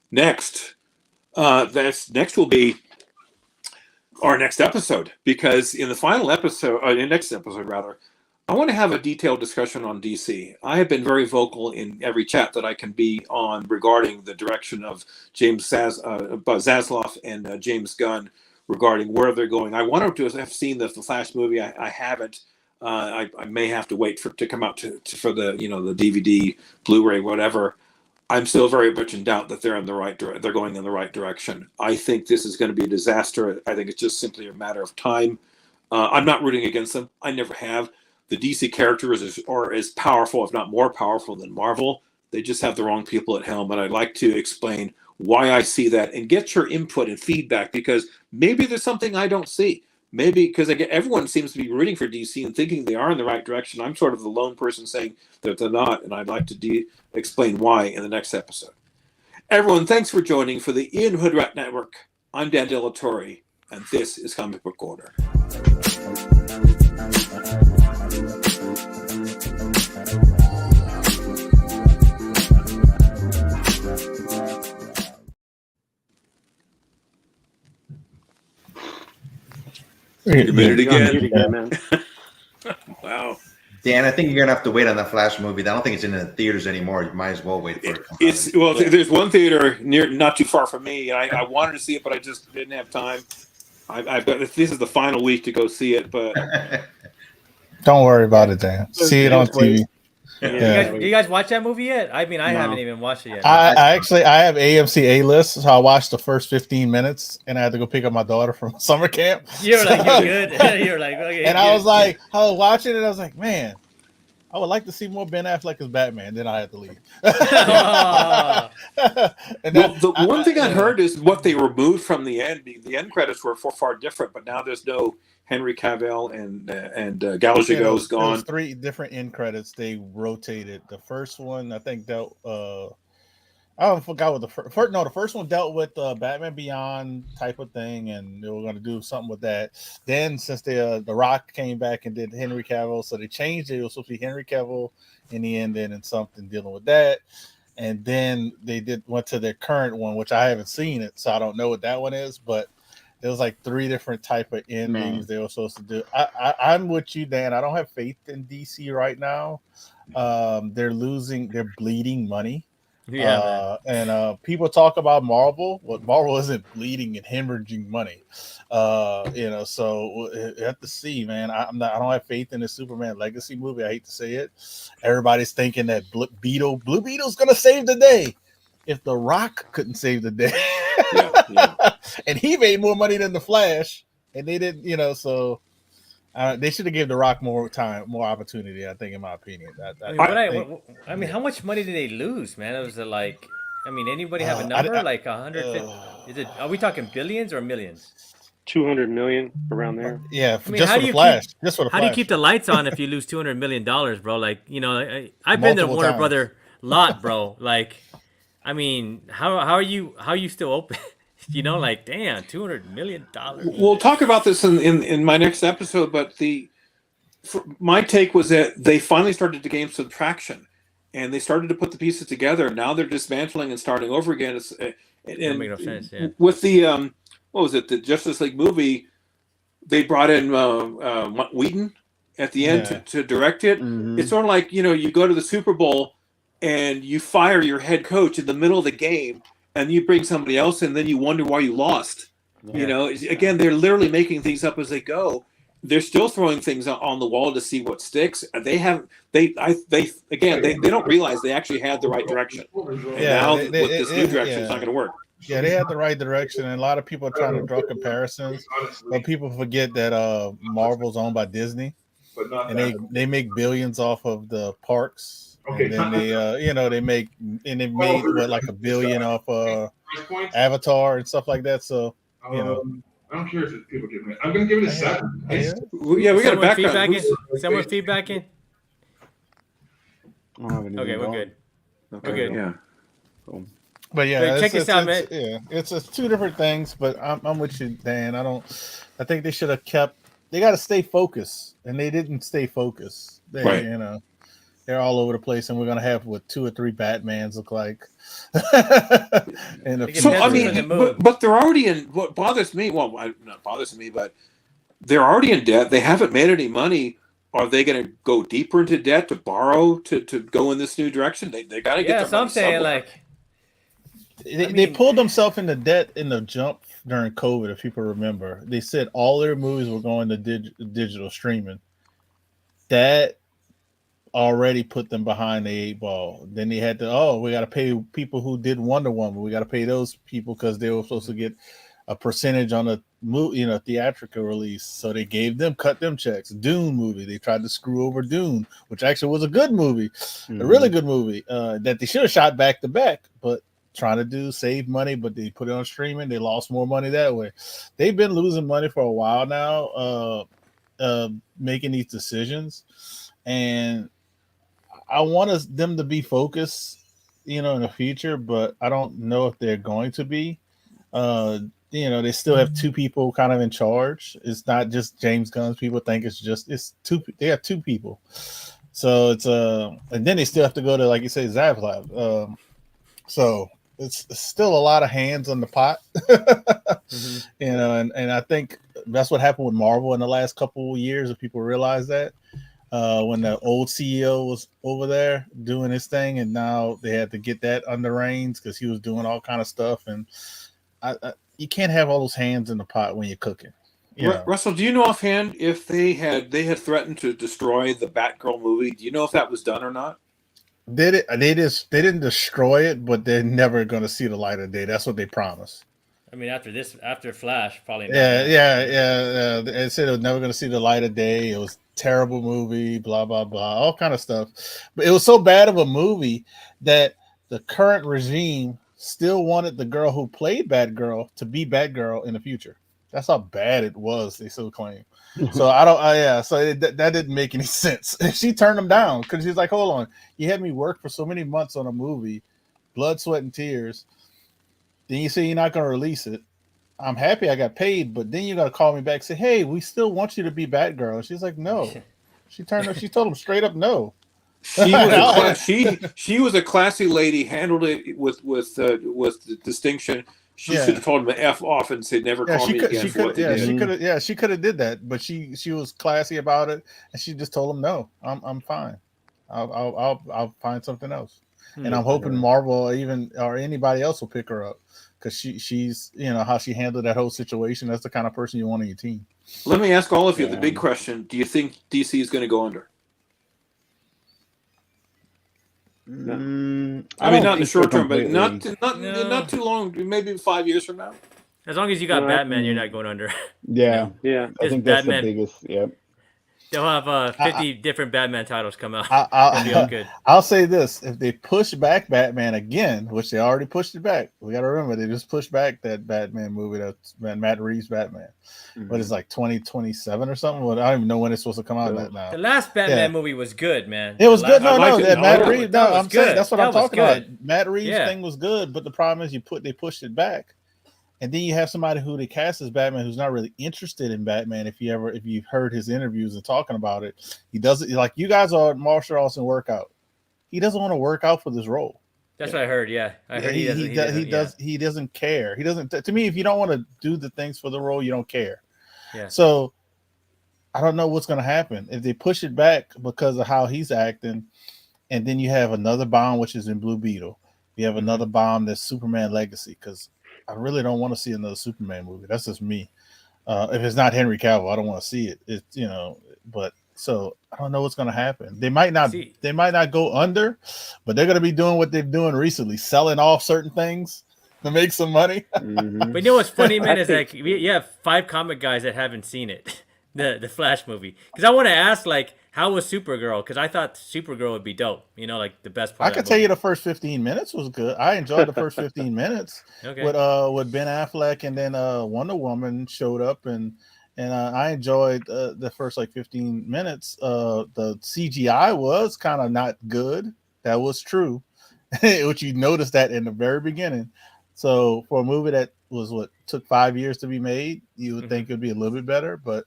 Next will be our next episode, because in the final episode, next episode rather, I want to have a detailed discussion on DC. I have been very vocal in every chat that I can be on regarding the direction of James Zaslav and James Gunn regarding where they're going. I wanted to have seen the Flash movie. I haven't. I may have to wait to come out for the the DVD, Blu-ray, whatever. I'm still very much in doubt that they're going in the right direction. I think this is going to be a disaster. I think it's just simply a matter of time. I'm not rooting against them. I never have. The DC characters are as powerful, if not more powerful, than Marvel. They just have the wrong people at helm. And I'd like to explain why I see that and get your input and feedback, because maybe there's something I don't see. Maybe because everyone seems to be rooting for DC and thinking they are in the right direction. I'm sort of the lone person saying that they're not, and I'd like to explain why in the next episode. Everyone, thanks for joining for the Ian Hoodrat Network. I'm Dan De La Torre, and this is Comic Book Order. You're muted again. Man. Wow. Dan, I think you're gonna have to wait on the Flash movie. I don't think it's in the theaters anymore. You might as well wait for it. There's one theater not too far from me. I wanted to see it, but I just didn't have time. I've got this is the final week to go see it, but Don't worry about it, Dan. See it on TV. Yeah. You guys watch that movie yet? I mean, I haven't even watched it yet. I have AMC A-list, so I watched the first 15 minutes, and I had to go pick up my daughter from summer camp. You're like, you're good. You're like, okay. And I was watching it, and I was like, man, I would like to see more Ben Affleck as Batman. Then I had to leave. The one thing I heard is what they removed from the end. The end credits were far different, but now there's no Henry Cavill and Gal Gadot's gone. There was 3 different end credits. They rotated. The first one, I think, dealt. I forgot what the first. No, the first one dealt with Batman Beyond type of thing, and they were going to do something with that. Then, since the Rock came back and did Henry Cavill, so they changed it. It was supposed to be Henry Cavill in the end, and something dealing with that. And then they went to their current one, which I haven't seen it, so I don't know what that one is. But there was like 3 different type of endings they were supposed to do. I'm with you, Dan. I don't have faith in DC right now. They're bleeding money. Yeah, man. And people talk about Marvel, but Marvel isn't bleeding and hemorrhaging money. So you have to see, man. I don't have faith in the Superman Legacy movie. I hate to say it. Everybody's thinking that Blue Beetle's gonna save the day. If The Rock couldn't save the day, and he made more money than the Flash, and they didn't, so they should have given The Rock more time, more opportunity. I think, in my opinion. I mean, how much money did they lose, man? It was like, I mean, anybody have a number? Like 150? Is it? Are we talking billions or millions? 200 million around there. Yeah, I mean, just how for do the you Flash. keep- Just for the How do you Flash. keep the lights on if you lose $200 million, bro? Like, I've been to Multiple Warner times. Brother lot, bro. Like, I mean, how are you still open? Like, damn, $200 million. We'll talk about this in my next episode, but my take was that they finally started to gain some traction, and they started to put the pieces together. Now they're dismantling and starting over again. That make no sense. Yeah. With the what was it? The Justice League movie. They brought in Whedon at the end to direct it. Mhm. It's sort of like you go to the Super Bowl and you fire your head coach in the middle of the game, and you bring somebody else in, and then you wonder why you lost. Yeah. Again, they're literally making things up as they go. They're still throwing things on the wall to see what sticks. They don't realize they actually had the right direction. And now with this new direction, it's not going to work. Yeah, they had the right direction, and a lot of people are trying to draw comparisons, but people forget that Marvel's owned by Disney, and they make billions off of the parks. And then they made like $1 billion off Avatar and stuff like that. So I don't care if people give me. I'm gonna give it a 7. We got a background. Someone feedbacking? I don't have anything Okay, we're going. good. Okay, We're good. yeah. But yeah, Check this out, man. It's two different things. But I'm with you, Dan. I think they should have kept. They got to stay focused, and they didn't stay focused. Right. They're all over the place, and we're gonna have 2 or 3 Batmans look like. So I mean, but they're already in. What bothers me? Well, not bothers me, but they're already in debt. They haven't made any money. Are they going to go deeper into debt to borrow to go in this new direction? They got to get. Yeah, so I'm saying somewhere. They pulled themselves into debt in the jump during COVID. If people remember, they said all their movies were going to digital streaming. That already put them behind the 8 ball. Then they had to, we got to pay people who did Wonder Woman. We got to pay those people because they were supposed to get a percentage on a movie, theatrical release. So they cut them checks. Dune movie, they tried to screw over Dune, which actually was a good movie, a really good movie that they should have shot back to back, but trying to save money, but they put it on streaming. They lost more money that way. They've been losing money for a while now, making these decisions, and I want them to be focused, in the future, but I don't know if they're going to be. They still have 2 people kind of in charge. It's not just James Gunn's people think it's 2. They have 2 people. So it's and then they still have to go to, like you say, Zav. So it's still a lot of hands on the pot. And I think that's what happened with Marvel in the last couple of years, if people realize that. When the old CEO was over there doing his thing, and now they had to get that under reins because he was doing all kind of stuff, and you can't have all those hands in the pot when you're cooking. Russell, do you know offhand if they had threatened to destroy the Batgirl movie? Do you know if that was done or not? They didn't destroy it, but they're never going to see the light of day. That's what they promised. I mean, after Flash, probably not. Yeah. They said it was never going to see the light of day. It was a terrible movie, blah, blah, blah, all kind of stuff. But it was so bad of a movie that the current regime still wanted the girl who played Batgirl to be Batgirl in the future. That's how bad it was, they still claim. So that didn't make any sense. And she turned them down because she's like, hold on, you had me work for so many months on a movie, blood, sweat, and tears. Then you say you're not going to release it. I'm happy I got paid, but then you got to call me back and say, hey, we still want you to be Batgirl. And she's like, no. She told him straight up no. She was a classy lady, handled it with distinction. She should have told him to F off and say never call me again. She could have did that, but she was classy about it, and she just told him no. I'm fine. I'll find something else. and I'm hoping Marvel or anybody else will pick her up because she's how she handled that whole situation. That's the kind of person you want on your team. Let me ask all of you the big question: do you think DC is going to go under? I I mean, not in the short term, but not No. too long. Maybe 5 years from now. As long as you got No, Batman, you're not going under. Yeah, Yeah. I think that's the biggest. Yep. They'll have 50 different Batman titles come out. I'll It'll be all good. I'll say this: if they push back Batman again, which they already pushed it back, we got to remember they just pushed back that Batman movie, that Matt Reeves Batman. But it's like 2027 or something. Well, I don't even know when it's supposed to come out now. The last Batman movie was good, man. It was good. I liked it. That Matt I liked it. Reeves. That No, was I'm saying good. that's what That I'm was talking about. good. Matt Reeves Yeah. thing was good, but the problem is they pushed it back, and then you have somebody who they cast as Batman who's not really interested in Batman. If you've heard his interviews and talking about it, he doesn't like you guys are martial arts and workout. He doesn't want to work out for this role. That's what I heard. Yeah, I heard He doesn't care. He doesn't. To me, if you don't want to do the things for the role, you don't care. Yeah. So I don't know what's going to happen if they push it back because of how he's acting, and then you have another bomb which is in Blue Beetle. You have another bomb that's Superman Legacy because I really don't want to see another Superman movie. That's just me. If it's not Henry Cavill, I don't want to see it. It's but so I don't know what's going to happen. They might not go under, but they're going to be doing what they're doing recently, selling off certain things to make some money. But you know what's funny, man, is like you have 5 comic guys that haven't seen it, the Flash movie. Because I want to ask, like, how was Supergirl? Because I thought Supergirl would be dope. Like the best part. I could tell you the first 15 minutes was good. I enjoyed the first 15 minutes Okay. with Ben Affleck, and then Wonder Woman showed up, and I enjoyed the first like 15 minutes. The CGI was kind of not good. That was true, which you noticed that in the very beginning. So for a movie that was took 5 years to be made, you would think it would be a little bit better. But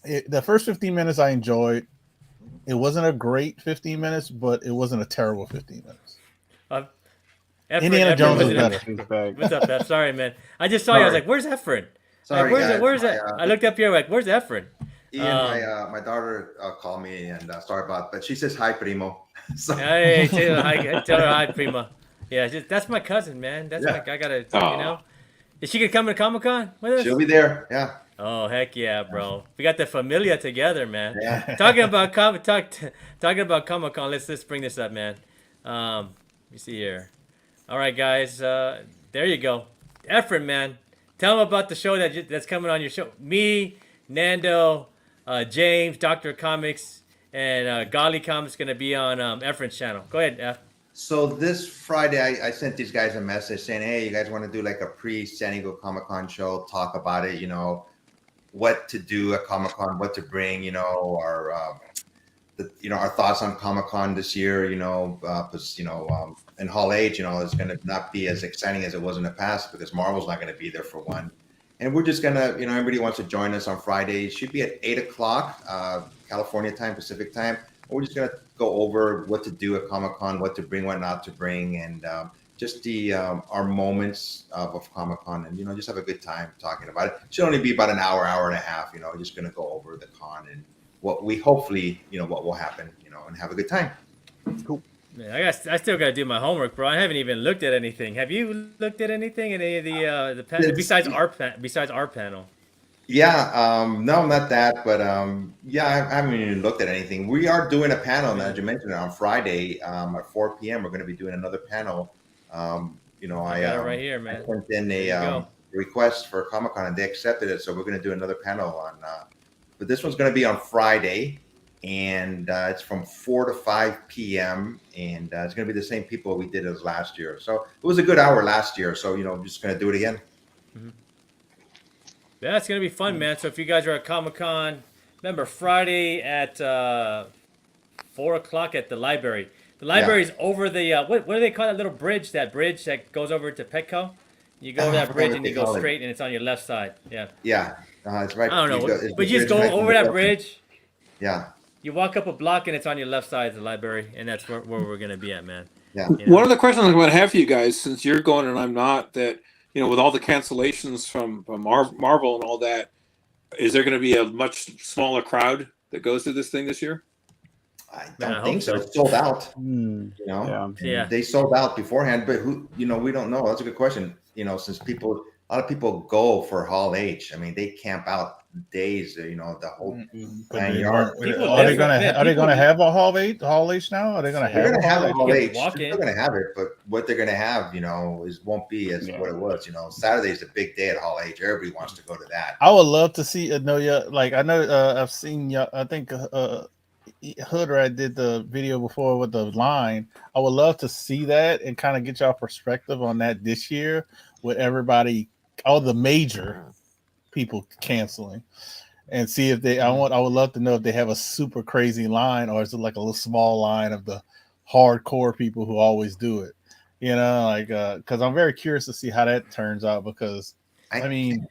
the first 15 minutes I enjoyed. It wasn't a great 15 minutes, but it wasn't a terrible 15 minutes. Indiana Jones was better. What's up, Pep? Sorry, man. I just saw you. I was like, "Where's Efren?" Sorry, where's guys. that? I looked up here, like, "Where's Efren?" Ian, my daughter called me and sorry about, but she says hi, primo. So. Hey, tell her hi, prima. Yeah, that's my cousin, man. That's I gotta, Is she gonna come to Comic-Con with us? She'll be there. Yeah. Oh heck yeah, bro! We got the familia together, man. Yeah. Talking about Comic-Con. Let's bring this up, man. Let me see here. All right, guys. There you go, Efren, man. Tell them about the show that's coming on your show. Me, Nando, James, Dr. Comics, and Golly Comics gonna be on Efren's channel. Go ahead, F. So this Friday, I sent these guys a message saying, "Hey, you guys want to do like a pre-San Diego Comic-Con show? Talk about it. What to do at Comic-Con, what to bring. Our thoughts on Comic-Con this year. In Hall H, it's going to not be as exciting as it was in the past because Marvel's not going to be there for one. And we're just gonna, everybody wants to join us on Friday. It should be at 8:00 California time, Pacific time. We're just gonna go over what to do at Comic-Con, what to bring, what not to bring, and just our moments of Comic-Con, and just have a good time talking about it. It should only be about an hour and a half. Just gonna go over the con and what we hopefully, what will happen, and have a good time. Cool. Man, I still gotta do my homework, bro. I haven't even looked at anything. Have you looked at anything in any of the panel besides our panel? Yeah, no, not that, but I haven't even looked at anything. We are doing a panel, as you mentioned, on Friday at 4 p.m. We're going to be doing another panel. I got it right here, man. I sent in a request for Comic-Con and they accepted it, so we're going to do another panel on. But this one's going to be on Friday, and it's from 4 to 5 p.m. and it's going to be the same people we did as last year. So it was a good hour last year. So just going to do it again. Mm-hmm. Yeah, it's gonna be fun, man. So if you guys are at Comic-Con, remember Friday at 4:00 at the library. The library's over the what do they call that little bridge? That bridge that goes over to Petco. You go over that bridge and you go straight, and it's on your left side. Yeah. Yeah, it's right. I don't know, but you just go over that bridge. Yeah. You walk up a block and it's on your left side of the library, and that's where we're gonna be at, man. Yeah. One of the questions I'm going to have for you guys, since you're going and I'm not, that with all the cancellations from Marvel and all that, is there going to be a much smaller crowd that goes to this thing this year? I Man, don't I think hope so. so. It's sold out. Hmm. You know, Yeah. and Yeah. they sold out beforehand. But who? You know, we don't know. That's a good question. You know, since a lot of people go for Hall H. I mean, they camp out days. You know, the whole But 9 yards. People are live they for gonna man, are they people gonna have a Hall H now? Are they gonna They're have going a to have Hall a H? Hall can H. walk They're in. still going to have it, but what they're going to have, you know, won't be as Yeah. what it was. You know, Saturday's a big day at Hall H. Everybody wants to go to that. I would love to see like I know I've seen I think Hoodrat did the video before with the line. I would love to see that and kind of get y'all perspective on that this year with everybody, all the major people canceling, and see if they. I would love to know if they have a super crazy line or is it like a little small line of the hardcore people who always do it. You know, like because I'm very curious to see how that turns out because I mean,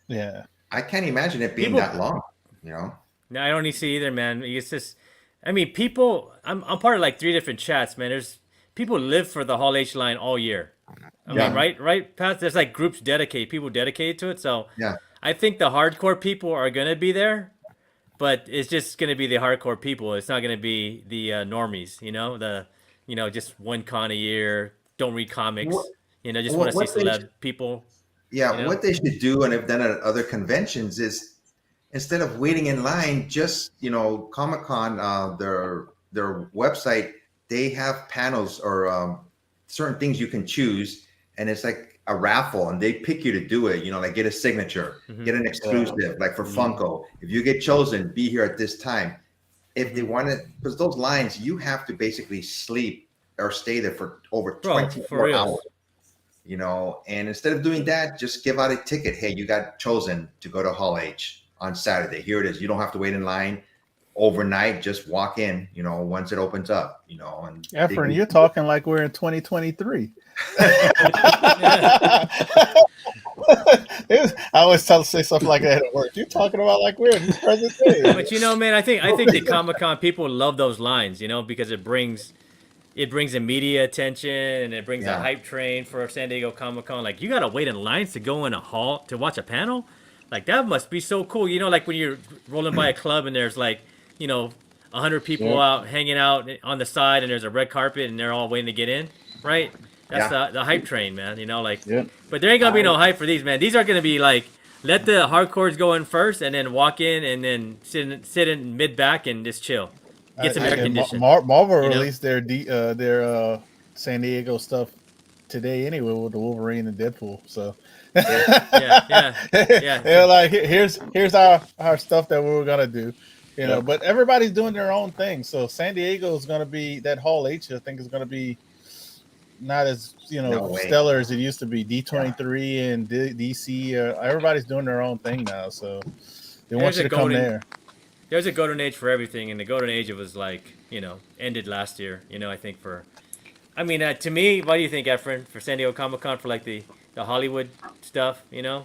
yeah. I can't imagine it being People- that long. You know. No, I don't need to see either, man. It's just, I mean, people. I'm part of like 3 different chats, man. There's people live for the Hall H line all year. I Yeah. mean, right, Pat. There's like groups people dedicated to it. So Yeah. I think the hardcore people are gonna be there, but it's just gonna be the hardcore people. It's not gonna be the normies. Just one con a year. Don't read comics. What- Just want to see what they celeb people. Yeah, You know? what they should do, and have done at other conventions, is instead of waiting in line, just Comic Con, their website, they have panels or certain things you can choose, and it's like a raffle, and they pick you to do it. Like get a signature, get an exclusive, like for Funko. If you get chosen, be here at this time. If they want it, because those lines, you have to basically sleep or stay there for over Bro, 24 for real. hours. And instead of doing that, just give out a ticket. Hey, you got chosen to go to Hall H on Saturday. Here it is. You don't have to wait in line overnight. Just walk in, once it opens up, and Efren, you're talking like we're in 2023. I always say stuff like that at work. You're talking about like we're in present day. But man, I think the Comic Con people love those lines, because it brings the media attention and it brings a hype train for San Diego Comic Con. Like you gotta wait in lines to go in a hall to watch a panel. Like that must be so cool. Like when you're rolling by a club and there's 100 people out hanging out on the side and there's a red carpet and they're all waiting to get in, right? That's the hype train, man. But there ain't gonna be no hype for these, man. These are gonna be like let the hardcores go in first and then walk in and then sit in mid back and just chill. Get some air conditioning. Marvel released their San Diego stuff today anyway with the Wolverine and Deadpool. So yeah. They're like, here's our stuff that we were gonna do, But everybody's doing their own thing. So San Diego is gonna be that Hall H. I think is gonna be not as stellar as it used to be. D23 and DC. Everybody's doing their own thing now. So they want you to come there. There's a golden age for everything, and the golden age it was ended last year. I think to me, what do you think, Efren, for San Diego Comic Con for like the Hollywood stuff? Yeah,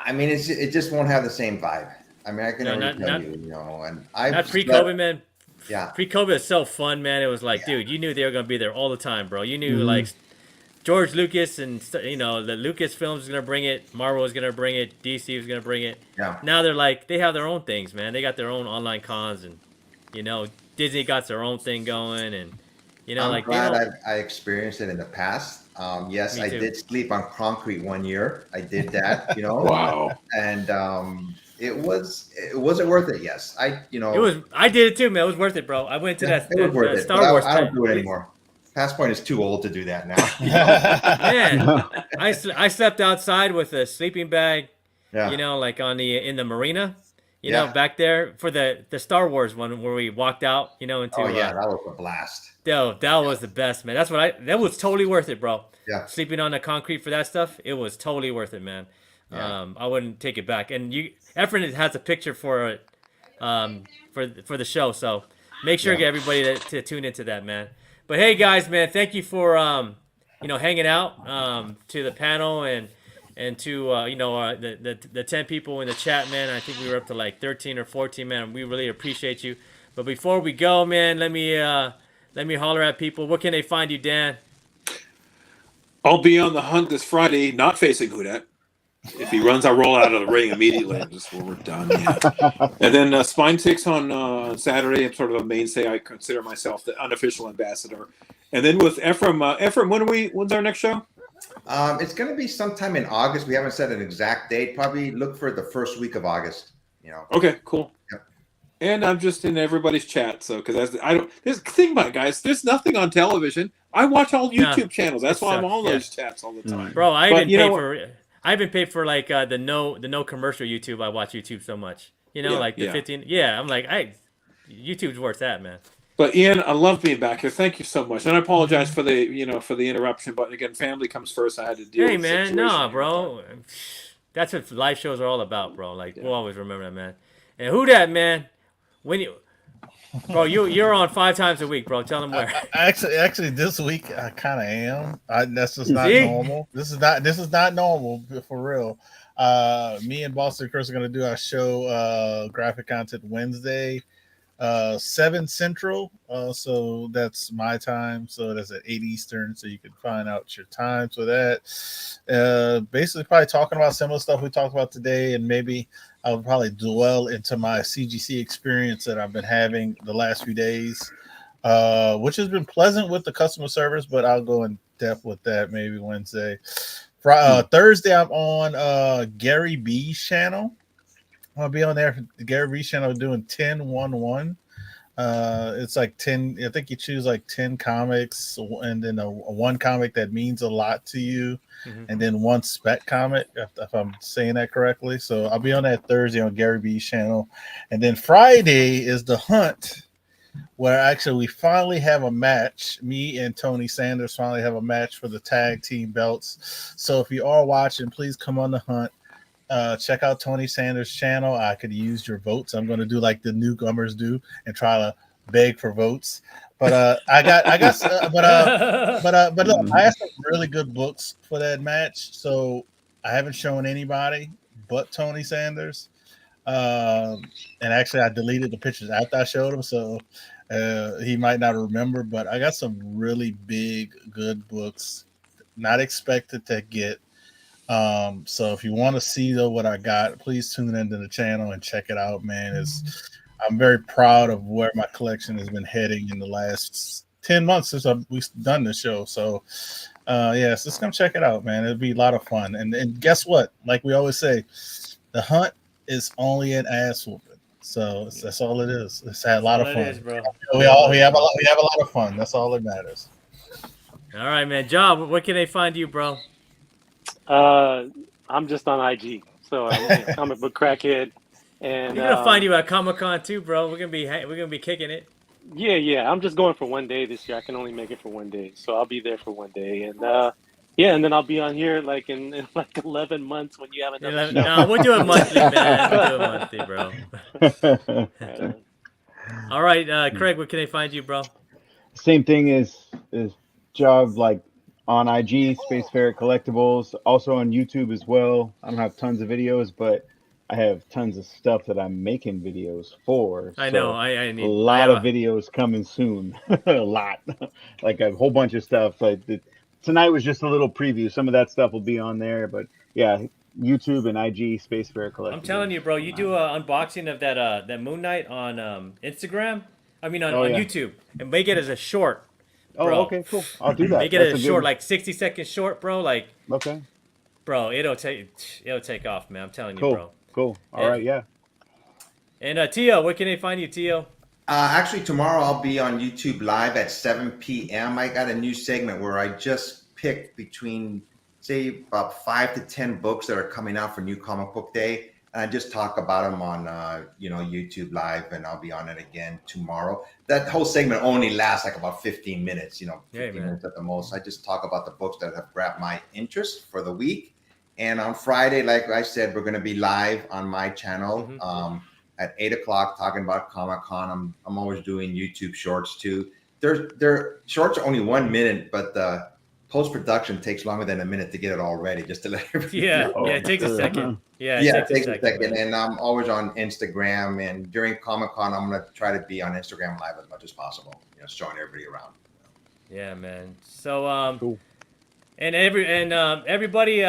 I mean it just won't have the same vibe. I mean I can already tell you, and I not pre-COVID, man. Yeah, pre-COVID is so fun, man. It was like, dude, you knew they were gonna be there all the time, bro. You knew like George Lucas and the Lucasfilms was gonna bring it, Marvel was gonna bring it, DC was gonna bring it. Yeah. Now they're like they have their own things, man. They got their own online cons, and Disney got their own thing going, and I'm glad I experienced it in the past. Yes, I too. did sleep on concrete one year. I did that, Wow. And it wasn't worth it. Yes, I did it too, man. It was worth it, bro. I went to that it was worth it. Star Wars. I don't do it anymore. Passpoint is too old to do that now. Man, I slept outside with a sleeping bag. Yeah. Like in the marina. Back there for the Star Wars one where we walked out. Into that was a blast. That was the best, man. That was totally worth it, bro. Yeah. Sleeping on the concrete for that stuff, it was totally worth it, man. Yeah. I wouldn't take it back. And Efren has a picture for it, for the show. So make sure to get everybody to tune into that, man. But hey, guys, man, thank you for hanging out to the panel and to the 10 people in the chat, man. I think we were up to like 13 or 14, man. We really appreciate you. But before we go, man, let me holler at people. Where can they find you, Dan? I'll be on the hunt this Friday, not facing Hoodratville. If he runs, I'll roll out of the ring immediately. Just when we're done. Yeah. And then Spine Ticks on Saturday. I'm sort of a mainstay. I consider myself the unofficial ambassador. And then with Ephraim, when's our next show? It's going to be sometime in August. We haven't set an exact date. Probably look for the first week of August. Okay, cool. Yep. And I'm just in everybody's chat, so because I don't. There's thing about it, guys. There's nothing on television. I watch all YouTube channels. That's why I'm on those chats all the time. Bro, I haven't paid for like the no commercial YouTube. I watch YouTube so much. Like the 15. Yeah, I'm like, YouTube's worth that, man. But Ian, I love being back here. Thank you so much, and I apologize for the for the interruption. But again, family comes first. I had to deal. Hey with the man, situation no, bro. That's what live shows are all about, bro. Like we'll always remember that, man. And Hoodratville, man, bro, you're on 5 times a week, bro. Tell them where. Actually, this week I kind of am. That's just not normal. This is not normal for real. Me and Boston Chris are gonna do our show, graphic content Wednesday, 7 Central. So that's my time. So that's at 8 Eastern. So you can find out your time. So that basically probably talking about similar stuff we talked about today, and maybe I'll probably dwell into my CGC experience that I've been having the last few days, which has been pleasant with the customer service, but I'll go in depth with that maybe Wednesday. Thursday, I'm on Gary B's channel. I'll be on there for the Gary B's channel doing 10-1-1. It's like 10. I think you choose like 10 comics, and then a one comic that means a lot to you, and then one spec comic, if I'm saying that correctly. So I'll be on that Thursday on Gary B's channel, and then Friday is the hunt, where actually we finally have a match. Me and Tony Sanders finally have a match for the tag team belts. So if you are watching, please come on the hunt. Check out Tony Sanders' channel. I could use your votes. I'm going to do like the newcomers do and try to beg for votes. But look, I have some really good books for that match. So I haven't shown anybody but Tony Sanders. And actually, I deleted the pictures after I showed him, so he might not remember. But I got some really big, good books, not expected to get. So if you want to see though what I got, please tune into the channel and check it out, man. I'm very proud of where my collection has been heading in the last 10 months since we've done this show. So so just come check it out, man. It'll be a lot of fun. And guess what? Like we always say, the hunt is only an ass whooping. So that's all it is. It's had a lot of fun. It is, bro. We have a lot of fun. That's all that matters. All right, man. Job, where can they find you, bro? I'm just on IG, so I'm a comic book crackhead, and we're gonna find you at Comic-Con too, bro. We're gonna be kicking it. Yeah. I'm just going for one day this year. I can only make it for one day, so I'll be there for one day, and and then I'll be on here like in like 11 months when you have another show. No, we'll do it monthly, man. We'll do it monthly, bro. All right, Craig, where can they find you, bro? Same thing as Job, like on IG, Space Ferret Collectibles, also on YouTube as well. I don't have tons of videos, but I have tons of stuff that I'm making videos for. I know. I need a lot of videos coming soon. A lot, like a whole bunch of stuff. Like tonight was just a little preview. Some of that stuff will be on there, but yeah, YouTube and IG, Space Ferret Collectibles. I'm telling you, bro. You do an unboxing of that Moon Knight on Instagram. I mean on YouTube, and make it as a short. Bro. Oh, okay, cool. I'll do that. Make it a short, like 60-second short, bro. Like, okay, bro, it'll take off, man. I'm telling you, cool. bro. Cool. All right, yeah. And Tio, where can they find you, Tio? Actually, tomorrow I'll be on YouTube Live at 7 p.m. I got a new segment where I just picked between, say, about 5 to 10 books that are coming out for New Comic Book Day. And I just talk about them on, YouTube Live, and I'll be on it again tomorrow. That whole segment only lasts like about 15 minutes, 15 minutes at the most. I just talk about the books that have grabbed my interest for the week. And on Friday, like I said, we're going to be live on my channel at 8 o'clock talking about Comic-Con. I'm always doing YouTube shorts too. Their shorts are only 1 minute, but the post-production takes longer than a minute to get it all ready, just to let everybody know. It takes a second. It takes a second. And I'm always on Instagram, and during Comic-Con, I'm going to try to be on Instagram Live as much as possible, showing everybody around. Yeah, man. So, cool. And everybody,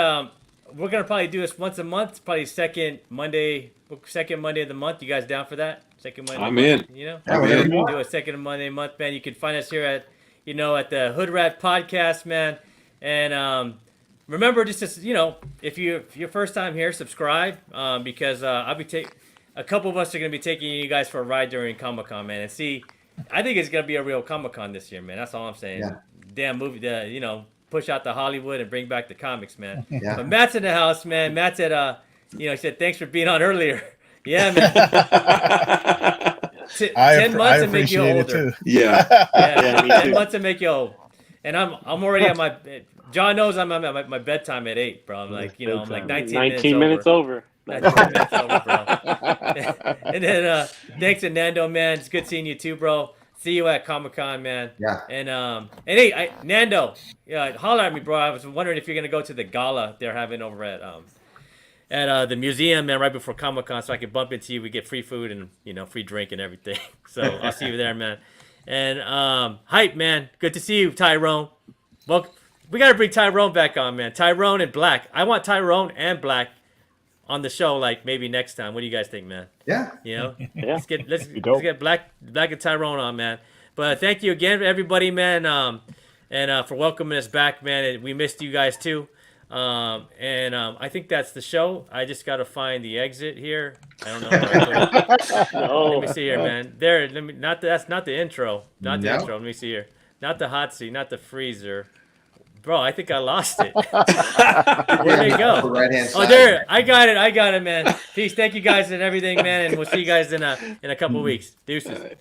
we're gonna probably do this once a month, probably second Monday of the month. You guys down for that? Second Monday. I'm of the in. month, you know, Yeah, whatever you do want. a second Monday a month, man. You can find us here at at the Hoodrat podcast, man. And remember, just to, if you're first time here, subscribe because I'll be a couple of us are gonna be taking you guys for a ride during Comic-Con, man. And see, I think it's gonna be a real Comic-Con this year, man. That's all I'm saying. Yeah. Damn movie, push out the Hollywood and bring back the comics, man. Yeah. But Matt's in the house, man. Matt said, he said thanks for being on earlier. Yeah, man. 10 months to make you appreciate it older. too. Yeah. Yeah, me 10 too. months to make you old. And I'm already at my. John knows I'm at my bedtime at 8, bro. I'm like, I'm like 19 minutes over. 19 minutes over, bro. And then thanks to Nando, man. It's good seeing you too, bro. See you at Comic-Con, man. Yeah. And hey, Nando, holler at me, bro. I was wondering if you're gonna go to the gala they're having over at the museum, man, right before Comic-Con, so I can bump into you. We get free food and free drink and everything. So I'll see you there, man. And hype, man. Good to see you, Tyrone. Well, we gotta bring Tyrone back on, man. Tyrone and Black. I want Tyrone and Black on the show, like maybe next time. What do you guys think, man? Yeah. Yeah. Let's Be dope. get Black and Tyrone on, man. But thank you again, everybody, man, and for welcoming us back, man. And we missed you guys too. I think that's the show. I just gotta find the exit here. I don't know. No. Let me see here, man. There. That's not the intro. Not the No. intro. Let me see here. Not the hot seat. Not the freezer. Bro, I think I lost it. Where'd it go? Right-hand Oh, side. there. I got it, man. Peace. Thank you guys and everything, man. And we'll see you guys in a couple weeks. Deuces.